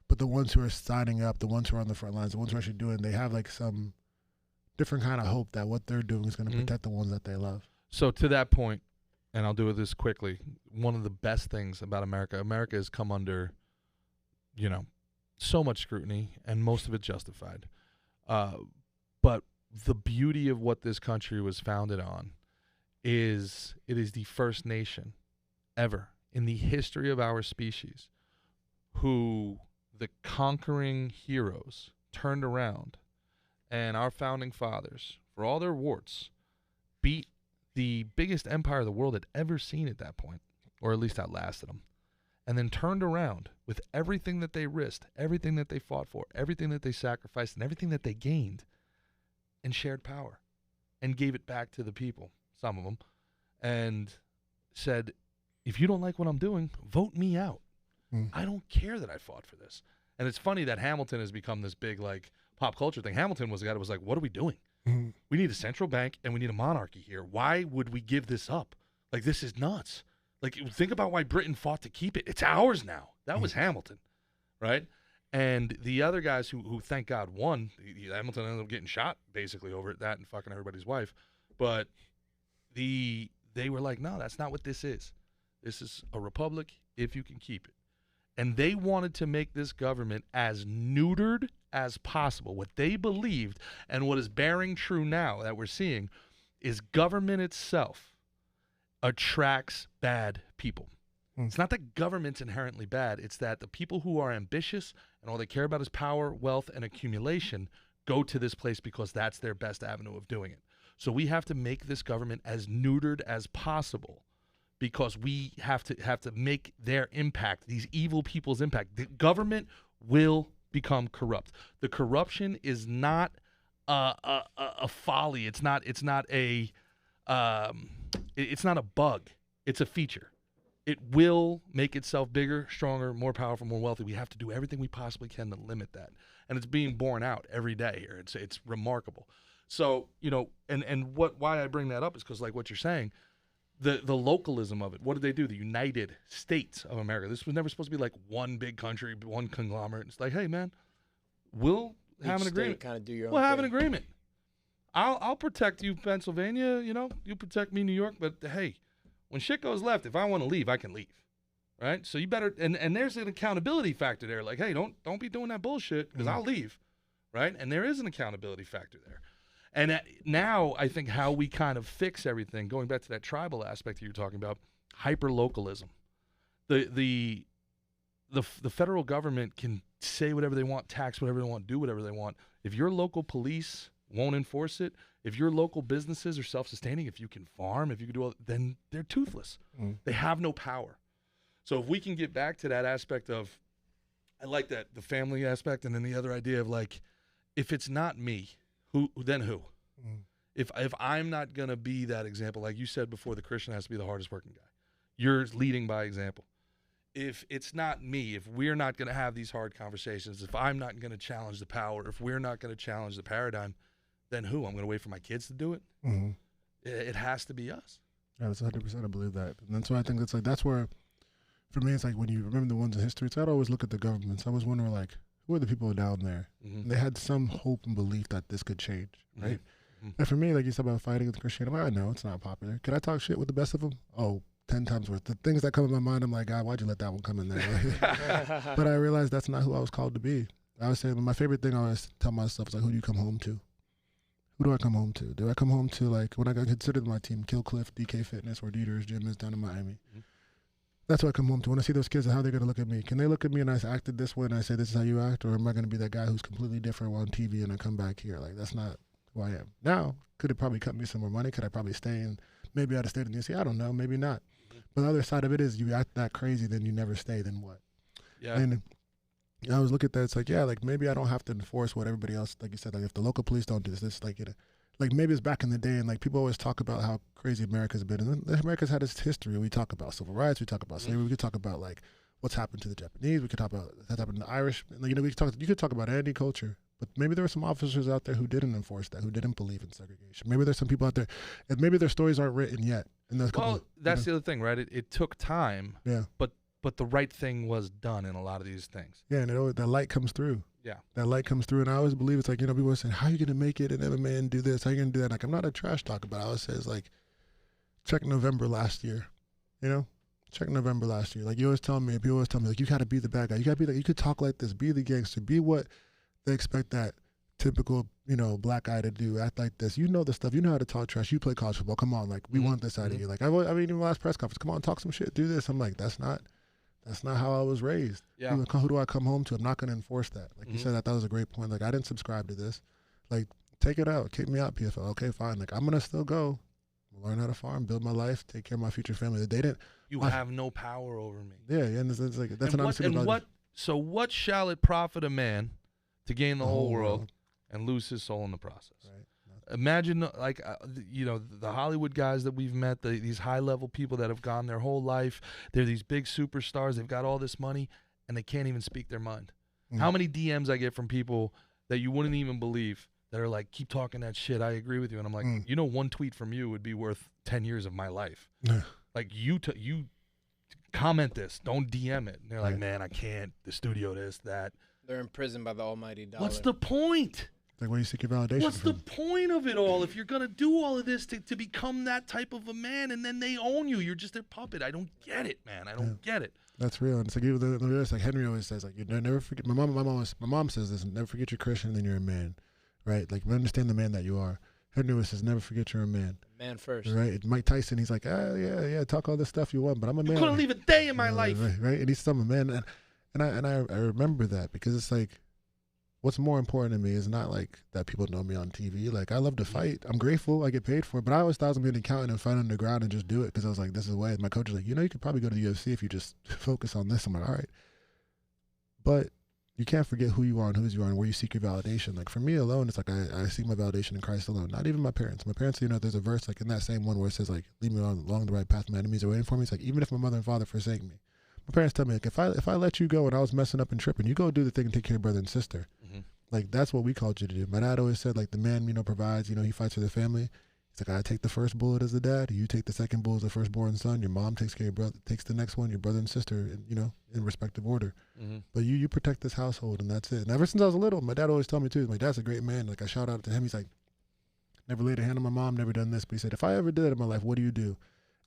But the ones who are signing up, the ones who are on the front lines, the ones who are actually doing, they have some different kind of hope that what they're doing is going to protect the ones that they love. So to that point, and I'll do this quickly, one of the best things about America has come under, so much scrutiny, and most of it justified. But the beauty of what this country was founded on is it is the first nation ever in the history of our species who the conquering heroes turned around, and our founding fathers, for all their warts, beat the biggest empire the world had ever seen at that point, or at least outlasted them, and then turned around with everything that they risked, everything that they fought for, everything that they sacrificed, and everything that they gained, and shared power, and gave it back to the people, some of them, and said, if you don't like what I'm doing, vote me out. I don't care that I fought for this. And it's funny that Hamilton has become this big pop culture thing. Hamilton was the guy that was like, what are we doing? We need a central bank and we need a monarchy here. Why would we give this up? This is nuts. Think about why Britain fought to keep it. It's ours now. That was Hamilton, right? And the other guys who thank God won, Hamilton ended up getting shot basically over that and fucking everybody's wife. But they were like, no, that's not what this is. This is a republic if you can keep it. And they wanted to make this government as neutered as possible. What they believed, and what is bearing true now that we're seeing, is government itself attracts bad people. It's not that government's inherently bad. It's that the people who are ambitious and all they care about is power, wealth, and accumulation go to this place because that's their best avenue of doing it. So we have to make this government as neutered as possible, because we have to make their impact, these evil people's impact. The government will become corrupt. The corruption is not a folly. It's not a bug. It's a feature. It will make itself bigger, stronger, more powerful, more wealthy. We have to do everything we possibly can to limit that, and it's being borne out every day here. It's remarkable. So why I bring that up is because what you're saying. The localism of it. What did they do? The United States of America. This was never supposed to be one big country, one conglomerate. It's hey, man, we'll have an agreement. Kind of do your own we'll have thing. An agreement. I'll protect you, Pennsylvania. You protect me, New York. But hey, when shit goes left, if I want to leave, I can leave. Right? So you better. And there's an accountability factor there. Hey, don't be doing that bullshit because I'll leave. Right? And there is an accountability factor there. And now I think how we kind of fix everything, going back to that tribal aspect that you're talking about, hyper-localism. The federal government can say whatever they want, tax whatever they want, do whatever they want. If your local police won't enforce it, if your local businesses are self-sustaining, if you can farm, if you can do all, then they're toothless. They have no power. So if we can get back to that aspect of, I like that, the family aspect, and then the other idea of if it's not me, who? If I'm not going to be that example, like you said before, the Christian has to be the hardest working guy. You're leading by example. If it's not me, if we're not going to have these hard conversations, if I'm not going to challenge the power, if we're not going to challenge the paradigm, then who? I'm going to wait for my kids to do it? It has to be us. Yeah, that's 100%. I believe that. And that's why I think that's where, for me, it's when you remember the ones in history, I'd always look at the governments. I always wonder, who are the people down there? Mm-hmm. And they had some hope and belief that this could change, right? Mm-hmm. And for me, like you said about fighting with Christianity, I know it's not popular. Can I talk shit with the best of them? Oh, 10 times worse. The things that come in my mind, I'm like, God, why'd you let that one come in there? But I realized that's not who I was called to be. I was saying my favorite thing I always tell myself is like, who do you come home to? Who do I come home to? Do I come home to, like, when I got considered my team, Killcliff, DK Fitness, where Dieter's gym is down in Miami? Mm-hmm. That's what I come home to. When I see those kids, how they're going to look at me. Can they look at me and I acted this way and I say, this is how you act? Or am I going to be that guy who's completely different on TV and I come back here? Like, that's not who I am. Now, could it probably cut me some more money? Could I probably stay in, maybe I'd have stayed in the UC? I don't know. Maybe not. Mm-hmm. But the other side of it is you act that crazy, then you never stay, then what? Yeah. And I always look at that, it's like, yeah, like maybe I don't have to enforce what everybody else, like you said, like if the local police don't do this, like, like maybe it's back in the day and like people always talk about how crazy America's been. And then America's had its history. We talk about civil rights, we talk about slavery, we could talk about like what's happened to the Japanese, we could talk about what happened to the Irish. Like, you could talk about any culture, but maybe there were some officers out there who didn't enforce that, who didn't believe in segregation. Maybe there's some people out there, and maybe their stories aren't written yet. And that's that's the other thing, right? It took time, yeah, but the right thing was done in a lot of these things. Yeah, and that light comes through. Yeah. That light comes through, and I always believe it's like, people are saying, how are you going to make it in MMA and do this? How are you going to do that? Like, I'm not a trash talker, but I always say, it's like, check November last year, Check November last year. Like, people always tell me, like, you got to be the bad guy. You got to be like, you could talk like this, be the gangster, be what they expect that typical, black guy to do, act like this. You know the stuff. You know how to talk trash. You play college football. Come on, like, we want this out of you. Like, I mean, even last press conference, come on, talk some shit, do this. I'm like, that's not how I was raised. Yeah. Who do I come home to? I'm not going to enforce that. Like you said, that was a great point. Like, I didn't subscribe to this. Like, take it out. Kick me out, PFL. Okay, fine. Like, I'm going to still go. Learn how to farm, build my life, take care of my future family. They didn't. You have no power over me. Yeah, and it's like, that's an honest about. So what shall it profit a man to gain the whole world and lose his soul in the process? Right. Imagine, like, the Hollywood guys that we've met, these high-level people that have gone their whole life. They're these big superstars. They've got all this money, and they can't even speak their mind. How many DMs I get from people that you wouldn't even believe that are like, keep talking that shit. I agree with you. And I'm like, one tweet from you would be worth 10 years of my life. Like, you comment this. Don't DM it. And they're like, man, I can't. The studio, this, that. They're imprisoned by the almighty dollar. What's the point? Like, where you seek your validation What's from? the point of it all if you're going to do all of this to become that type of a man and then they own you? You're just their puppet. I don't get it, man. I don't get it. That's real. And it's like, it's like Henry always says, like, you never forget. My mom says this, never forget you're Christian and then you're a man, right? Like, understand the man that you are. Henry always says, never forget you're a man. Man first. Right? Mike Tyson, he's like, yeah, talk all this stuff you want, but I'm a man. You couldn't leave a day in my life. Right? And he's still a man. And I remember that because it's like, what's more important to me is not like that people know me on TV. Like, I love to fight. I'm grateful. I get paid for it. But I always thought I was going to be an accountant and fight underground and just do it because I was like, this is the way. My coach was like, you could probably go to the UFC if you just focus on this. I'm like, all right. But you can't forget who you are and whose you are and where you seek your validation. Like, for me alone, it's like I seek my validation in Christ alone. Not even my parents. My parents, there's a verse like in that same one where it says, like, lead me along the right path. My enemies are waiting for me. It's like, even if my mother and father forsake me. My parents tell me, like, if I let you go and I was messing up and tripping, you go do the thing and take care of your brother and sister. Like, that's what we called you to do. My dad always said, like, the man, provides, he fights for the family. He's like, I take the first bullet as a dad. You take the second bullet as the firstborn son. Your mom takes care of your brother, takes the next one, your brother and sister, in respective order. But you protect this household, and that's it. And ever since I was little, my dad always told me, too, my dad's a great man. Like, I shout out to him. He's like, never laid a hand on my mom, never done this. But he said, if I ever did it in my life, what do you do?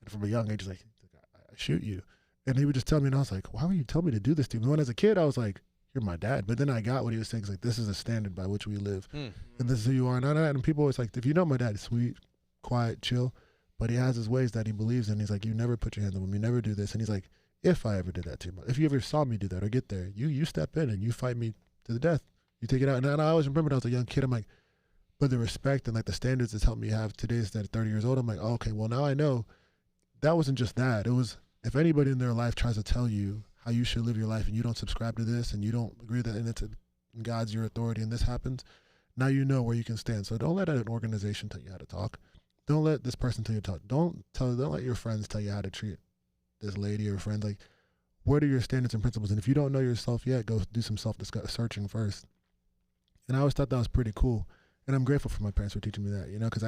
And from a young age, he's like, I shoot you. And he would just tell me, and I was like, why would you tell me to do this to me? When as a kid, I was like, you're my dad. But then I got what he was saying. He's like, this is a standard by which we live. And this is who you are. And people always like, if you know my dad, he's sweet, quiet, chill, but he has his ways that he believes in. He's like, you never put your hands on him. You never do this. And he's like, if I ever did that to you, if you ever saw me do that or get there, you step in and you fight me to the death. You take it out. And I always remember when I was a young kid, I'm like, but the respect and like the standards that's helped me have today is that at 30 years old, I'm like, oh, okay, well, now I know that wasn't just that. It was, if anybody in their life tries to tell you how you should live your life and you don't subscribe to this and you don't agree that God's your authority and this happens, now you know where you can stand. So don't let an organization tell you how to talk. Don't let this person tell you to talk. Don't let your friends tell you how to treat this lady or friend. Like, what are your standards and principles? And if you don't know yourself yet, go do some self-searching first. And I always thought that was pretty cool. And I'm grateful for my parents for teaching me that, because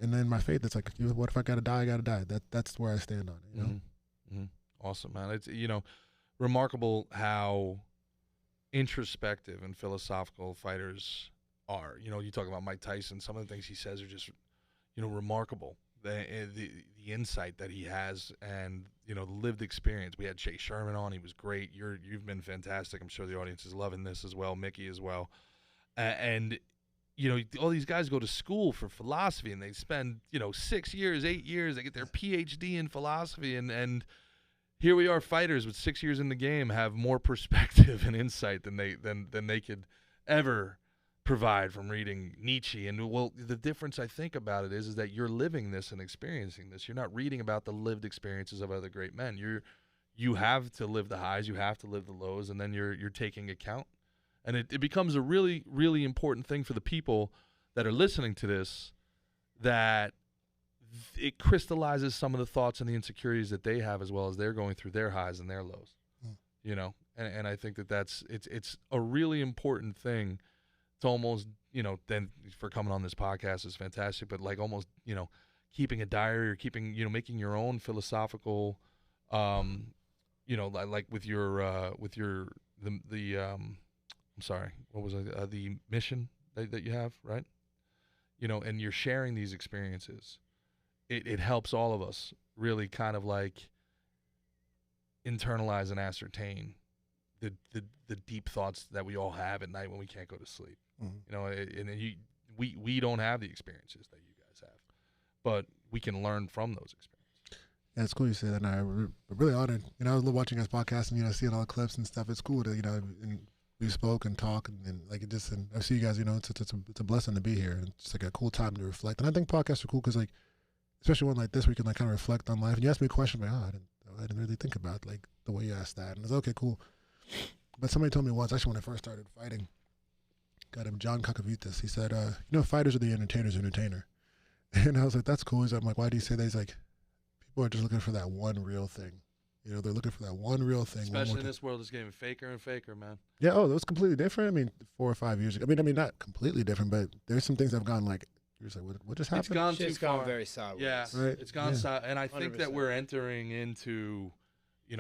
and then my faith, it's like, what if I got to die? I got to die. That's where I stand on it, Awesome, man. It's, remarkable how introspective and philosophical fighters are. You know, you talk about Mike Tyson. Some of the things he says are just, you know, remarkable. The insight that he has, and you know, the lived experience. We had Chase Sherman on; he was great. You've been fantastic. I'm sure the audience is loving this as well. Mickey as well, and you know, all these guys go to school for philosophy, and they spend 6 years, 8 years. They get their PhD in philosophy, and here we are, fighters with 6 years in the game, have more perspective and insight than they could ever provide from reading Nietzsche. And well, the difference I think about it is that you're living this and experiencing this. You're not reading about the lived experiences of other great men. You have to live the highs, you have to live the lows, and then you're taking account. And it becomes a really, really important thing for the people that are listening to this, that it crystallizes some of the thoughts and the insecurities that they have, as well as they're going through their highs and their lows. You know, and I think that's it's a really important thing. It's almost, then for coming on this podcast is fantastic, but like almost, keeping a diary or keeping, making your own philosophical, like with your I'm sorry, what was it? The mission that you have, right? And you're sharing these experiences. It helps all of us really kind of like internalize and ascertain the deep thoughts that we all have at night when we can't go to sleep. We don't have the experiences that you guys have, but we can learn from those experiences. Yeah, it's cool you say that. And I'm really honored. I was watching this podcast and seeing all the clips and stuff. It's cool to and we spoke and talk and like it just. And I see you guys. It's a blessing to be here. And it's like a cool time to reflect. And I think podcasts are cool because especially one like this, we can kind of reflect on life. And you asked me a question, I didn't really think about like the way you asked that. And it's okay, cool. But somebody told me once, actually when I first started fighting, got him John Kakavitas. He said, fighters are the entertainer's entertainer. And I was like, that's cool. I'm like, why do you say that? He's like, people are just looking for that one real thing. They're looking for that one real thing. Especially in this world, it's getting faker and faker, man. Yeah, that was completely different. I mean, 4 or 5 years ago. I mean, not completely different, but there's some things that have gone like, you're just like, what just happened? It's gone too far. Gone very sideways. Yeah, right? It's gone sideways. And I think 100%. that we're entering into,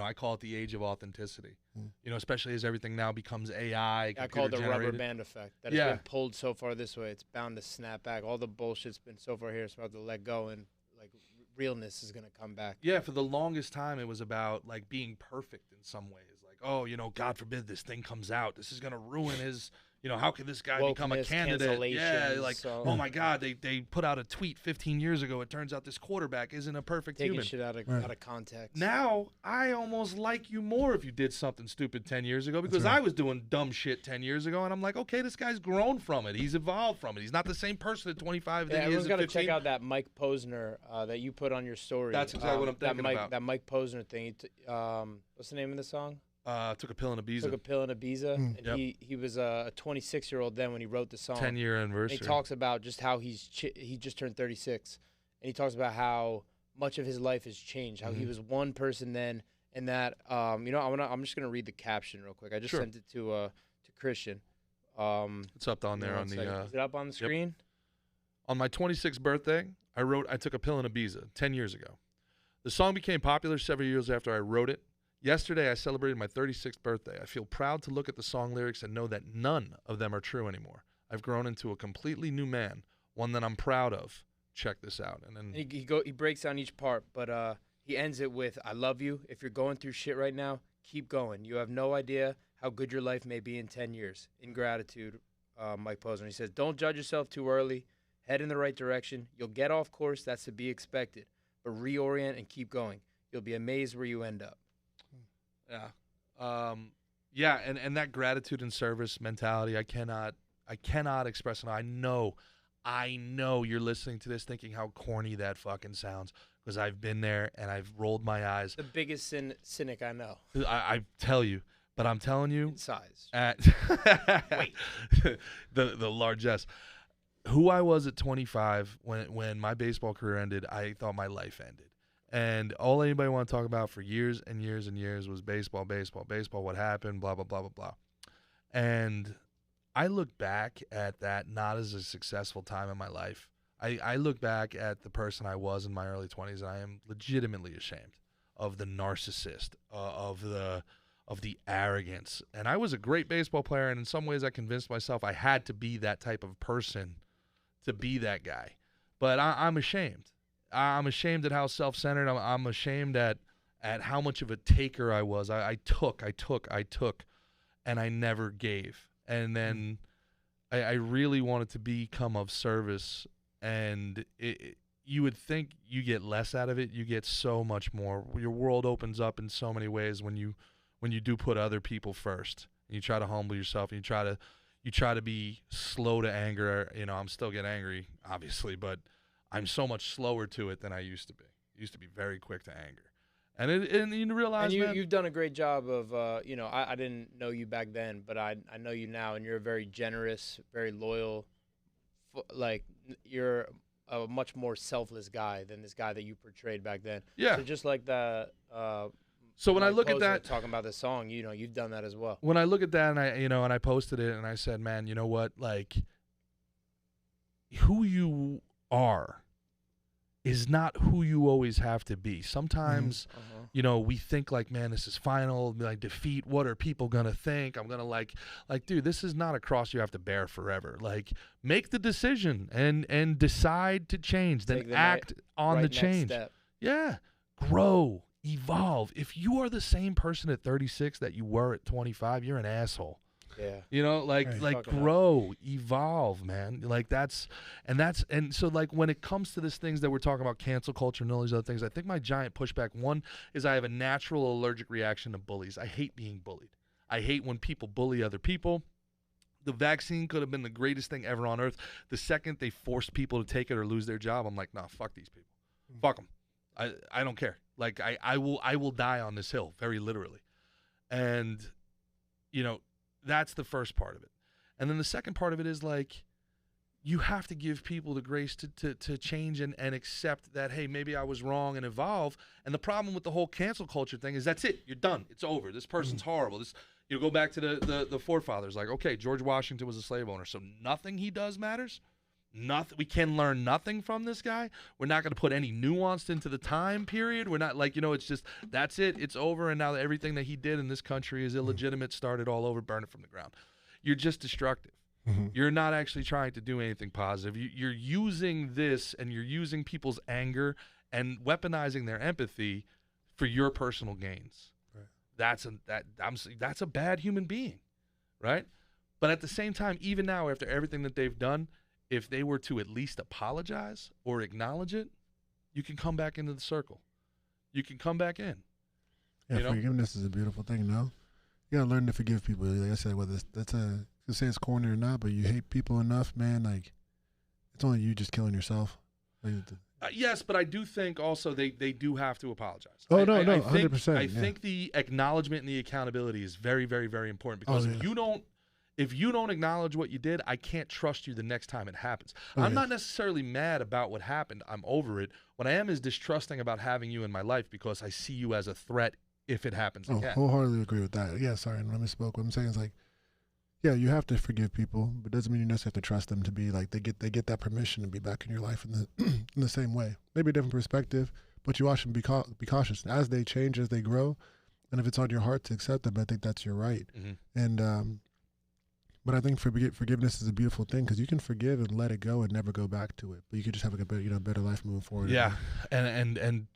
I call it the age of authenticity. Especially as everything now becomes AI. I call it the rubber band effect. That Yeah. has been pulled so far this way, it's bound to snap back. All the bullshit's been so far here, it's about to let go, and like realness is gonna come back. Yeah, for the longest time, it was about like being perfect in some ways. Like, oh, God forbid this thing comes out. This is gonna ruin his. How can this guy become a Wokeness, candidate? Yeah, like, so, oh my God, they put out a tweet 15 years ago. It turns out this quarterback isn't a perfect taking human. shit out of context. Now, I almost like you more if you did something stupid 10 years ago, because right. I was doing dumb shit 10 years ago, and I'm like, okay, this guy's grown from it. He's evolved from it. He's not the same person at 25 than he is everyone's at got to 15. check out that Mike Posner that you put on your story. That's exactly what I'm thinking about. That Mike Posner thing. What's the name of the song? Took a pill and a Ibiza. Took a pill in Ibiza, and Yep. he was a 26-year-old then when he wrote the song. 10-year anniversary. And he talks about just how he just turned 36, and he talks about how much of his life has changed. How he was one person then, and that I'm just gonna read the caption real quick. I just sent it to Christian. It's up on there on the. Is it up on the screen? On my 26th birthday, I took a pill in Ibiza 10 years ago. The song became popular several years after I wrote it. Yesterday, I celebrated my 36th birthday. I feel proud to look at the song lyrics and know that none of them are true anymore. I've grown into a completely new man, one that I'm proud of. Check this out. And then he breaks down each part, but he ends it with, "I love you. If you're going through shit right now, keep going. You have no idea how good your life may be in 10 years. In gratitude, Mike Posner." He says, "Don't judge yourself too early. Head in the right direction. You'll get off course. That's to be expected. But reorient and keep going. You'll be amazed where you end up." Yeah. And that gratitude and service mentality, I cannot express it. I know you're listening to this thinking how corny that fucking sounds, because I've been there and I've rolled my eyes. The biggest cynic I know. I tell you, but I'm telling you, In size. Wait. the largesse. Who I was at 25 when my baseball career ended, I thought my life ended. And all anybody wanted to talk about for years and years and years was baseball, what happened, blah, blah, blah, blah, blah. And I look back at that not as a successful time in my life. I look back at the person I was in my early 20s, and I am legitimately ashamed of the narcissist, of of the arrogance. And I was a great baseball player, and in some ways I convinced myself I had to be that type of person to be that guy. But I'm ashamed. I'm ashamed at how self-centered. I'm ashamed at how much of a taker I was. I took, and I never gave. And then I really wanted to become of service, and you would think you get less out of it. You get so much more. Your world opens up in so many ways when you do put other people first. And you try to humble yourself, and you try to be slow to anger. You know, I'm still get angry, obviously, but I'm so much slower to it than I used to be. I used to be very quick to anger. And you realize, and man, you've done a great job of, you know, I didn't know you back then, but I know you now, and you're very generous, very loyal. Like, you're a much more selfless guy than this guy that you portrayed back then. Yeah. So just like the so when I look at poster that, talking about the song, you know, you've done that as well. when I look at that, and I posted it, and I said, man, you know what, like, who you are is not who you always have to be. Sometimes, you know, we think like, man, this is final, like defeat. What are people gonna think? I'm gonna like, dude, this is not a cross you have to bear forever. Like, make the decision and decide to change, then act on the change. Yeah, grow, evolve. If you are the same person at 36 that you were at 25, you're an asshole. Yeah. You know, like grow, evolve, man. Like and so like when it comes to these things that we're talking about, cancel culture and all these other things, I think my giant pushback, one, is I have a natural allergic reaction to bullies. I hate being bullied. I hate when people bully other people. The vaccine could have been the greatest thing ever on earth. The second they forced people to take it or lose their job, I'm like, nah, fuck these people. Fuck them. I don't care. Like, I will die on this hill, very literally. And, you know, that's the first part of it. And then the second part of it is, like, you have to give people the grace to change and accept that, hey, maybe I was wrong, and evolve. And the problem with the whole cancel culture thing is that's it. You're done. It's over. This person's horrible. This, you go back to the forefathers. Like, okay, George Washington was a slave owner, so nothing he does matters. Nothing. We can learn nothing from this guy. We're not going to put any nuance into the time period. We're not, like, you know, it's just, that's it. It's over. And now everything that he did in this country is illegitimate. Start it all over. Burn it from the ground. You're just destructive. You're not actually trying to do anything positive. You're using this, and you're using people's anger and weaponizing their empathy for your personal gains. Right. That's a bad human being, right? But at the same time, even now, after everything that they've done, if they were to at least apologize or acknowledge it, you can come back into the circle. You can come back in. Yeah, you know? Forgiveness is a beautiful thing, no? You gotta learn to forgive people. Like I said, whether to say it's corny or not, but you hate people enough, man, like, it's only you just killing yourself. Like, yes, but I do think also they do have to apologize. Oh, I 100%. I think the acknowledgement and the accountability is very, very, very important, because if you don't acknowledge what you did, I can't trust you the next time it happens. I'm not necessarily mad about what happened. I'm over it. What I am is distrusting about having you in my life, because I see you as a threat if it happens again. Wholeheartedly agree with that. Yeah, sorry, let me spoke. What I'm saying is, like, yeah, you have to forgive people, but it doesn't mean you necessarily have to trust them to be like, they get that permission to be back in your life in the in the same way. Maybe a different perspective, but you also be cautious as they change, as they grow, and if it's on your heart to accept them, I think that's your right. And but I think forgiveness is a beautiful thing, because you can forgive and let it go and never go back to it. But you could just have like a better, better life moving forward. Yeah, and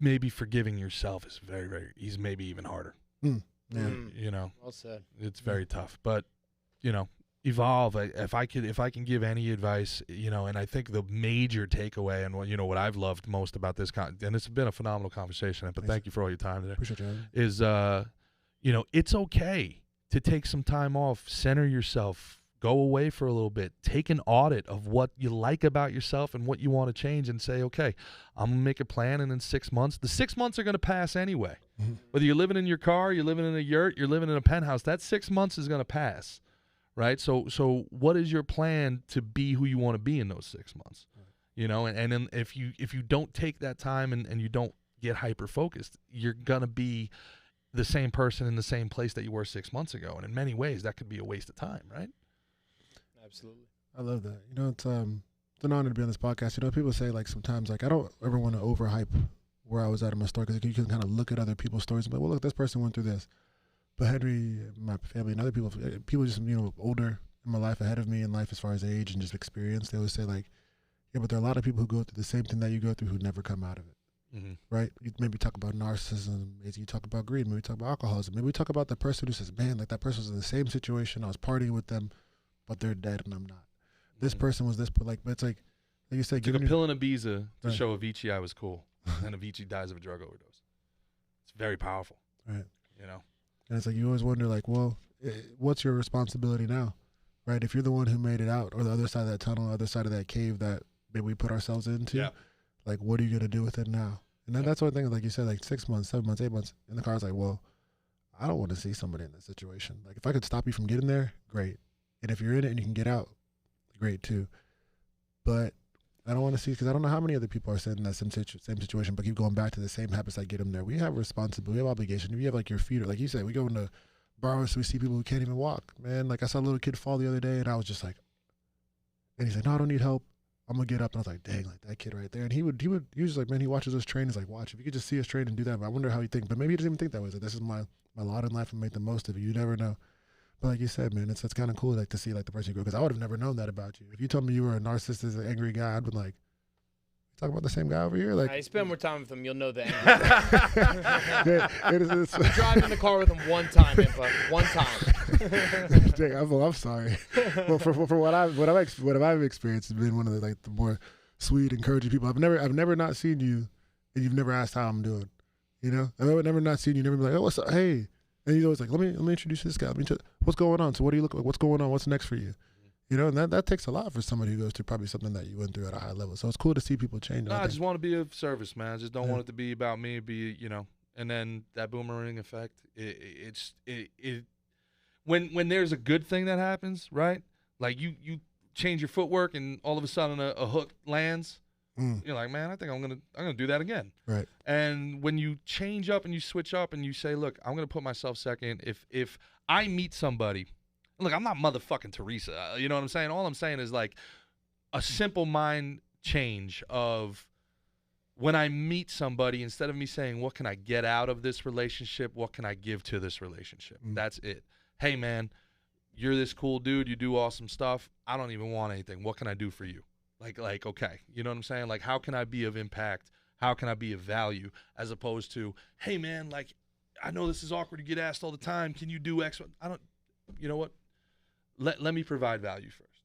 maybe forgiving yourself is very, very easy, maybe even harder. Yeah, you know, well said. It's very tough, but you know, evolve. If I can give any advice, you know, and I think the major takeaway, and what I've loved most about this and it's been a phenomenal conversation. But thank you for all your time today. Appreciate you. Is you know, it's okay to take some time off, center yourself, go away for a little bit, take an audit of what you like about yourself and what you want to change, and say, okay, I'm going to make a plan, and in 6 months, the 6 months are going to pass anyway. Whether you're living in your car, you're living in a yurt, you're living in a penthouse, that 6 months is going to pass, right? So what is your plan to be who you want to be in those 6 months? You know, and then if you don't take that time and you don't get hyper-focused, you're going to be the same person in the same place that you were 6 months ago. And in many ways, that could be a waste of time, right? Absolutely. I love that. You know, it's an honor to be on this podcast. You know, people say, like, sometimes, like, I don't ever want to overhype where I was at in my story, because you can kind of look at other people's stories and be like, well, look, this person went through this. But Henry, my family, and other people just older in my life, ahead of me in life as far as age and just experience, they always say like, yeah, but there are a lot of people who go through the same thing that you go through who never come out of it. Mm-hmm. Right? You maybe talk about narcissism, maybe you talk about greed, maybe you talk about alcoholism, maybe we talk about the person who says, man, like that person was in the same situation, I was partying with them, but they're dead and I'm not. This person was this, but it's like you said, took a pill and Ibiza to show Avicii I was cool, and Avicii dies of a drug overdose. It's very powerful, right? You know, and it's like you always wonder, like, well, what's your responsibility now, right? If you're the one who made it out, or the other side of that tunnel, other side of that cave that maybe we put ourselves into, like, what are you gonna do with it now? And then that's one thing, like you said, like 6 months, 7 months, 8 months in the car. It's like, well, I don't want to see somebody in this situation. Like, if I could stop you from getting there, great. And if you're in it and you can get out, great too. But I don't want to see, because I don't know how many other people are sitting in that same situation, but keep going back to the same habits that get them there. We have responsibility, we have obligation. If you have like your feet, like you said, we go into bars, so we see people who can't even walk. Man, like I saw a little kid fall the other day, and I was just like, and he's like, no, I don't need help. I'm gonna get up. And I was like, dang, like that kid right there. And he was like, man, he watches us train. He's like, watch, if you could just see us train and do that. But I wonder how he think. But maybe he doesn't even think that way. He's like, this is my lot in life and make the most of it. You never know. But like you said, man, it's kind of cool like to see like the person you grow, because I would have never known that about you. If you told me you were a narcissistic, angry guy, I'd been like, talk about the same guy over here. Like, you spend more time with him, you'll know the angry guy. I drive in the car with him one time, Impa. One time. Jake, I'm sorry. Well, for what I've experienced has been one of the more sweet, encouraging people. I've never not seen you, and you've never asked how I'm doing. You know, I've never not seen you. Never been like, oh, what's up? Hey. And he's always like, let me introduce this guy. What's going on? So what do you look like? What's going on? What's next for you? You know, and that takes a lot for somebody who goes through probably something that you went through at a high level. So it's cool to see people change. No, I just want to be of service, man. I just don't want it to be about me. And then that boomerang effect. When there's a good thing that happens, right? Like you change your footwork, and all of a sudden a hook lands. You're like, man, I think I'm gonna do that again. Right. And when you change up and you switch up and you say, look, I'm gonna put myself second. If I meet somebody, look, I'm not motherfucking Teresa. You know what I'm saying? All I'm saying is like a simple mind change of when I meet somebody, instead of me saying, what can I get out of this relationship? What can I give to this relationship? That's it. Hey, man, you're this cool dude. You do awesome stuff. I don't even want anything. What can I do for you? Like, okay, you know what I'm saying? Like, how can I be of impact? How can I be of value? As opposed to, hey, man, like, I know this is awkward to get asked all the time. Can you do X? You know what? Let me provide value first.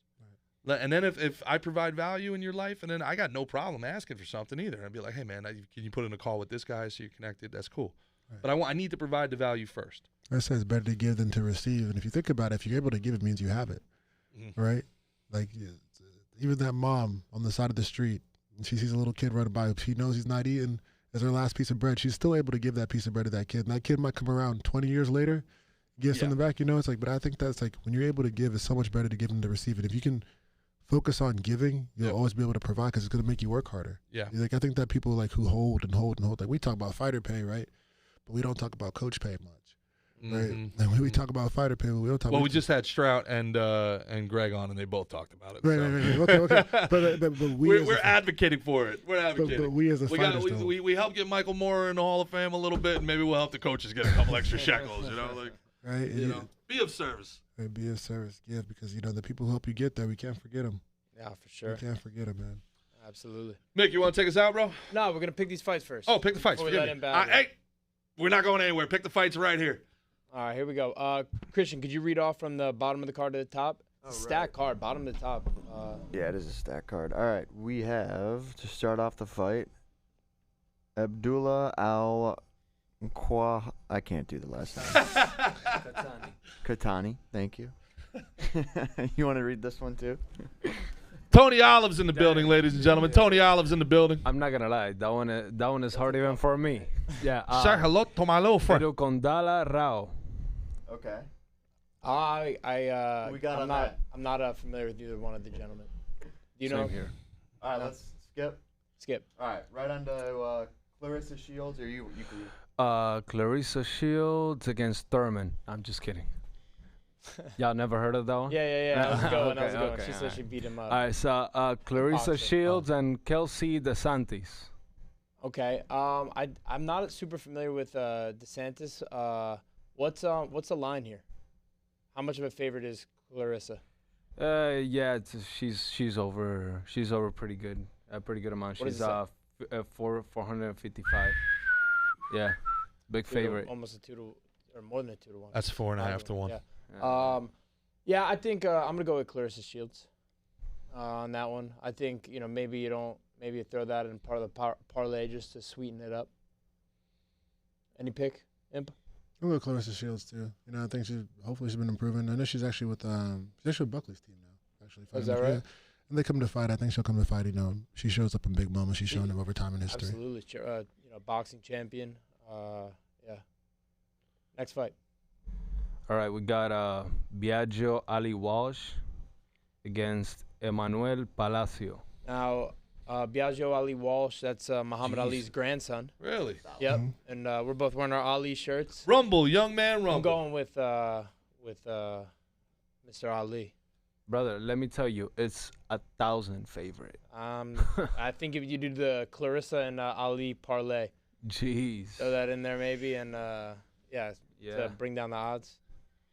Right. And then if I provide value in your life, and then I got no problem asking for something either. I'd be like, hey, man, can you put in a call with this guy so you're connected? That's cool. Right. But I need to provide the value first. I say it's better to give than to receive. And if you think about it, if you're able to give, it means you have it, right? Like, even that mom on the side of the street, and she sees a little kid running by, she knows he's not eating as her last piece of bread. She's still able to give that piece of bread to that kid. And that kid might come around 20 years later, give something back, you know? It's like, but I think that's like, when you're able to give, it's so much better to give than to receive it. If you can focus on giving, you'll always be able to provide, because it's going to make you work harder. Yeah. Like, I think that people like who hold and hold and hold, like we talk about fighter pay, right? But we don't talk about coach pay much. Right, and when we talk about fighter pay, we don't talk. Well, we just had Strout and Greg on, and they both talked about it. Right, so. Okay. But we're advocating for it. We're advocating. But we as a fighters, we help get Michael Moore in the Hall of Fame a little bit, and maybe we'll help the coaches get a couple extra shekels. You know, like right. You know, be of service. Right, be of service, give, because you know the people who help you get there, we can't forget them. Yeah, for sure. We can't forget them, man. Absolutely. Mick, you want to take us out, bro? No, we're gonna pick these fights first. Oh, pick the fights. Hey, we're not going anywhere. Pick the fights right here. All right, here we go. Christian, could you read off from the bottom of the card to the top? Stack card, bottom to the top. Yeah, it is a stack card. All right, we have, to start off the fight, Abdullah Al-Kwa. I can't do the last name. Katani, thank you. You want to read this one too? Tony Olive's in the building, ladies and gentlemen. Tony Olive's in the building. I'm not gonna lie, that one is hard even for me. Yeah. Say hello to my little friend. Pero con Dala Rao. Okay. I'm not familiar with either one of the gentlemen. Do you know? Same here. All right, let's skip. Skip. All right, right on to Clarissa Shields, or you can. Clarissa Shields against Thurman. I'm just kidding. Y'all never heard of that one? Yeah. That was a good one. Okay, She said she beat him up. All right, so Clarissa Shields and Kelsey DeSantis. Okay. I'm not super familiar with DeSantis. What's the line here? How much of a favorite is Clarissa? Yeah, she's over pretty good. A pretty good amount. What She's does 455. Yeah, big favorite. Almost a 2 to, or more than a 2 to 1. That's 4.5 to 1. Yeah. Yeah, I think I'm gonna go with Clarissa Shields on that one. I think maybe you throw that in part of the parlay just to sweeten it up. Any pick, Imp? I'm going to Clarissa Shields too. I think hopefully she's been improving. I know she's actually with Buckley's team now. Actually, Is that right? Yeah. And they come to fight. I think she'll come to fight. She shows up in big moments. She's shown them over time in history. Absolutely. Boxing champion. Yeah. Next fight. All right, we got Biagio Ali Walsh against Emmanuel Palacio. Now, Biagio Ali Walsh, that's Muhammad Ali's grandson. Really? Yep. Mhm. And we're both wearing our Ali shirts. Rumble, young man, rumble. I'm going with Mr. Ali. Brother, let me tell you, it's 1,000 favorite. I think if you do the Clarissa and Ali parlay, Jeez. throw that in there maybe, and to bring down the odds.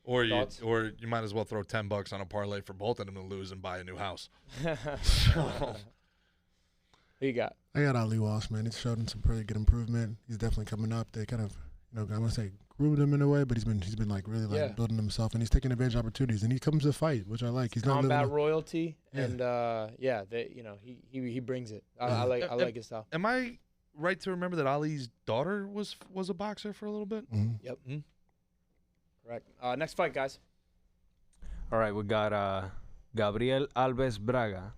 Or Thoughts? you might as well throw $10 on a parlay for both of them to lose and buy a new house. Who you got? I got Ali Walsh, man. He's showed some pretty good improvement. He's definitely coming up. They kind of, I want to say groomed him in a way, but he's been like really building himself, and he's taking advantage of opportunities, and he comes to fight, which I like. He's not Combat living, royalty, Yeah. and he brings it. I like his style. Am I right to remember that Ali's daughter was a boxer for a little bit? Mhm. Yep. Correct. Next fight, guys. All right, we got Gabriel Alves Braga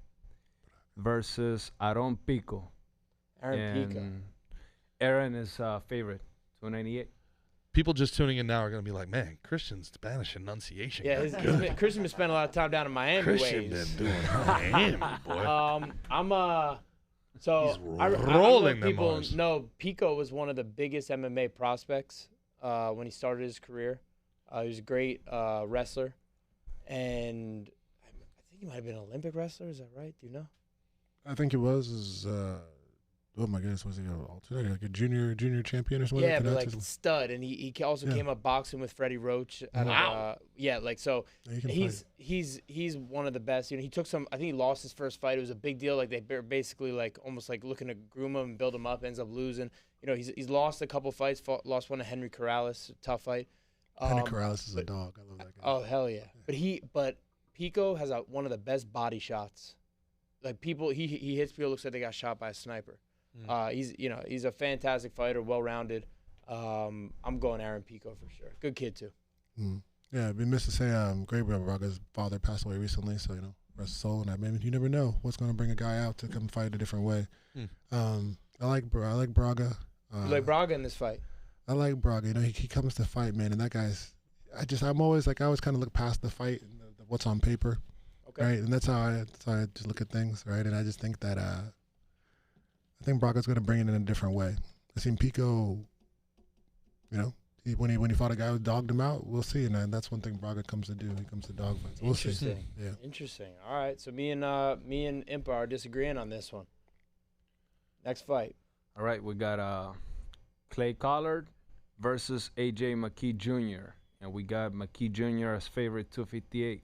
versus Aaron Pico. Aaron Pico. Aaron is favorite, 298. People just tuning in now are going to be like, man, Christian's Spanish enunciation. Yeah, Christian been spending a lot of time down in Miami. Christian been doing Miami, boy. So He's I rolling them people R's. know Pico was one of the biggest MMA prospects when he started his career. He was a great wrestler, and I think he might have been an Olympic wrestler. Is that right? Do you know? I think it was. Oh my goodness, was he alternate like a junior champion or something? Yeah, but That's like stud, and he also came up boxing with Freddie Roach. Wow. He's one of the best. He took some. I think he lost his first fight. It was a big deal. Like they were basically like almost like looking to groom him and build him up. Ends up losing. He's lost a couple fights. Lost one to Henry Corrales, tough fight. Henry Corrales is a dog. I love that guy. Oh hell yeah! But Pico has one of the best body shots. Like people, he hits people. Looks like they got shot by a sniper. He's a fantastic fighter, well-rounded. I'm going Aaron Pico for sure. Good kid too. Yeah, we missed to say Gabriel Braga's father passed away recently, so rest his soul. And I mean, you never know what's going to bring a guy out to come fight a different way. I like Braga. You like Braga in this fight? I like Braga. He comes to fight, man, and that guy's. I always kind of look past the fight and what's on paper, right? And that's how I just look at things, right? And I just think that I think Braga's going to bring it in a different way. I seen Pico, when he fought a guy who dogged him out, we'll see. And that's one thing Braga comes to do. He comes to dog fights. We'll see. Interesting. Yeah. Interesting. All right. So me and Impa are disagreeing on this one. Next fight. All right, we got Clay Collard versus AJ McKee Jr. And we got McKee Jr. as favorite, 258.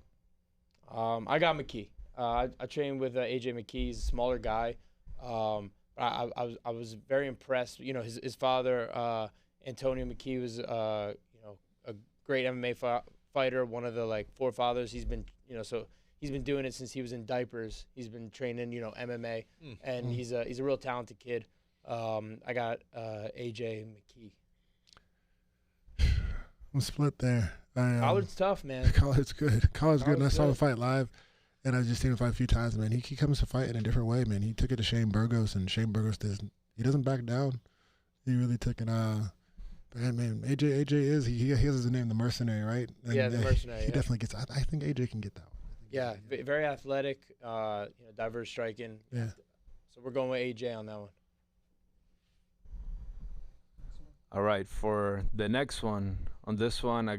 I got McKee. I trained with AJ McKee. He's a smaller guy. I was very impressed. His father, Antonio McKee, was a great MMA fighter. One of the forefathers. He's been he's been doing it since he was in diapers. He's been training MMA, and he's a real talented kid. I got AJ McKee. I'm split there. Collard's tough, man. Collard's good. Collard's good. And I saw him good. fight live. And I've just seen him fight a few times, man. He comes to fight in a different way, man. He took it to Shane Burgos, and Shane Burgos doesn't back down. He really took it. Man, AJ is he has his name, the Mercenary, right? And, Yeah, the Mercenary. He definitely gets. I think AJ can get that one. Yeah, very athletic. Diverse striking. Yeah. So we're going with AJ on that one. All right, for the next one, on this one, I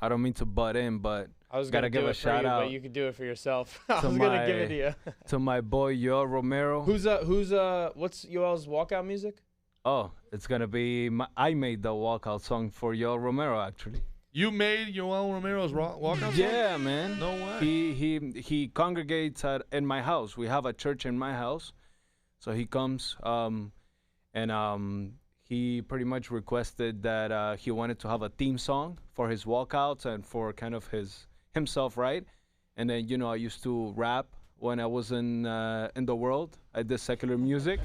don't mean to butt in, but I was gotta gonna give do a it for shout you, out but you could do it for yourself. I to was gonna give it to you. to my boy Yoel Romero. Who's what's Yoel's walkout music? Oh, it's gonna be I made the walkout song for Yoel Romero, actually. You made Yoel Romero's walkout song? Yeah, man. No way. He congregates in my house. We have a church in my house, so he comes and he pretty much requested that he wanted to have a theme song for his walkouts and for kind of himself, right? And then I used to rap when I was in the world. I did secular music,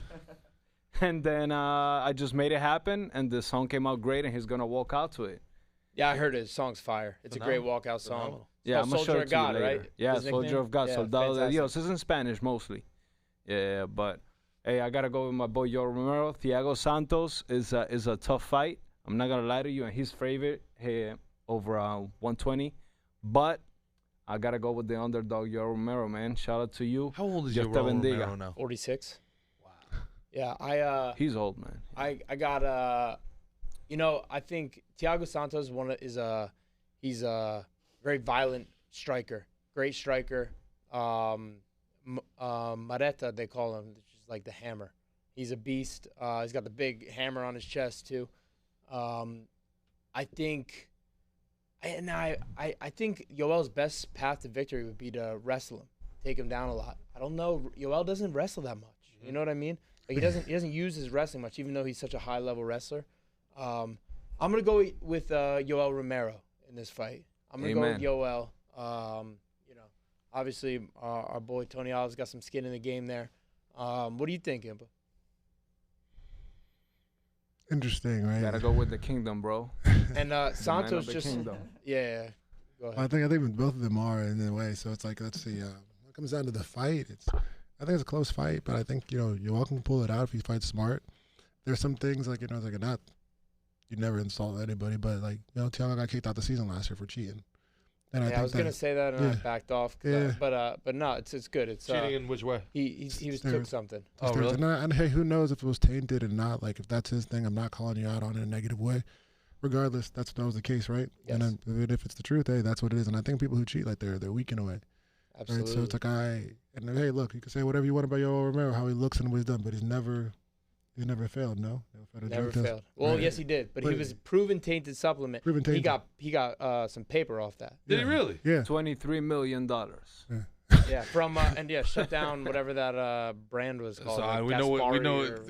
and then I just made it happen, and the song came out great, and he's gonna walk out to it. Yeah, I heard it. The song's fire. It's a great walkout song. Phenomenal. Yeah, I'm gonna show Soldier it of to you God, later. right? Yeah, His Soldier nickname? of God, Yeah, Soldado de fantastic. Dios. It's in Spanish mostly. Yeah, but hey, I gotta go with my boy Yoel Romero. Thiago Santos is a tough fight. I'm not gonna lie to you, and his favorite over 120, but I gotta go with the underdog Yoel Romero, man. Shout out to you. How old is Dios Yoel te bendiga. Romero now? 46. Wow. Yeah, He's old, man. I got I think Thiago Santos he's a very violent striker, great striker. Mareta, they call him, which is like the hammer. He's a beast. He's got the big hammer on his chest too. I think Yoel's best path to victory would be to wrestle him, take him down a lot. I don't know. Yoel doesn't wrestle that much. You know what I mean? Like he doesn't use his wrestling much, even though he's such a high level wrestler. I'm gonna go with Yoel Romero in this fight. I'm gonna go with Yoel. Obviously our boy Tony Olive's got some skin in the game there. What do you think, Impa? Interesting, right? Gotta go with the kingdom, bro. And Santos the just kingdom. yeah. Go ahead. I think both of them are in a way. So it's like, let's see. When it comes down to the fight, I think it's a close fight, but I think Yoel can pull it out if he fights smart. There's some things like not you never insult anybody, but like Thiago got kicked out the season last year for cheating. And I was gonna say that, and I backed off. But no, it's good. It's Cheating in which way? he took something. Oh, really? And hey, who knows if it was tainted and not? Like if that's his thing, I'm not calling you out on it in a negative way. Regardless, that was the case, right? Yes. And then, if it's the truth, hey, that's what it is. And I think people who cheat, like they're weak in a way. Absolutely. Right? So it's like hey, look, you can say whatever you want about Yoel Romero, how he looks and what he's done, but he's never failed. No, Never failed. Well, Right. Yes, he did, but he was proven tainted supplement. Proven tainted. He got some paper off that. Did he really? Yeah. $23 million. Yeah, from shut down whatever that brand was called. So like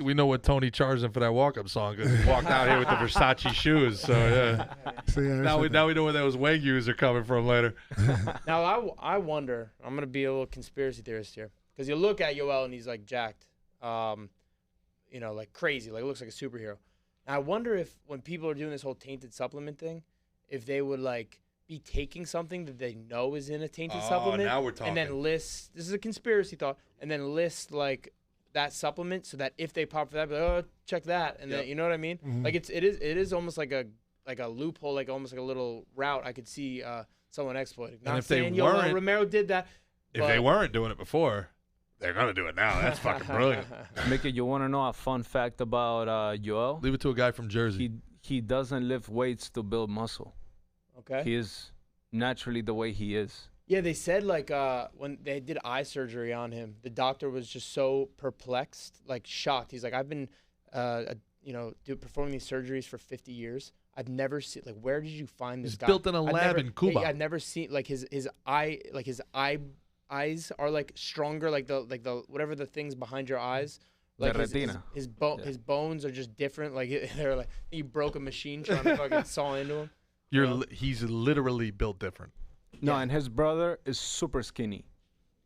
we know what Tony charged him for that walk-up song because he walked out here with the Versace shoes. So yeah. So, yeah, now we know where those Wagyus are coming from later. Now I wonder. I'm gonna be a little conspiracy theorist here because you look at Yoel and he's like jacked, like crazy, like looks like a superhero. And I wonder if when people are doing this whole tainted supplement thing, if they would like be taking something that they know is in a tainted supplement, now we're talking. and then list. This is a conspiracy thought, and then list like that supplement so that if they pop for that, be like, oh, check that, and then you know what I mean? Mm-hmm. Like it is almost like a loophole, like almost like a little route I could see someone exploiting. Not if they saying weren't- Romero did that. If they weren't doing it before, they're gonna do it now. That's fucking brilliant. Mickey, you want to know a fun fact about Yoel? Leave it to a guy from Jersey. He doesn't lift weights to build muscle. Okay. He is naturally the way he is. Yeah, they said like when they did eye surgery on him, the doctor was just so perplexed, like shocked. He's like, I've been, performing these surgeries for 50 years. I've never seen like where did you find this He's guy? built in a lab in Cuba. I've never seen like his eyes are like stronger, like the whatever the things behind your eyes. Like The his retina. His bones are just different. Like they're like you broke a machine trying to fucking saw into him. He's literally built different. No, Yeah. and his brother is super skinny,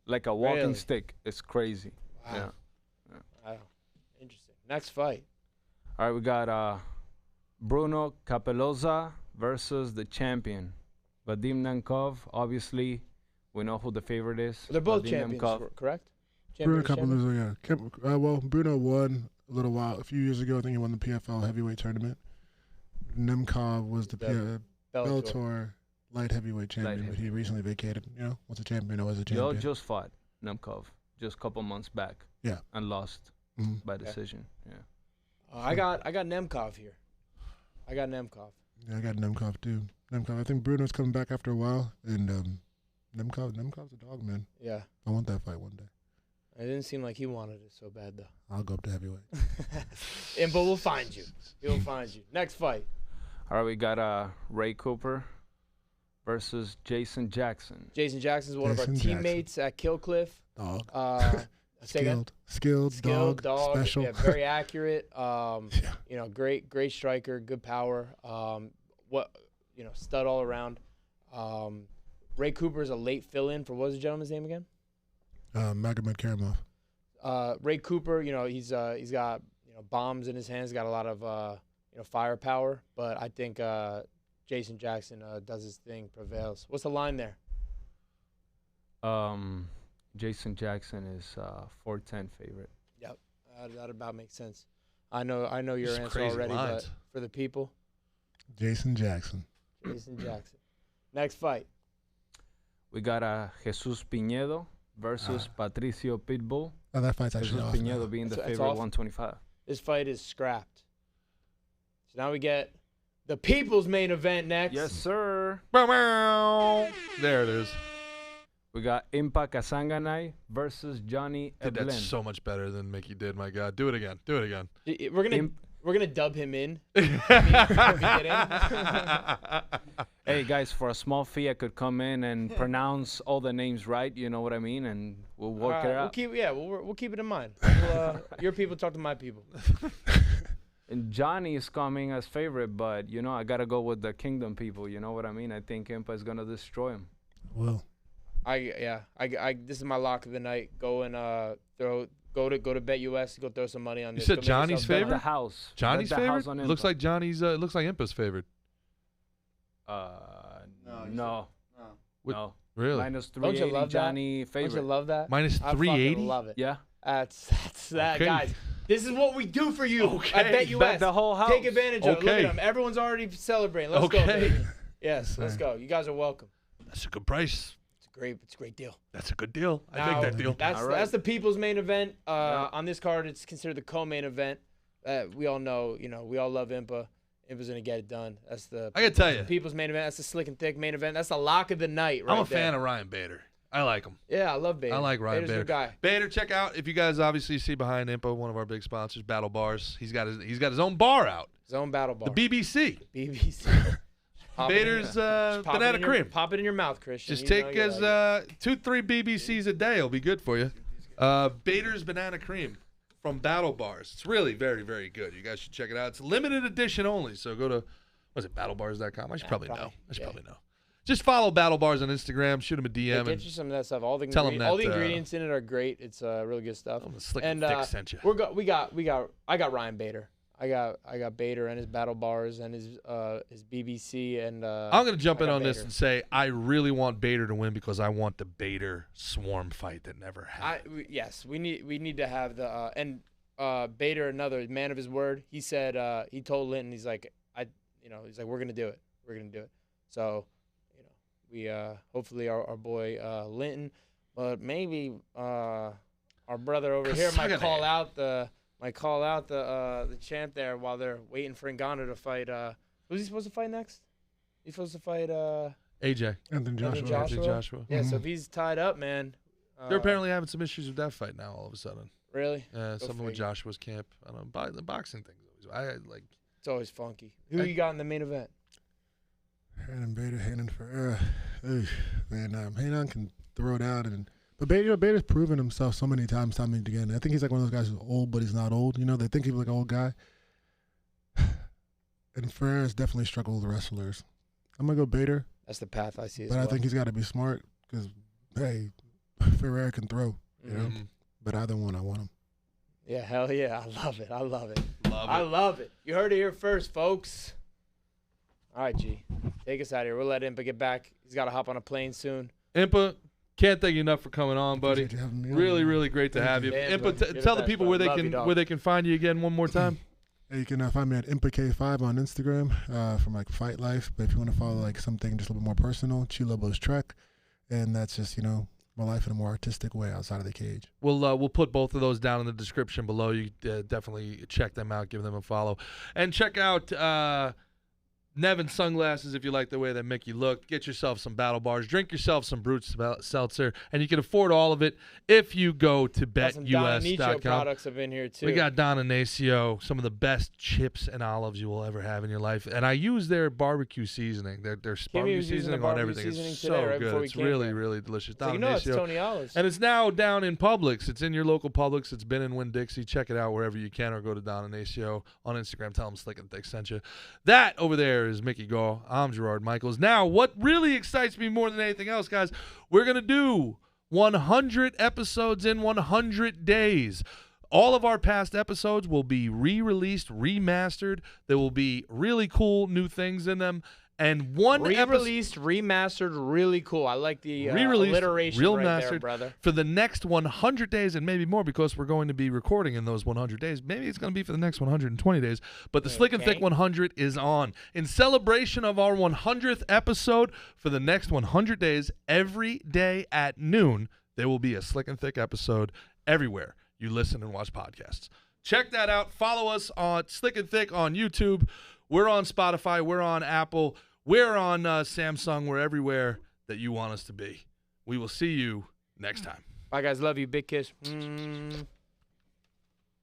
like a walking Really? stick. It's crazy. Wow. Wow. Interesting. Next fight. All right, we got Bruno Capelloza versus the champion, Vadim Nemkov. Obviously, we know who the favorite is. They're both Vadim champions, Nemkov. correct? Bruno Champions, champions? Capelloza, yeah. Well, Bruno won a few years ago. I think he won the PFL heavyweight tournament. Nemkov was the Bellator light heavyweight champion, but he recently vacated. Once a champion, always a champion. Yo just fought Nemkov just a couple months back. Yeah. And lost by decision. Yeah. I got Nemkov here. I got Nemkov. Yeah, I got Nemkov too. I think Bruno's coming back after a while, and Nemkov's a dog, man. Yeah. I want that fight one day. It didn't seem like he wanted it so bad though. I'll go up to heavyweight. But we'll find you. He'll find you. Next fight. All right, we got Ray Cooper versus Jason Jackson. Jason Jackson's one of our Jason Jackson. teammates at Killcliff. Dog. Say again? Skilled, Skilled dog, special. yeah, very accurate. Yeah. You know, great striker, good power. Stud all around. Ray Cooper is a late fill-in for what was the gentleman's name again? Magomed Karamov. Ray Cooper, you know, he's got bombs in his hands, got a lot of firepower. But I think Jason Jackson does his thing, prevails. What's the line there? Jason Jackson is 410 favorite. Yep, that about makes sense. I know your Just answer crazy already, lines. but for the people, Jason Jackson. Jason Jackson. Next fight. We got Jesus Pinedo versus Patricio Pitbull. Oh, that fight's actually Jesus off. Pinedo now. being the It's favorite, off? 125. This fight is scrapped. So now we get the people's main event next. Yes, sir. There it is. We got Impa Kasaganay versus Johnny Dude, Eblen. that's so much better than Mickey did. My God, do it again. Do it again. We're gonna dub him in. Hey guys, for a small fee, I could come in and pronounce all the names right. You know what I mean, and we'll work it out. We'll keep it in mind. Your people talk to my people. And Johnny is coming as favorite, but I gotta go with the Kingdom people. You know what I mean? I think Impa is gonna destroy him. Well, This is my lock of the night. Go and go to Bet US. Go throw some money on You this. said Go make Johnny's yourself favorite? The house. Johnny's Bet the house favorite? on Looks Impa. like Johnny's. Looks like Impa's favorite. No. What- No. Really? Minus Don't you 380 love that? Johnny Don't favorite. you love that? Minus I fucking 380. love it. Yeah. That's that, Okay. guys. This is what we do for you. Okay. I Bet US. Bet the whole house. Take advantage of it. Look Okay. at them. Everyone's already celebrating. Let's go, Okay. baby. Yes, let's go. You guys are welcome. That's a good price. It's a great deal. That's a good deal. I Now, take that deal. That's All right. that's the people's main event. On this card, it's considered the co-main event. We all know, we all love Impa. Impa's gonna get it done. That's the I gotta tell you, people's main event. That's the slick and thick main event. That's the lock of the night. Right I'm a there. fan of Ryan Bader. I like him. Yeah, I love Bader. I like Ryan Bader's Bader. your guy. Bader, check out if you guys obviously see behind Impa, one of our big sponsors, Battle Bars. He's got his own bar out. His own battle bar. The BBC. BBC. Pop it in Bader's your- pop it banana in your- cream. Pop it in your mouth, Christian. Just You know take you his like it. 2-3 BBCs a day. It'll be good for you. Bader's banana cream from Battle Bars. It's really very, very good. You guys should check it out. It's limited edition only. So go to battlebars.com. I should probably know. I should probably know. Just follow Battle Bars on Instagram. Shoot them a DM. Yeah, and get you some of that stuff. All the tell 'em ingredients, all the that, ingredients in it are great. It's really good stuff. I'm slick And and thick sent you. I got Ryan Bader. I got Bader and his Battle Bars and his BBC and. I'm going to jump I in got on this Bader. and say I really want Bader to win because I want the Bader swarm fight that never happened. Yes, we need to have the and Bader, another man of his word. He said he told Linton, he's like we're gonna do it. We're gonna do it. So, we hopefully our boy Linton, but maybe our brother over here might call out the champ there while they're waiting for Ngannou to fight. Who's he supposed to fight next? He's supposed to fight AJ. Anthony Joshua. Anthony Joshua. Joshua. Yeah, so if he's tied up, man. They're apparently having some issues with that fight now all of a sudden. Really? Something with figure. Joshua's camp. I don't know. The boxing thing. It's always funky. Who you got in the main event? Hanan Bader, Hanan Ferreira. Man, Hanan can throw down, but Bader's proven himself so many times, time and again. I think he's like one of those guys who's old, but he's not old. They think he's like an old guy. And Ferreira's definitely struggled with wrestlers. I'm gonna go Bader, That's the path I see. but I think he's got to be smart because Ferreira can throw, Mhm. But either one, I want him. Yeah, hell yeah. I love it. Love I it. love it. You heard it here first, folks. All right, G. Take us out of here. We'll let Impa get back. He's got to hop on a plane soon. Impa, can't thank you enough for coming on, buddy. Appreciate you having me on, Really, man. really great to Thank have you. you. Yeah, Impa, bud. You're the tell the best, people bud. where Love you, dog. they can find you again one more time. Hey, you can find me at Impa K5 on Instagram from Fight Life. But if you want to follow something just a little bit more personal, Chilobo's Trek, and that's just my life in a more artistic way outside of the cage. We'll put both of those down in the description below. You definitely check them out, give them a follow, and check out Nevin sunglasses if you like the way they make you look. Get yourself some battle bars. Drink yourself some Brute Seltzer. And you can afford all of it if you go to Some Don Inicio betus.com. products have been here too. We got Don Inicio, some of the best chips and olives you will ever have in your life. And I use their barbecue seasoning, their barbecue was using the seasoning on barbecue everything. seasoning It's today, so right good. before we It's came really, here. really delicious. So Don you know it's Inicio. Tony Olives. And it's now down in Publix. It's in your local Publix. It's been in Winn-Dixie. Check it out wherever you can, or go to Don Inicio on Instagram. Tell them Slick and Thick sent you. That over there is Mickey Gall. I'm Gerard Michaels. Now, what really excites me more than anything else, guys, we're going to do 100 episodes in 100 days. All of our past episodes will be re-released, remastered. There will be really cool new things in them. And one Re-released, remastered, really cool. I like the alliteration real right mastered there, brother. for the next 100 days and maybe more, because we're going to be recording in those 100 days. Maybe it's going to be for the next 120 days. But the Slick and Thick 100 is on. In celebration of our 100th episode, for the next 100 days, every day at noon, there will be a Slick and Thick episode everywhere you listen and watch podcasts. Check that out. Follow us on Slick and Thick on YouTube. We're on Spotify. We're on Apple. We're on Samsung. We're everywhere that you want us to be. We will see you next time. Bye, guys. Love you. Big kiss.